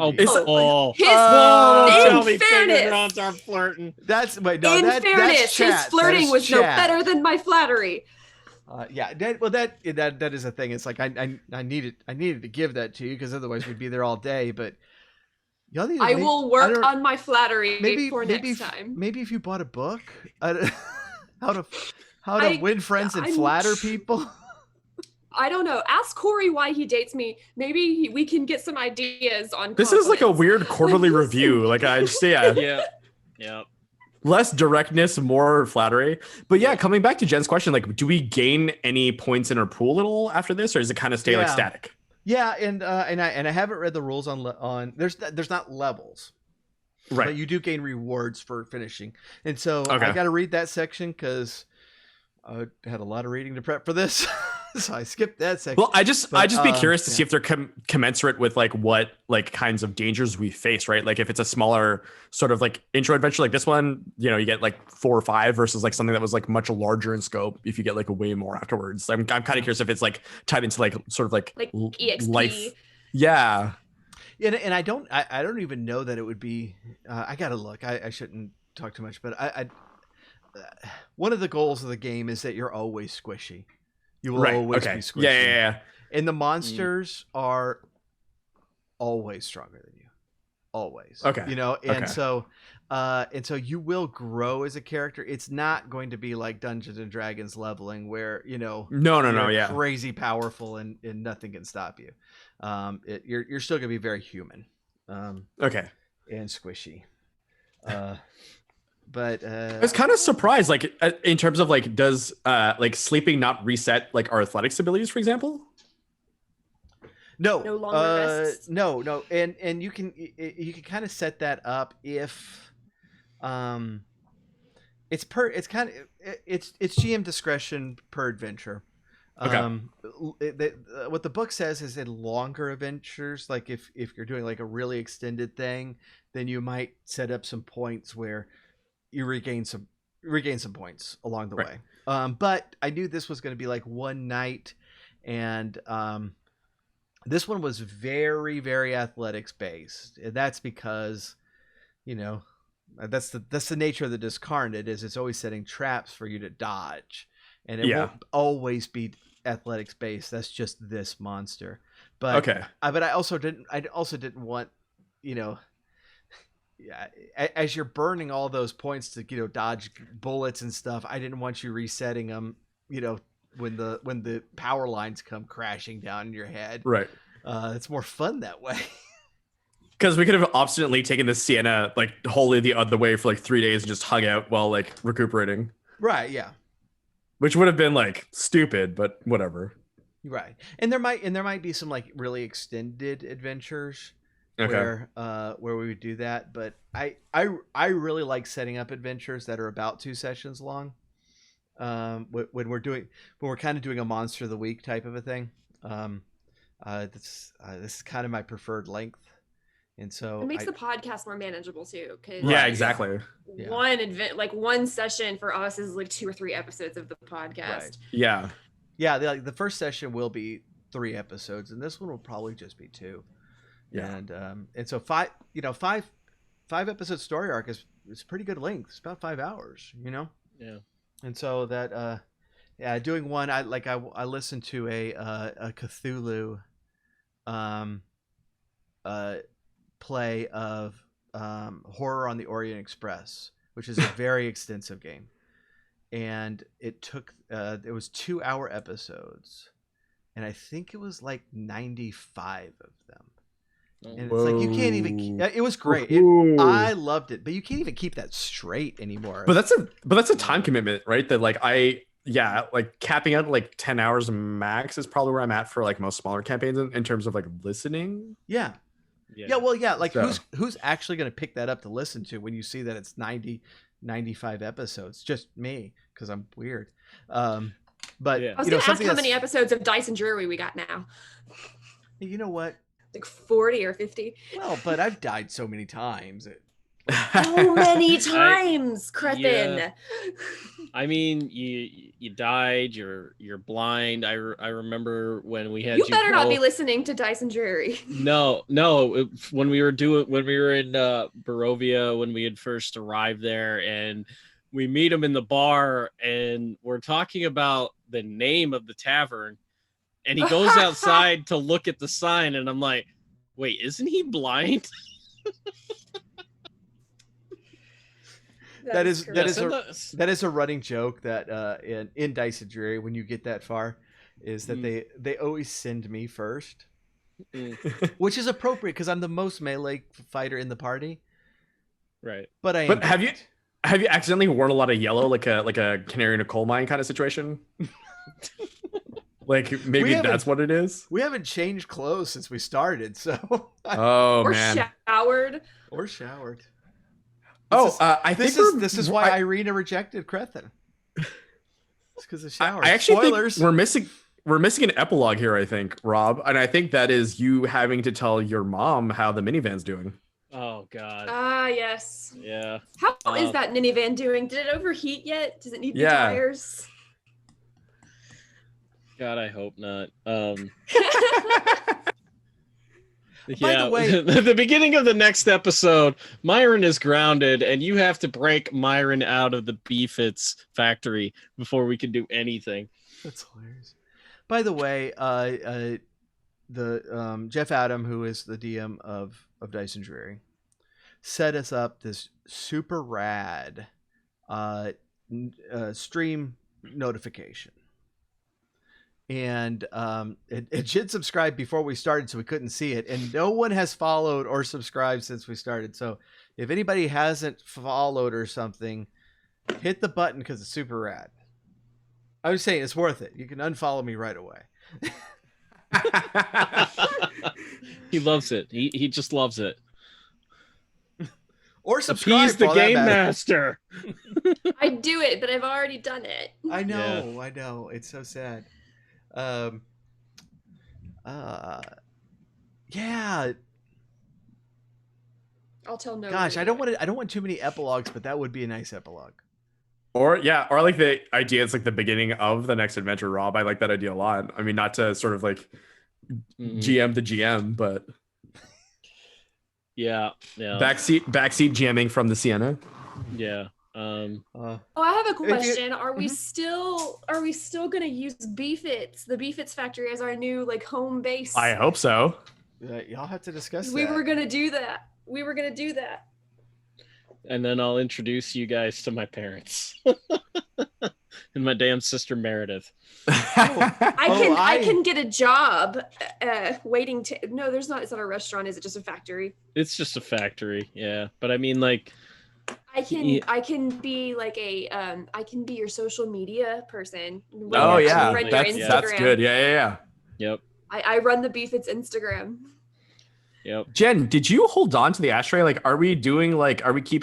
Oh, Paul! Tell me finger guns are flirting. That's fairness, his flirting was no better than my flattery. That is a thing. It's like I needed to give that to you because otherwise we'd be there all day. But y'all need. I will work on my flattery for next time. Maybe if you bought a book, how to win friends and flatter people. I don't know. Ask Corey why he dates me. Maybe we can get some ideas on. This is like a confidence. weird quarterly review. Like I just Yeah. less directness, more flattery. But yeah, coming back to Jen's question, like, do we gain any points in our pool at all after this, or does it kind of stay like static? Yeah, and I haven't read the rules on. There's not levels, Right. but you do gain rewards for finishing, and so Okay. I got to read that section because I had a lot of reading to prep for this, so I skipped that section. Well, I just be curious to see if they're commensurate with like what like kinds of dangers we face, right? Like if it's a smaller sort of like intro adventure like this one, you know, you get like 4 or 5 versus like something that was like much larger in scope. If you get like way more afterwards, I'm kind of curious if it's like tied into like sort of like EXP. life. Yeah. And I don't even know that it would be. I gotta look. I shouldn't talk too much, but I one of the goals of the game is that you're always squishy. You will always be squishy. Yeah. And the monsters are always stronger than you. Always. Okay. You know, and so you will grow as a character. It's not going to be like Dungeons and Dragons leveling where, you know, you're crazy powerful and nothing can stop you. You're still gonna be very human. And squishy. But I was kind of surprised, like in terms of like, does like sleeping not reset like our athletics abilities, for example? No longer rests. No, and you can kind of set that up if it's GM discretion per adventure. What the book says is in longer adventures, like if you're doing like a really extended thing, then you might set up some points where you regain some points along the way. But I knew this was going to be like one night, and this one was very, very athletics based. And that's because, you know, that's the nature of the Discarnate is it's always setting traps for you to dodge, and it won't always be athletics based. That's just this monster. But but I also didn't want, you know. Yeah, as you're burning all those points to, you know, dodge bullets and stuff, I didn't want you resetting them, you know, when the power lines come crashing down in your head. Right. It's more fun that way. Because we could have obstinately taken the Sienna like wholly the other way for like 3 days and just hung out while like recuperating. Right. Yeah. Which would have been like stupid, but whatever. Right. And there might be some like really extended adventures. Where we would do that, but I really like setting up adventures that are about 2 sessions long. When we're kind of doing a monster of the week type of a thing. This is kind of my preferred length, and so it makes the podcast more manageable too. Exactly. One session for us is like 2 or 3 episodes of the podcast. Right. Yeah. The first session will be 3 episodes, and this one will probably just be 2. Yeah. And so 5 episode story arc is pretty good length. It's about 5 hours, you know? Yeah. And so that doing one, I listened to a Cthulhu play of Horror on the Orient Express, which is a very extensive game. And it was 2-hour episodes, and I think it was like 95 of them. And it's like you can't even. It was great. I loved it, but you can't even keep that straight anymore. But that's a time commitment, right? That like like capping out like 10 hours max is probably where I'm at for like most smaller campaigns in terms of like listening. Yeah. Well, yeah. Like who's actually going to pick that up to listen to when you see that it's 95 episodes? Just me, because I'm weird. But I was going to ask how many episodes of Dice and Dreary we got now. You know what? Like 40 or 50. Well, but I've died so many times. So many times, Kristoffersen. Yeah. I mean, you died. You're blind. I remember when we had you better not be listening to Dice and Dreary. No. When we were in Barovia, when we had first arrived there, and we meet him in the bar, and we're talking about the name of the tavern. And he goes outside to look at the sign, and I'm like, wait, isn't he blind? That is a running joke that in Dice and Dreary, when you get that far, is that they always send me first, Mm, which is appropriate because I'm the most melee fighter in the party. right. But But have you accidentally worn a lot of yellow, like a canary in a coal mine kind of situation? Like maybe that's what it is. We haven't changed clothes since we started, so Oh Or man. showered. or showered. I think This is why Irina rejected Krethen. It's because of showers. I actually Spoilers. think we're missing an epilogue here, I think, Rob. And I think that is you having to tell your mom how the minivan's doing. Oh God. Ah, yes. Yeah. How is that minivan doing? Did it overheat yet? Does it need new Yeah. tires? God, I hope not. By Yeah, the way, the beginning of the next episode, Myron is grounded, and you have to break Myron out of the Beefits factory before we can do anything. that's hilarious. By the way, the Jeff Adam, who is the DM of Dice and Dreary, set us up this super rad stream notification. And it should subscribe before we started, so we couldn't see it. And no one has followed or subscribed since we started. So if anybody hasn't followed or something, hit the button because it's super rad. I was saying it's worth it. You can unfollow me right away. He loves it. He just loves it. Or subscribe. He's the for all that game matter. master. I do it, but I've already done it. I know. I know. It's so sad. Yeah. I'll tell no. Gosh, I don't want too many epilogues, but that would be a nice epilogue. Or like the idea it's like the beginning of the next adventure, Rob. I like that idea a lot. I mean, not to sort of like GM the GM, but yeah. backseat GMing from the Sienna. Yeah. Oh, I have a question. Are we still gonna use Beefits, the Beefits factory, as our new like home base? I hope so. Y'all have to discuss We that. were gonna do that. And then I'll introduce you guys to my parents and my damn sister Meredith. I can get a job waiting to. No, there's not. It's not a restaurant. Is it just a factory? It's just a factory, yeah. But I mean, like, I can be like I can be your social media person. Oh yeah, Run your that's Instagram. good. Yeah. Yep. I run the Beefits Instagram. Yep. Jen, did you hold on to the ashtray? Like, are we keeping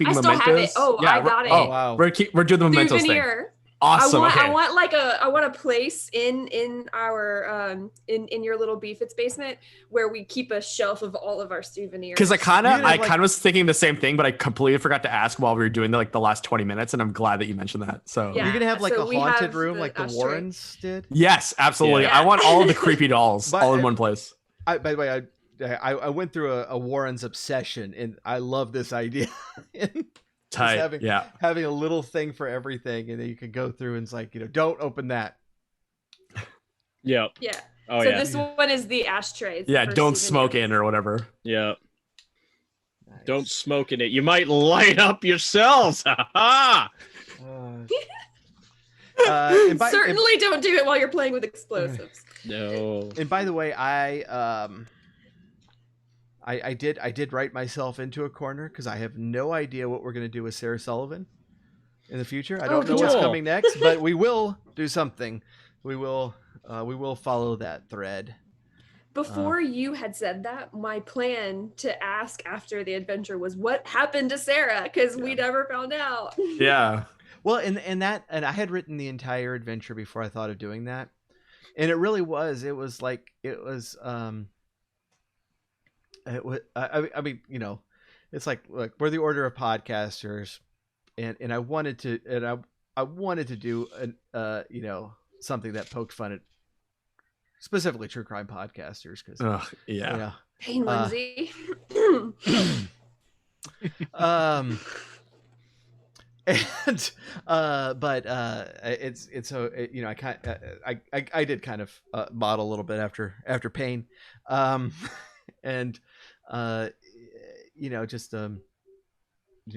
I mementos? still have it. Oh, yeah, I got it. Oh wow. We're doing the mementos thing. Souvenir. Awesome. I want a place in our in your little Beefits basement where we keep a shelf of all of our souvenirs. Because I kind like- of was thinking the same thing, but I completely forgot to ask while we were doing the last 20 minutes, and I'm glad that you mentioned that. So Yeah. You're gonna have like so a we haunted have room the like the ashtray. Warrens did. yes, absolutely. Yeah. I want all of the creepy dolls But- all in one place. By the way, I went through a Warrens obsession, and I love this idea. Tight. Having a little thing for everything, and then you can go through and it's like, don't open that. Yep. Yeah. Oh so yeah. this one is the ashtray. It's the Yeah, first don't souvenir. smoke in or whatever. Yeah. Nice. Don't smoke in it. You might light up yourselves. Ha ha. Certainly don't do it while you're playing with explosives. No. And by the way, I did write myself into a corner because I have no idea what we're going to do with Sarah Sullivan in the future. I don't know what's cool. coming next, but we will do something. We will follow that thread. Before you had said that, my plan to ask after the adventure was what happened to Sarah, because we never found out. Yeah. Well, and I had written the entire adventure before I thought of doing that, and it really was. It was. I mean, it's like, look, we're the Order of Podcasters, and I wanted to, I wanted to do something that poked fun at specifically true crime podcasters, because Yeah. Hey, Lindsay. And it's so I did kind of model a little bit after Pain, and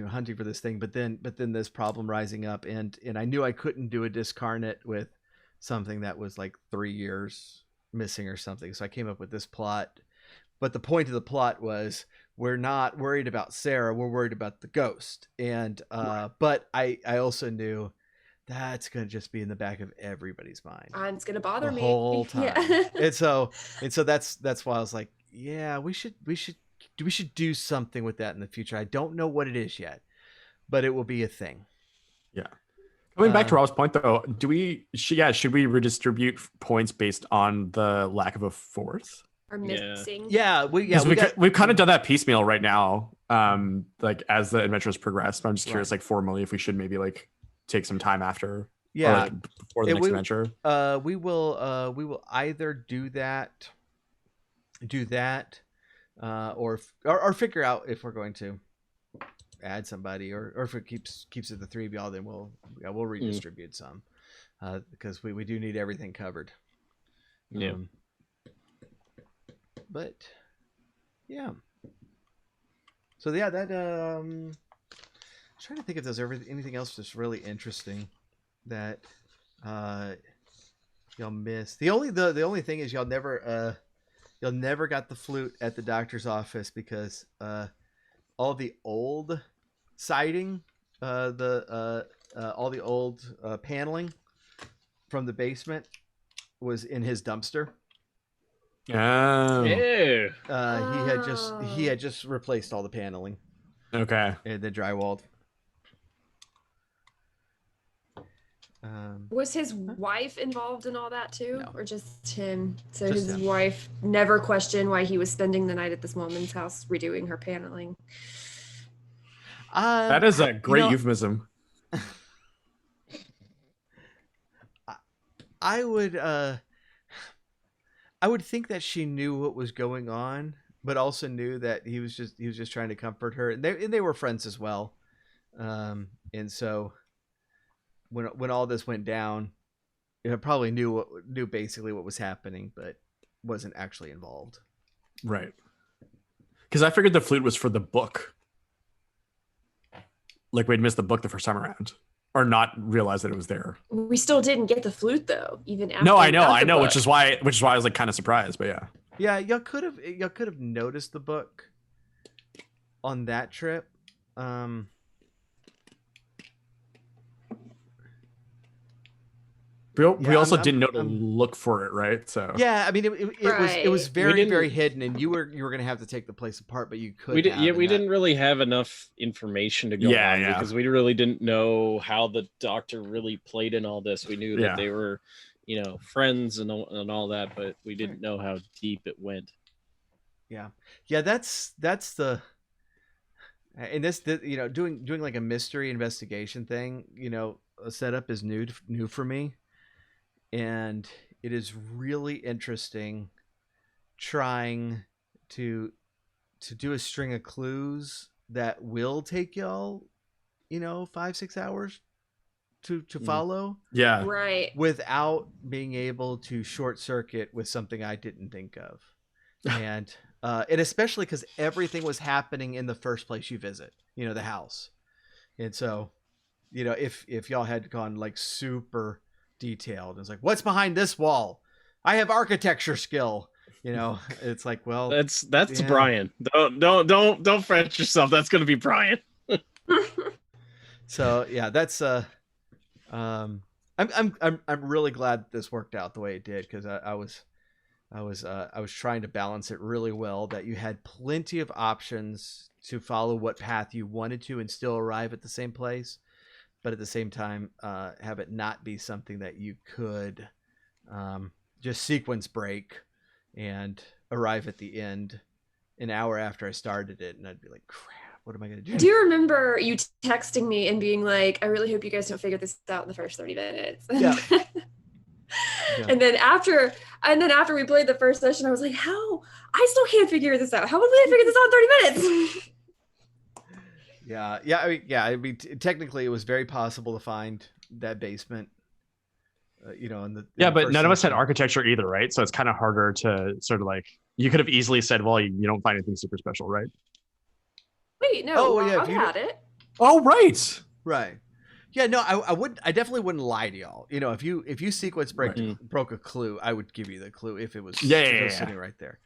hunting for this thing, but then this problem rising up, and I knew I couldn't do a discarnate with something that was like 3 years missing or something. So I came up with this plot. But the point of the plot was we're not worried about Sarah. We're worried about the ghost. And but I also knew that's going to just be in the back of everybody's mind. And it's going to bother the me. whole time. Yeah. and so that's why I was like, yeah, we should do something with that in the future. I don't know what it is yet, but it will be a thing. Yeah. Going back to Rob's point though, should we redistribute points based on the lack of a fourth? Or missing. Yeah, we've kind of done that piecemeal right now. Like as the adventures progress. But I'm just curious, like formally, if we should maybe like take some time after, yeah, before the next adventure. We will either do that, or figure out if we're going to add somebody, or if it keeps it the three of y'all, then we'll redistribute some, because we do need everything covered. Yeah. But yeah. So yeah, that I'm trying to think if there's anything else that's really interesting that y'all missed. The only thing is y'all never got the flute at the doctor's office because all the old siding, all the old paneling from the basement was in his dumpster. Oh. Ew. He had just replaced all the paneling. Okay. And the drywalled. Was his wife involved in all that too? No. Or just him? So Just his him. wife never questioned why he was spending the night at this woman's house redoing her paneling. That is a great euphemism. I would think that she knew what was going on, but also knew that he was just trying to comfort her. And they were friends as well. And so when all this went down, probably knew basically what was happening, but wasn't actually involved. Right. Because I figured the flute was for the book. Like we'd missed the book the first time around, or not realize that it was there. We still didn't get the flute though, even after. No, I know, book. which is why I was like kind of surprised. But yeah. Yeah, y'all could have noticed the book on that trip. We also didn't know to look for it, right? So yeah, I mean it was very very hidden, and you were gonna have to take the place apart, but you could. We didn't really have enough information to go on because we really didn't know how the doctor really played in all this. We knew that they were, friends and all that, but we didn't know how deep it went. Yeah, that's the. And this doing like a mystery investigation thing, a setup is new for me. And it is really interesting trying to do a string of clues that will take y'all, 5-6 hours to follow. Yeah. Right. Without being able to short circuit with something I didn't think of. And especially because everything was happening in the first place you visit, the house. And so, if y'all had gone like super detailed, it's like, what's behind this wall? I have architecture skill. It's like, well, that's Brian. Don't fret yourself. That's going to be Brian. So yeah, that's I'm really glad this worked out the way it did, because I was trying to balance it really well, that you had plenty of options to follow what path you wanted to and still arrive at the same place, but at the same time have it not be something that you could just sequence break and arrive at the end an hour after I started it, and I'd be like, crap, what am I going to do? Do you remember you texting me and being like, I really hope you guys don't figure this out in the first 30 minutes? Yeah. And then after we played the first session, I was like, how? I still can't figure this out. How would we figure this out in 30 minutes? I mean, technically it was very possible to find that basement, but none of us had architecture either, right? So it's kind of harder to sort of like, you could have easily said, well, you don't find anything super special, right? Wait, no, Rob had it. Oh, right. Right. Yeah, no, I would. I definitely wouldn't lie to y'all. You know, if you sequence broke a clue, I would give you the clue if it was sitting right there.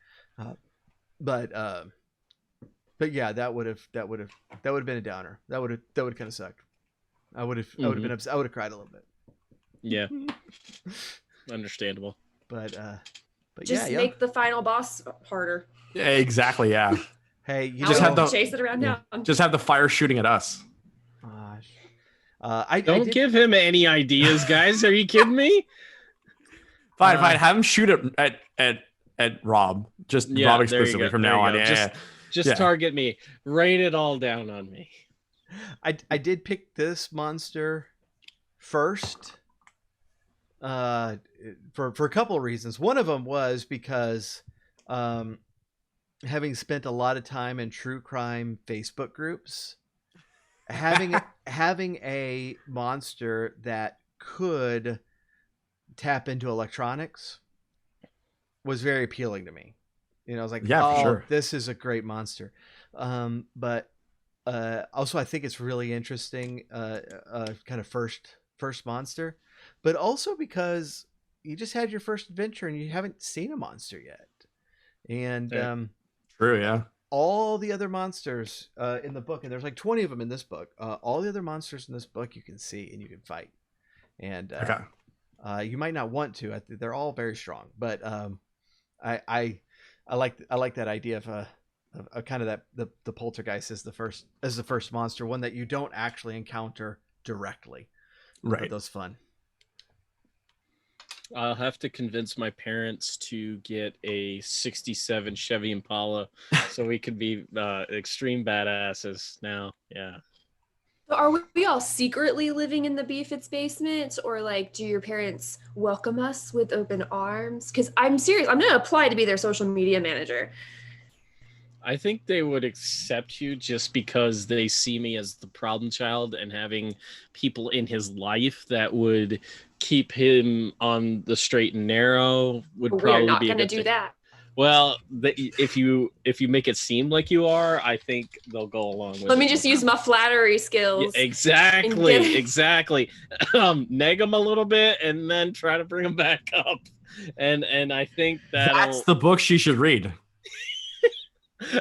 But yeah, that would have been a downer. That would kind of sucked. I would have been upset. I would have cried a little bit. Yeah, understandable. But just make the final boss harder. Yeah, exactly. Yeah. Hey, you just have chase it around now. Just have the fire shooting at us. Gosh. I give him any ideas, guys. Are you kidding me? Fine. Have him shoot at Rob. Just Rob exclusively from now on. Just target me. Rain it all down on me. I did pick this monster first. For a couple of reasons. One of them was because having spent a lot of time in true crime Facebook groups, having a monster that could tap into electronics was very appealing to me. You know, I was like, for sure. This is a great monster. But also I think it's really interesting, kind of first monster, but also because you just had your first adventure and you haven't seen a monster yet. And true, yeah. All the other monsters in the book, and there's like 20 of them in this book, all the other monsters in this book you can see and you can fight. And you might not want to. They're all very strong, but I like that idea of kind of that the poltergeist as the first monster, one that you don't actually encounter directly. Right. Those fun. I'll have to convince my parents to get a 67 Chevy Impala so we could be extreme badasses now. Yeah. So are we all secretly living in the Beefits basement, or like, do your parents welcome us with open arms? Because I'm serious. I'm going to apply to be their social media manager. I think they would accept you just because they see me as the problem child, and having people in his life that would keep him on the straight and narrow would probably be a good thing. We're not going to do that. Well, if you make it seem like you are, I think they'll go along with it. Let me just use my flattery skills. Yeah, exactly. Neg them a little bit and then try to bring them back up. And I think that's the book she should read.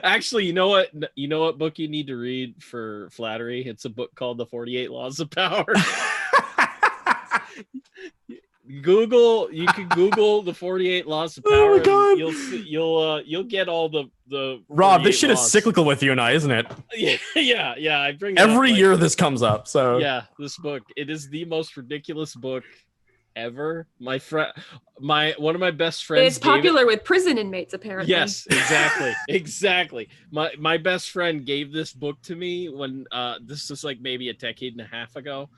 Actually, you know what book you need to read for flattery? It's a book called The 48 Laws of Power. You can Google the 48 Laws of Power. Oh my God. You'll get all the Rob, this shit is cyclical with you and I, isn't it? Yeah. I bring it every year this comes up. So yeah, this book, it is the most ridiculous book ever. One of my best friends. It's popular with prison inmates, apparently. Yes, exactly. My best friend gave this book to me when this was like maybe a decade and a half ago,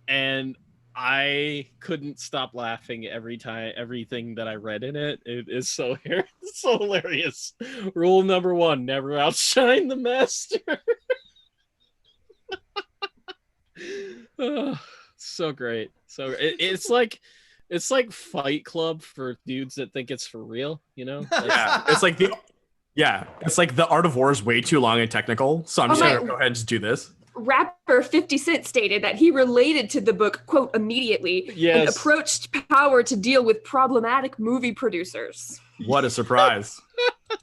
and I couldn't stop laughing everything that I read in it. It is so hilarious. Rule number 1: never outshine the master. Oh, so great. So it's like Fight Club for dudes that think it's for real, you know? Yeah, it's like the Art of War is way too long and technical, so I'm just gonna go ahead and just do this. Rapper 50 Cent stated that he related to the book, quote, immediately, and approached Power to deal with problematic movie producers. What a surprise.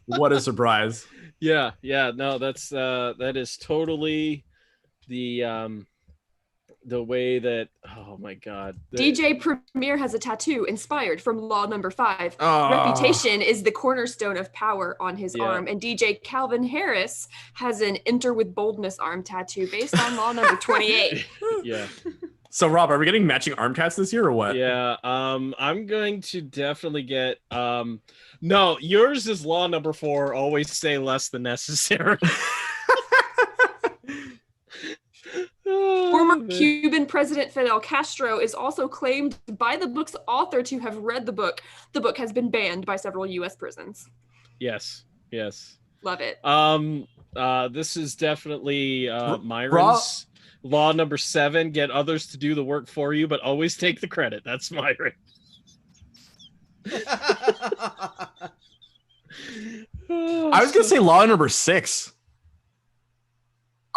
What a surprise. Yeah, no, that is totally the way that, oh my God. DJ Premier has a tattoo inspired from Law Number 5. Reputation is the cornerstone of power on his arm. And DJ Calvin Harris has an Enter with Boldness arm tattoo based on Law Number 28. Yeah. So Rob, are we getting matching arm tats this year or what? Yeah, I'm going to definitely get, no, yours is Law Number 4, always say less than necessary. Former Cuban President Fidel Castro is also claimed by the book's author to have read the book. The book has been banned by several U.S. prisons. Yes. Love it. This is definitely Myron's Law Number 7. Get others to do the work for you, but always take the credit. That's Myron. I was gonna say Law Number 6.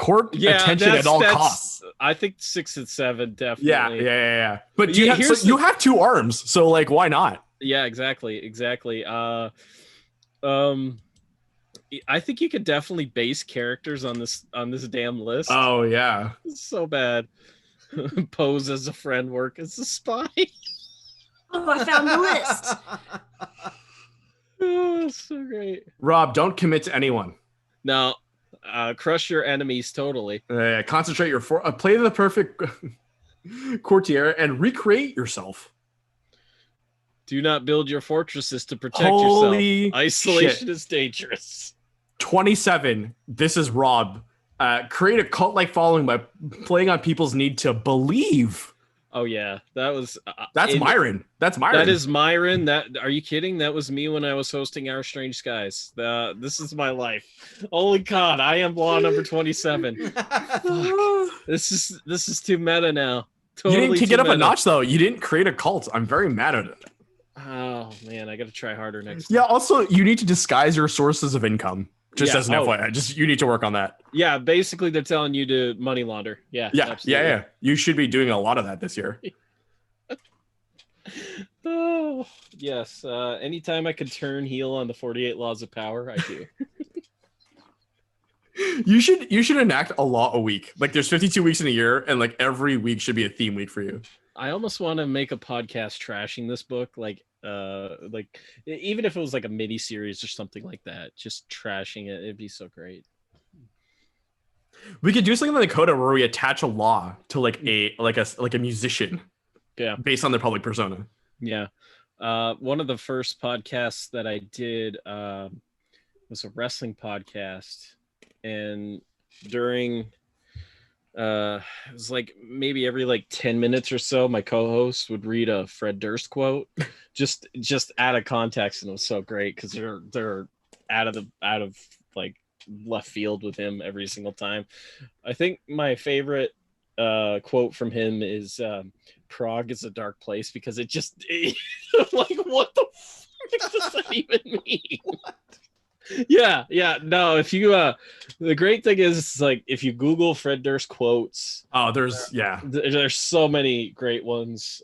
court attention at all costs. I think 6 and 7 definitely. Yeah. But Yeah, you have 2 arms, so like, why not? Yeah, exactly. I think you could definitely base characters on this damn list. Oh yeah. It's so bad. Pose as a friend, work as a spy. Oh, I found the list. Oh, so great. Rob, don't commit to anyone. No, crush your enemies totally. Concentrate your play the perfect courtier and recreate yourself. Do not build your fortresses to protect Holy yourself. Isolation shit. is dangerous. 27. This is Rob. Create a cult-like following by playing on people's need to believe. Oh yeah, that was. That's Myron. That's Myron. That is Myron. Are you kidding? That was me when I was hosting Our Strange Skies. This is my life. Holy God, I am law number 27. This is too meta now. Totally you didn't kick it up meta. a notch though. You didn't create a cult. I'm very mad at it. Oh man, I got to try harder next. Yeah. Also, you need to disguise your sources of income. Just as an FYI, you need to work on that. Yeah, basically they're telling you to money launder. Yeah. Yeah. You should be doing a lot of that this year. Oh yes. Anytime I could turn heel on the 48 laws of power, I do. You should enact a law a week. Like there's 52 weeks in a year, and like every week should be a theme week for you. I almost want to make a podcast trashing this book, like even if it was like a mini series or something like that, just trashing it. It'd be so great. We could do something like the Coda where we attach a law to like a musician. Yeah. Based on their public persona. Yeah. One of the first podcasts that I did was a wrestling podcast, and during it was like maybe every like 10 minutes or so my co-host would read a Fred Durst quote just out of context, and it was so great because they're out of like left field with him every single time. I think my favorite quote from him is Prague is a dark place, because it just like, what the fuck does that even mean? What? Yeah. No, if you the great thing is like if you Google Fred Durst quotes, there's so many great ones.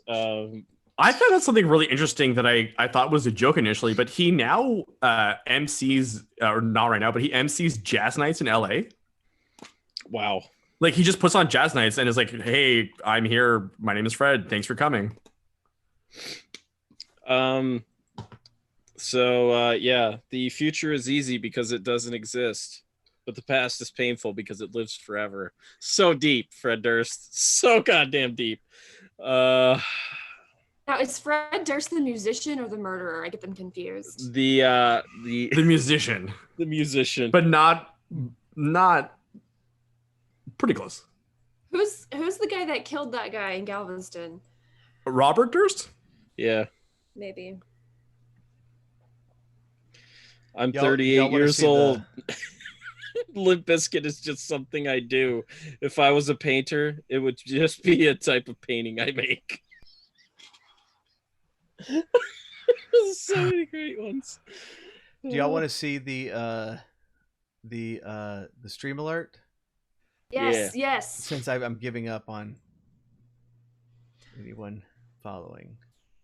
I found out something really interesting that I thought was a joke initially, but he now MCs, or not right now, but he MCs jazz nights in LA. Wow. Like he just puts on jazz nights and is like, "Hey, I'm here. My name is Fred. Thanks for coming." So yeah, the future is easy because it doesn't exist, but the past is painful because it lives forever. So deep, Fred Durst. So goddamn deep. Now, is Fred Durst the musician or the murderer? I get them confused. The musician. The musician. But not pretty close. Who's the guy that killed that guy in Galveston? Robert Durst? Yeah. Maybe. I'm 38 years old. Limp Bizkit is just something I do. If I was a painter, it would just be a type of painting I make. So many great ones. Do y'all want to see the stream alert? Yes. Since I'm giving up on anyone following,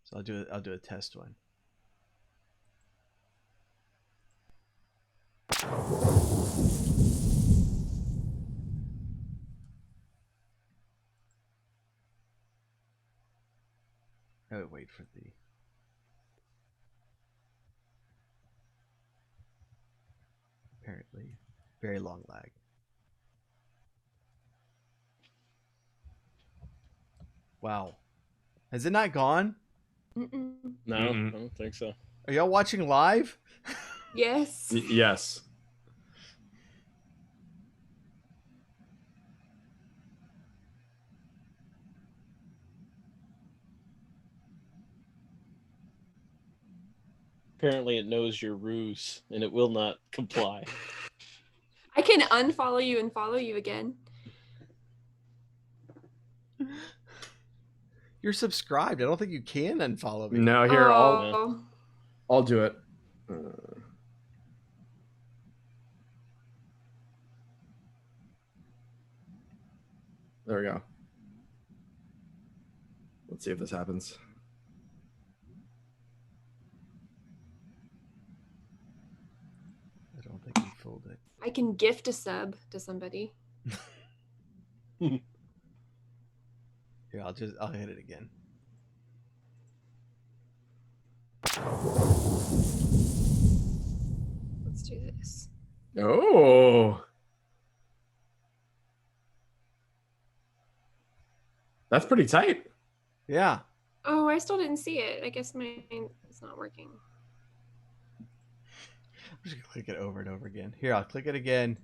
so I'll do a test one. I would wait for the apparently very long lag. Wow. Has it not gone? Mm-mm. No, I don't think so. Are y'all watching live? Yes. Yes. Apparently it knows your ruse and it will not comply. I can unfollow you and follow you again. You're subscribed. I don't think you can unfollow me. No, here Oh. I'll do it. There we go. Let's see if this happens. I don't think he fooled it. I can gift a sub to somebody. Here, I'll hit it again. Let's do this. Oh. That's pretty tight. Yeah. Oh, I still didn't see it. I guess mine is not working. I'm just gonna click it over and over again. Here, I'll click it again.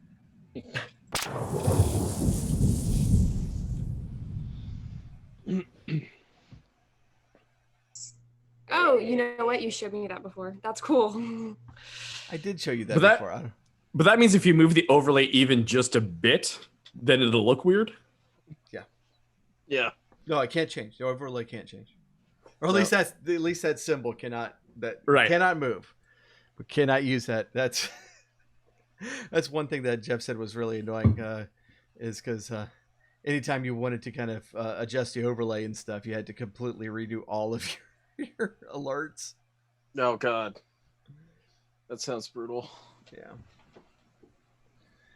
Oh, you know what? You showed me that before. That's cool. I did show you that, But before. But that means if you move the overlay even just a bit, then it'll look weird. Yeah. No, it can't change. The overlay can't change. Or at least that symbol cannot move. We cannot use that. That's one thing that Jeff said was really annoying, is because anytime you wanted to kind of adjust the overlay and stuff, you had to completely redo all of your alerts. Oh God, that sounds brutal. Yeah.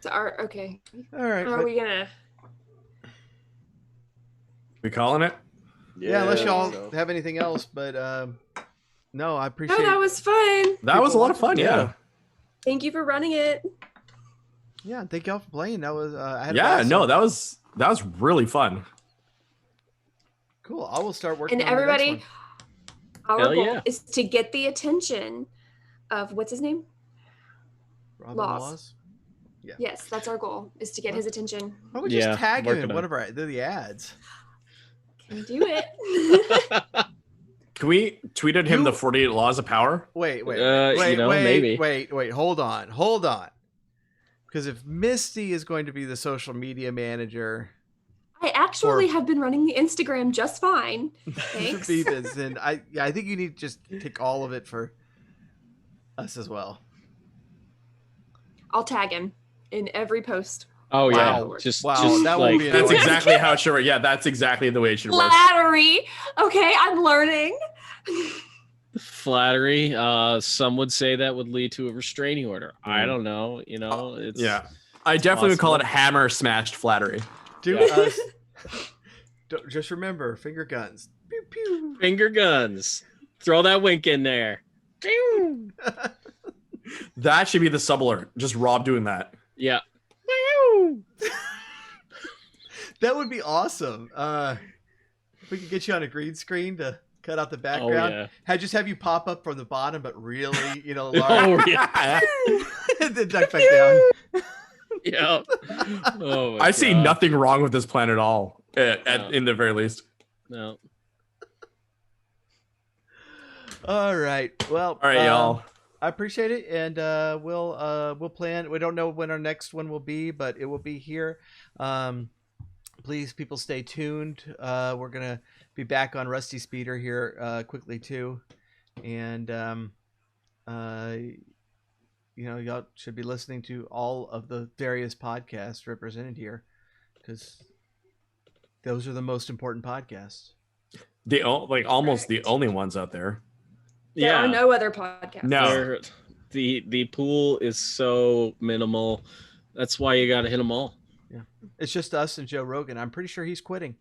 So okay. All right. Are we gonna? We calling it? Yeah, unless y'all have anything else, but no, I appreciate. No, that was fun. That was a lot of fun. Yeah. Thank you for running it. Yeah, thank y'all for playing. That was I had a Yeah. blast. No, that was really fun. Cool. I will start working. And on the next everybody, one. our goal is to get the attention of what's his name? Robin Laws. Laws. Yeah. Yes, that's our goal, is to get his attention. Why don't we just tag him working in on one of our the ads? Can do it. Can we tweet at him the 48 laws of power? Wait, maybe. wait. Hold on. Because if Misty is going to be the social media manager, I actually have been running the Instagram just fine. Thanks. then I think you need to just take all of it for us as well. I'll tag him in every post. Oh yeah, Wow. just That like won't be That's annoying. exactly how it should work. Yeah, that's exactly the way it should work. Flattery. Okay, I'm learning. flattery. Some would say that would lead to a restraining order. I don't know. You know, it's Yeah. I definitely would call it possible. hammer smashed flattery. Just remember, finger guns. Pew pew. finger guns. Throw that wink in there. That should be the sub alert. Just Rob doing that. Yeah. That would be awesome. If we could get you on a green screen to cut out the Oh background, yeah. just have you pop up from the bottom, but really, large, Oh yeah. and then duck back down. Yeah. Oh my I see God. nothing wrong with this plan at all. In the very least. No. All right. Well, All right, y'all. I appreciate it, and we'll plan. We don't know when our next one will be, but it will be here. Please, people, stay tuned. We're gonna be back on Rusty Speeder here quickly too, and y'all should be listening to all of the various podcasts represented here, because those are the most important podcasts. Almost the only ones out there. There are no other podcasts. No. The pool is so minimal. That's why you got to hit them all. Yeah, it's just us and Joe Rogan. I'm pretty sure he's quitting.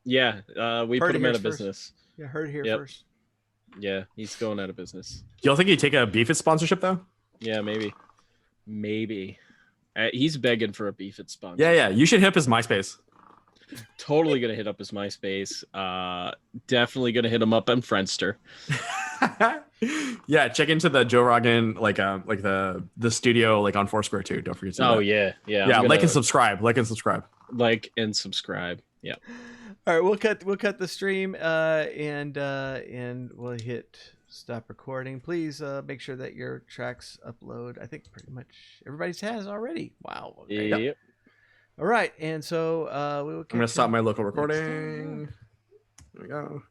Yeah, we Heard put it him here out of first. business. Yeah, heard it here Yep. first. Yeah, he's going out of business. Y'all think he'd take a Beef It sponsorship though? Yeah, maybe. He's begging for a Beef It sponsor. Yeah. You should hit up his MySpace. Totally gonna hit up his MySpace. Definitely gonna hit him up on Friendster. Yeah, check into the Joe Rogan the studio on Foursquare too. Don't forget to do Oh that. yeah. Yeah, like and subscribe. Like and subscribe. Yeah. All right, we'll cut the stream and we'll hit stop recording. Please make sure that your tracks upload. I think pretty much everybody's has already. Wow. Okay. Yep. All right, and so we will. I'm gonna stop my local recording. time. There we go.